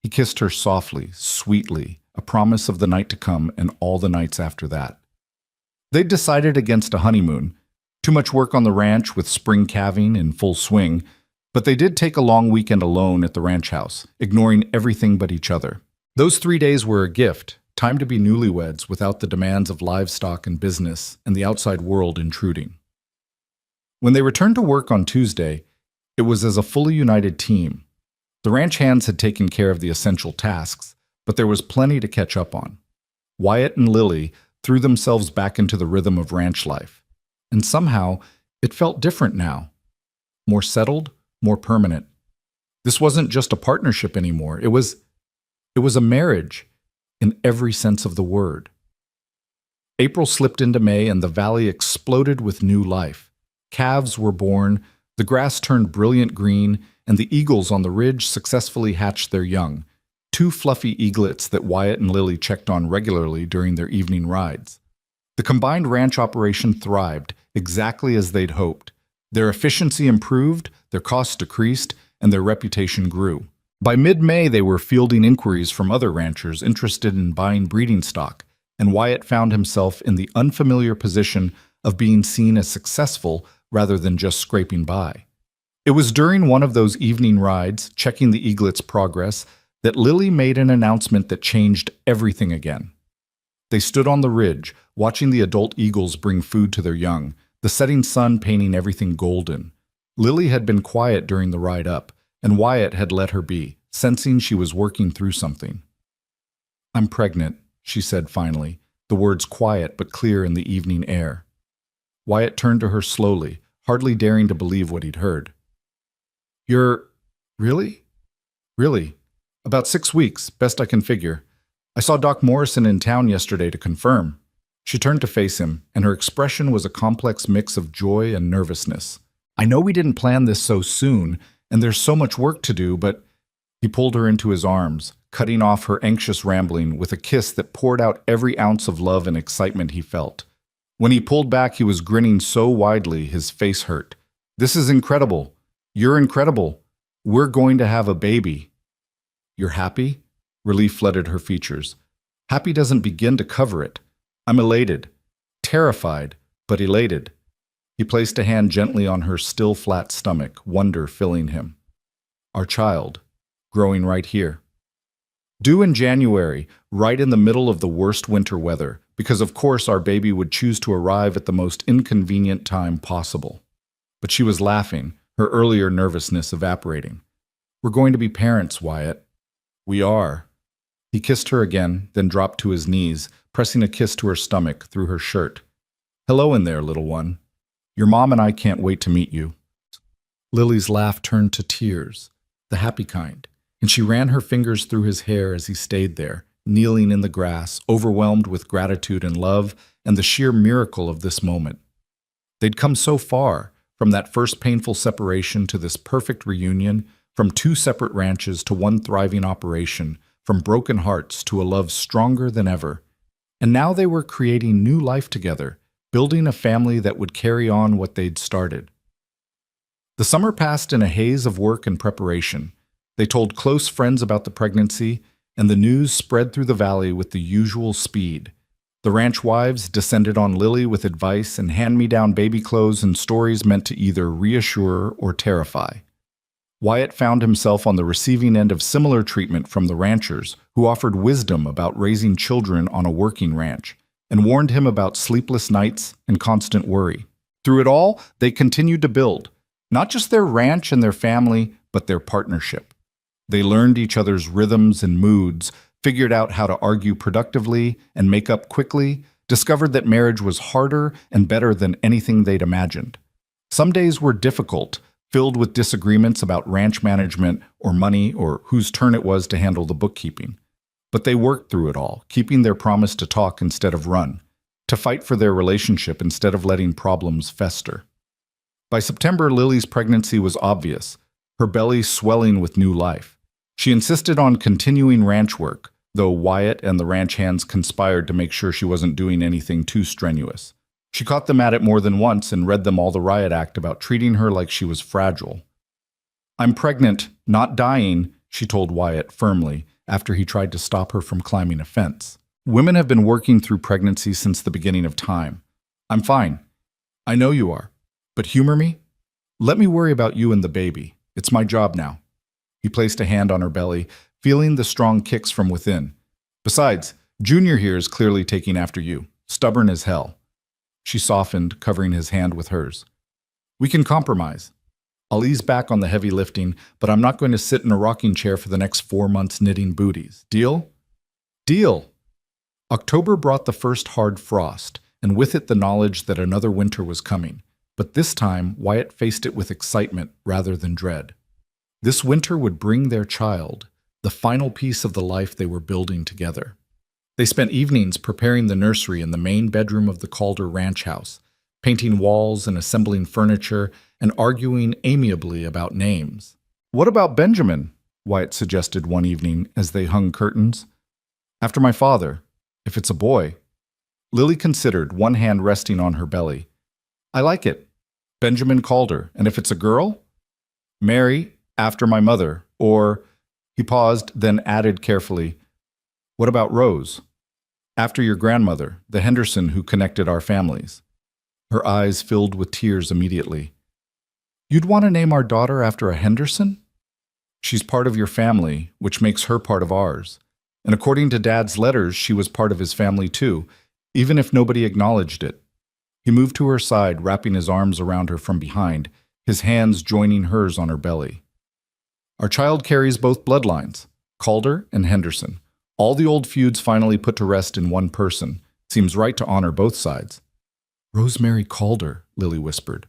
He kissed her softly, sweetly, a promise of the night to come and all the nights after that. They'd decided against a honeymoon, too much work on the ranch with spring calving in full swing, but they did take a long weekend alone at the ranch house, ignoring everything but each other. Those 3 days were a gift, time to be newlyweds without the demands of livestock and business and the outside world intruding. When they returned to work on Tuesday, it was as a fully united team. The ranch hands had taken care of the essential tasks, but there was plenty to catch up on. Wyatt and Lily threw themselves back into the rhythm of ranch life, and somehow it felt different now. More settled, more permanent. This wasn't just a partnership anymore. It was a marriage in every sense of the word. April slipped into May and the valley exploded with new life. Calves were born, the grass turned brilliant green, and the eagles on the ridge successfully hatched their young, 2 fluffy eaglets that Wyatt and Lily checked on regularly during their evening rides. The combined ranch operation thrived, exactly as they'd hoped. Their efficiency improved, their costs decreased, and their reputation grew. By mid-May, they were fielding inquiries from other ranchers interested in buying breeding stock, and Wyatt found himself in the unfamiliar position of being seen as successful rather than just scraping by. It was during one of those evening rides, checking the eaglet's progress, that Lily made an announcement that changed everything again. They stood on the ridge, watching the adult eagles bring food to their young, the setting sun painting everything golden. Lily had been quiet during the ride up, and Wyatt had let her be, sensing she was working through something. "I'm pregnant," she said finally, the words quiet but clear in the evening air. Wyatt turned to her slowly, hardly daring to believe what he'd heard. "You're... really?" "Really. About 6 weeks, best I can figure. I saw Doc Morrison in town yesterday to confirm." She turned to face him, and her expression was a complex mix of joy and nervousness. "I know we didn't plan this so soon, and there's so much work to do, but..." He pulled her into his arms, cutting off her anxious rambling with a kiss that poured out every ounce of love and excitement he felt. When he pulled back, he was grinning so widely his face hurt. "This is incredible. You're incredible. We're going to have a baby." "You're happy?" Relief flooded her features. "Happy doesn't begin to cover it. I'm elated. Terrified, but elated." He placed a hand gently on her still flat stomach, wonder filling him. "Our child, growing right here. Due in January, right in the middle of the worst winter weather, because of course our baby would choose to arrive at the most inconvenient time possible." But she was laughing, her earlier nervousness evaporating. "We're going to be parents, Wyatt." "We are." He kissed her again, then dropped to his knees, pressing a kiss to her stomach through her shirt. "Hello in there, little one. Your mom and I can't wait to meet you." Lily's laugh turned to tears, the happy kind, and she ran her fingers through his hair as he stayed there, kneeling in the grass, overwhelmed with gratitude and love and the sheer miracle of this moment. They'd come so far, from that first painful separation to this perfect reunion, from 2 separate ranches to one thriving operation, from broken hearts to a love stronger than ever. And now they were creating new life together, building a family that would carry on what they'd started. The summer passed in a haze of work and preparation. They told close friends about the pregnancy, and the news spread through the valley with the usual speed. The ranch wives descended on Lily with advice and hand-me-down baby clothes and stories meant to either reassure or terrify. Wyatt found himself on the receiving end of similar treatment from the ranchers, who offered wisdom about raising children on a working ranch, and warned him about sleepless nights and constant worry. Through it all, they continued to build, not just their ranch and their family, but their partnership. They learned each other's rhythms and moods, figured out how to argue productively and make up quickly, discovered that marriage was harder and better than anything they'd imagined. Some days were difficult, filled with disagreements about ranch management or money or whose turn it was to handle the bookkeeping. But they worked through it all, keeping their promise to talk instead of run, to fight for their relationship instead of letting problems fester. By September, Lily's pregnancy was obvious, her belly swelling with new life. She insisted on continuing ranch work, though Wyatt and the ranch hands conspired to make sure she wasn't doing anything too strenuous. She caught them at it more than once and read them all the riot act about treating her like she was fragile. "I'm pregnant, not dying," she told Wyatt firmly after he tried to stop her from climbing a fence. "Women have been working through pregnancy since the beginning of time. I'm fine. I know you are. But humor me? Let me worry about you and the baby. It's my job now." He placed a hand on her belly, feeling the strong kicks from within. "Besides, Junior here is clearly taking after you. Stubborn as hell." She softened, covering his hand with hers. "We can compromise. I'll ease back on the heavy lifting, but I'm not going to sit in a rocking chair for the next 4 months knitting booties. Deal?" "Deal!" October brought the first hard frost, and with it the knowledge that another winter was coming. But this time, Wyatt faced it with excitement rather than dread. This winter would bring their child, the final piece of the life they were building together. They spent evenings preparing the nursery in the main bedroom of the Calder ranch house, painting walls and assembling furniture and arguing amiably about names. "What about Benjamin?" Wyatt suggested one evening as they hung curtains. "After my father, if it's a boy." Lily considered, one hand resting on her belly. "I like it. Benjamin Calder. And if it's a girl? Mary, after my mother. Or," he paused, then added carefully, "what about Rose? After your grandmother, the Henderson who connected our families." Her eyes filled with tears immediately. "You'd want to name our daughter after a Henderson?" "She's part of your family, which makes her part of ours. And according to Dad's letters, she was part of his family too, even if nobody acknowledged it." He moved to her side, wrapping his arms around her from behind, his hands joining hers on her belly. "Our child carries both bloodlines, Calder and Henderson. All the old feuds finally put to rest in one person. Seems right to honor both sides." "Rosemary Calder," Lily whispered.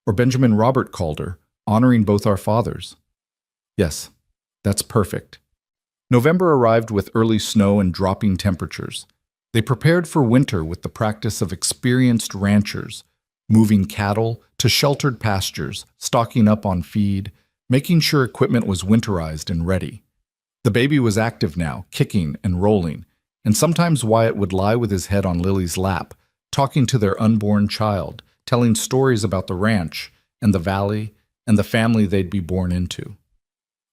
"Or Benjamin Robert Calder, honoring both our fathers." "Yes, that's perfect." November arrived with early snow and dropping temperatures. They prepared for winter with the practice of experienced ranchers, moving cattle to sheltered pastures, stocking up on feed, making sure equipment was winterized and ready. The baby was active now, kicking and rolling, and sometimes Wyatt would lie with his head on Lily's lap, talking to their unborn child, telling stories about the ranch and the valley and the family they'd be born into.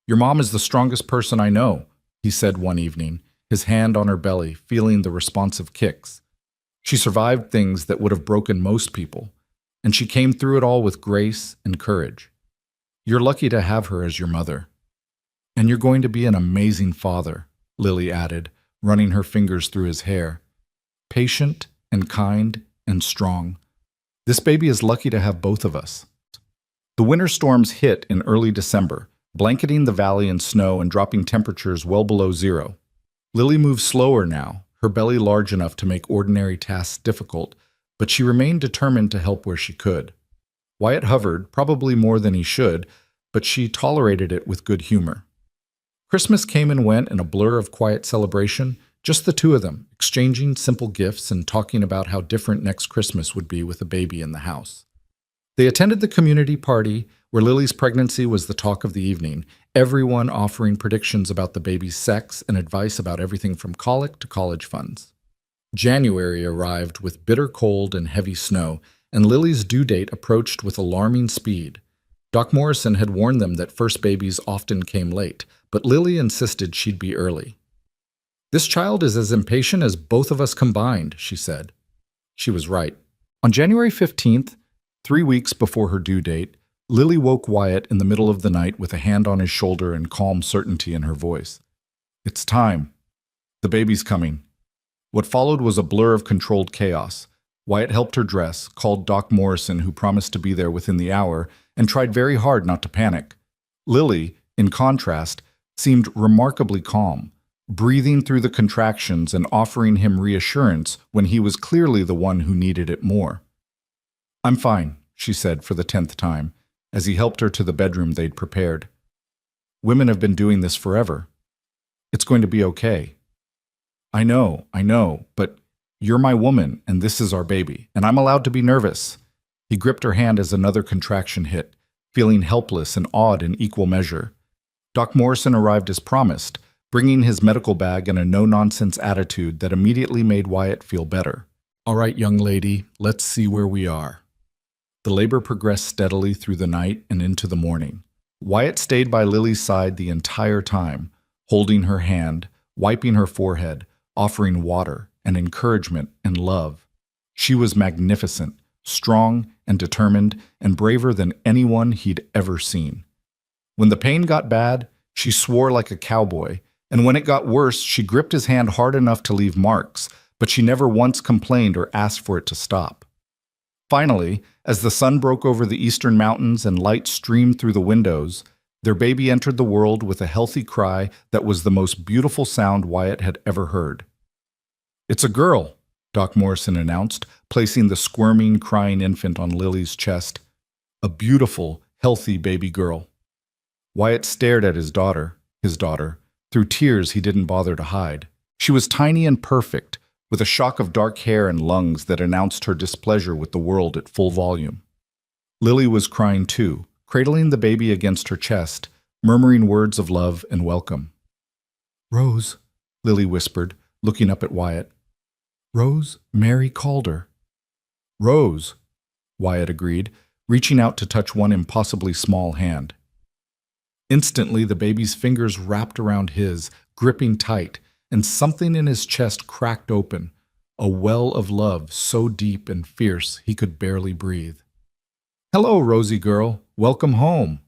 "Your mom is the strongest person I know," he said one evening, his hand on her belly, feeling the responsive kicks. "She survived things that would have broken most people, and she came through it all with grace and courage. You're lucky to have her as your mother. And you're going to be an amazing father," Lily added, running her fingers through his hair. "Patient and kind and strong. This baby is lucky to have both of us." The winter storms hit in early December, blanketing the valley in snow and dropping temperatures well below zero. Lily moved slower now, her belly large enough to make ordinary tasks difficult, but she remained determined to help where she could. Wyatt hovered, probably more than he should, but she tolerated it with good humor. Christmas came and went in a blur of quiet celebration, just the two of them, exchanging simple gifts and talking about how different next Christmas would be with a baby in the house. They attended the community party, where Lily's pregnancy was the talk of the evening, everyone offering predictions about the baby's sex and advice about everything from colic to college funds. January arrived with bitter cold and heavy snow, and Lily's due date approached with alarming speed. Doc Morrison had warned them that first babies often came late, but Lily insisted she'd be early. "This child is as impatient as both of us combined," she said. She was right. On January 15th, 3 weeks before her due date, Lily woke Wyatt in the middle of the night with a hand on his shoulder and calm certainty in her voice. "It's time. The baby's coming. What followed was a blur of controlled chaos. Wyatt helped her dress, called Doc Morrison, who promised to be there within the hour, and tried very hard not to panic. Lily, in contrast, seemed remarkably calm, breathing through the contractions and offering him reassurance when he was clearly the one who needed it more. "I'm fine," she said for the 10th time, as he helped her to the bedroom they'd prepared. "Women have been doing this forever. It's going to be okay." I know, but you're my woman, and this is our baby, and I'm allowed to be nervous." He gripped her hand as another contraction hit, feeling helpless and awed in equal measure. Doc Morrison arrived as promised, bringing his medical bag and a no-nonsense attitude that immediately made Wyatt feel better. "All right, young lady, let's see where we are." The labor progressed steadily through the night and into the morning. Wyatt stayed by Lily's side the entire time, holding her hand, wiping her forehead, offering water and encouragement and love. She was magnificent, strong and determined, and braver than anyone he'd ever seen. When the pain got bad, she swore like a cowboy, and when it got worse, she gripped his hand hard enough to leave marks, but she never once complained or asked for it to stop. Finally, as the sun broke over the eastern mountains and light streamed through the windows, their baby entered the world with a healthy cry that was the most beautiful sound Wyatt had ever heard. "It's a girl," Doc Morrison announced, placing the squirming, crying infant on Lily's chest. A beautiful, healthy baby girl. Wyatt stared at his daughter, through tears he didn't bother to hide. She was tiny and perfect, with a shock of dark hair and lungs that announced her displeasure with the world at full volume. Lily was crying too, cradling the baby against her chest, murmuring words of love and welcome. "Rose," Lily whispered, looking up at Wyatt. "Rose, Mary called her." "Rose," Wyatt agreed, reaching out to touch one impossibly small hand. Instantly, the baby's fingers wrapped around his, gripping tight, and something in his chest cracked open, a well of love so deep and fierce he could barely breathe. "Hello, Rosie girl. Welcome home."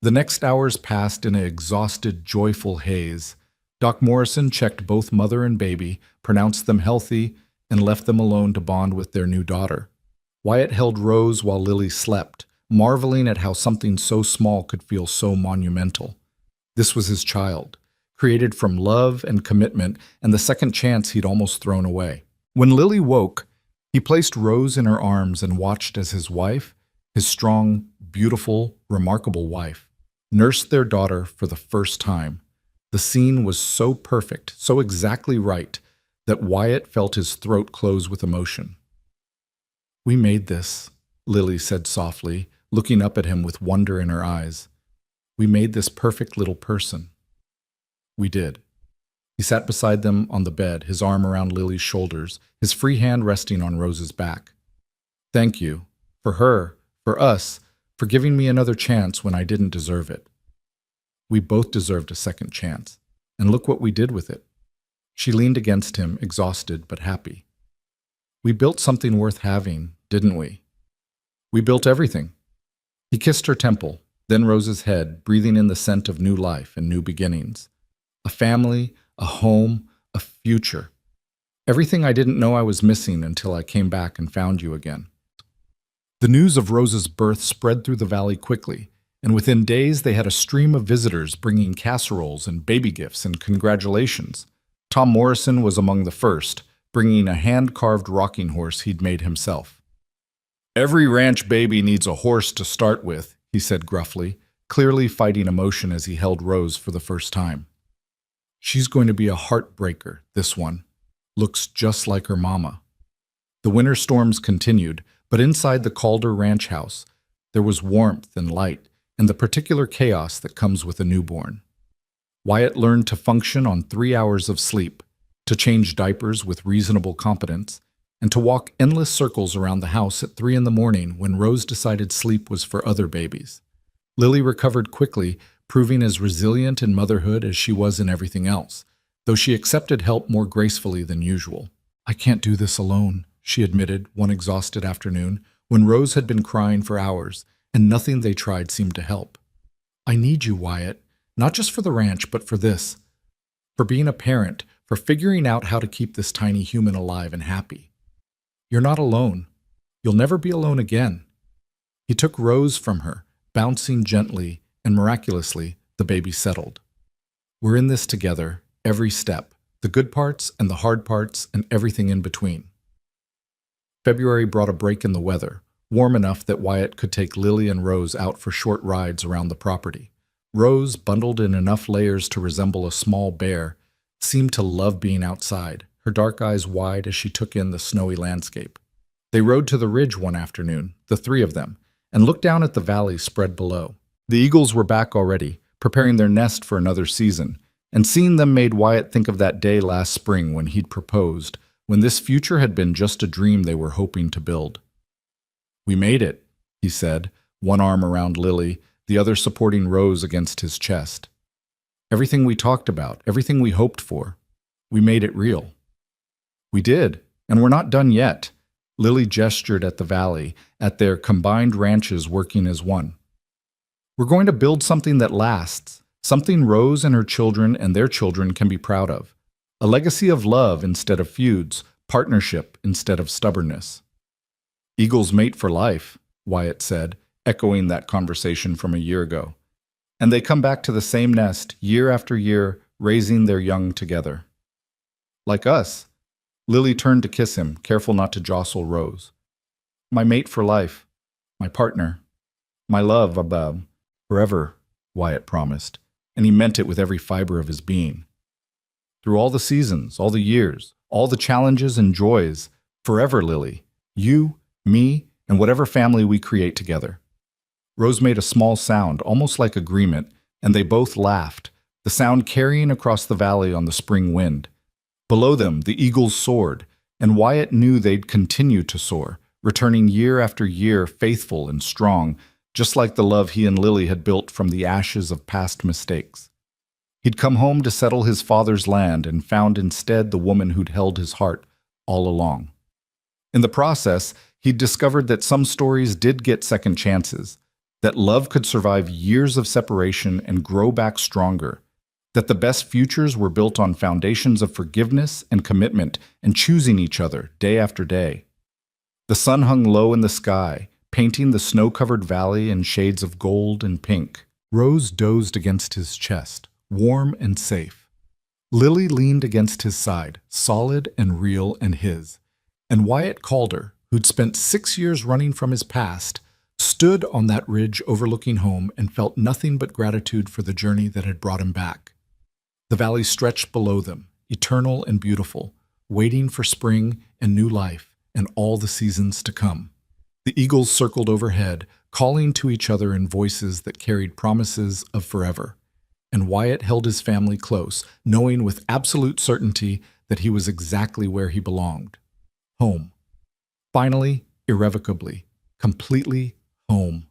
The next hours passed in an exhausted, joyful haze. Doc Morrison checked both mother and baby, pronounced them healthy, and left them alone to bond with their new daughter. Wyatt held Rose while Lily slept, marveling at how something so small could feel so monumental. This was his child, created from love and commitment and the second chance he'd almost thrown away. When Lily woke, he placed Rose in her arms and watched as his wife, his strong, beautiful, remarkable wife, nursed their daughter for the first time. The scene was so perfect, so exactly right, that Wyatt felt his throat close with emotion. "We made this," Lily said softly, looking up at him with wonder in her eyes. "We made this perfect little person." "We did." He sat beside them on the bed, his arm around Lily's shoulders, his free hand resting on Rose's back. "Thank you. For her, for us, for giving me another chance when I didn't deserve it. We both deserved a second chance, and look what we did with it." She leaned against him, exhausted but happy. "We built something worth having, didn't we? We built everything." He kissed her temple, then Rose's head, breathing in the scent of new life and new beginnings. A family, a home, a future. Everything I didn't know I was missing until I came back and found you again. The news of Rose's birth spread through the valley quickly, and within days they had a stream of visitors bringing casseroles and baby gifts and congratulations. Tom Morrison was among the first, bringing a hand-carved rocking horse he'd made himself. "Every ranch baby needs a horse to start with," he said gruffly, clearly fighting emotion as he held Rose for the first time. "She's going to be a heartbreaker, this one. Looks just like her mama." The winter storms continued, but inside the Calder ranch house, there was warmth and light, and the particular chaos that comes with a newborn. Wyatt learned to function on 3 hours of sleep, to change diapers with reasonable competence, and to walk endless circles around the house at 3 in the morning when Rose decided sleep was for other babies. Lily recovered quickly, proving as resilient in motherhood as she was in everything else, though she accepted help more gracefully than usual. "I can't do this alone," she admitted one exhausted afternoon when Rose had been crying for hours, and nothing they tried seemed to help. "I need you, Wyatt, not just for the ranch, but for this. For being a parent, for figuring out how to keep this tiny human alive and happy. You're not alone. You'll never be alone again. He took Rose from her, bouncing gently, and miraculously, the baby settled. We're in this together, every step, the good parts and the hard parts and everything in between. February brought a break in the weather, warm enough that Wyatt could take Lily and Rose out for short rides around the property. Rose, bundled in enough layers to resemble a small bear, seemed to love being outside, her dark eyes wide as she took in the snowy landscape. They rode to the ridge one afternoon, the three of them, and looked down at the valley spread below. The eagles were back already, preparing their nest for another season, and seeing them made Wyatt think of that day last spring when he'd proposed, when this future had been just a dream they were hoping to build. "We made it," he said, one arm around Lily, the other supporting Rose against his chest. "Everything we talked about, everything we hoped for, we made it real." "We did, and we're not done yet." Lily gestured at the valley, at their combined ranches working as one. "We're going to build something that lasts, something Rose and her children and their children can be proud of. A legacy of love instead of feuds, partnership instead of stubbornness." "Eagles mate for life," Wyatt said, echoing that conversation from a year ago. "And they come back to the same nest year after year, raising their young together." "Like us." Lily turned to kiss him, careful not to jostle Rose. "My mate for life, my partner, my love above, forever," Wyatt promised, and he meant it with every fiber of his being. "Through all the seasons, all the years, all the challenges and joys, forever, Lily. You, me, and whatever family we create together." Rose made a small sound, almost like agreement, and they both laughed, the sound carrying across the valley on the spring wind. Below them, the eagles soared, and Wyatt knew they'd continue to soar, returning year after year faithful and strong, just like the love he and Lily had built from the ashes of past mistakes. He'd come home to settle his father's land and found instead the woman who'd held his heart all along. In the process, he'd discovered that some stories did get second chances, that love could survive years of separation and grow back stronger, that the best futures were built on foundations of forgiveness and commitment and choosing each other day after day. The sun hung low in the sky, painting the snow-covered valley in shades of gold and pink. Rose dozed against his chest, warm and safe. Lily leaned against his side, solid and real and his. And Wyatt Calder, who'd spent 6 years running from his past, stood on that ridge overlooking home and felt nothing but gratitude for the journey that had brought him back. The valley stretched below them, eternal and beautiful, waiting for spring and new life and all the seasons to come. The eagles circled overhead, calling to each other in voices that carried promises of forever. And Wyatt held his family close, knowing with absolute certainty that he was exactly where he belonged. Home. Finally, irrevocably, completely home.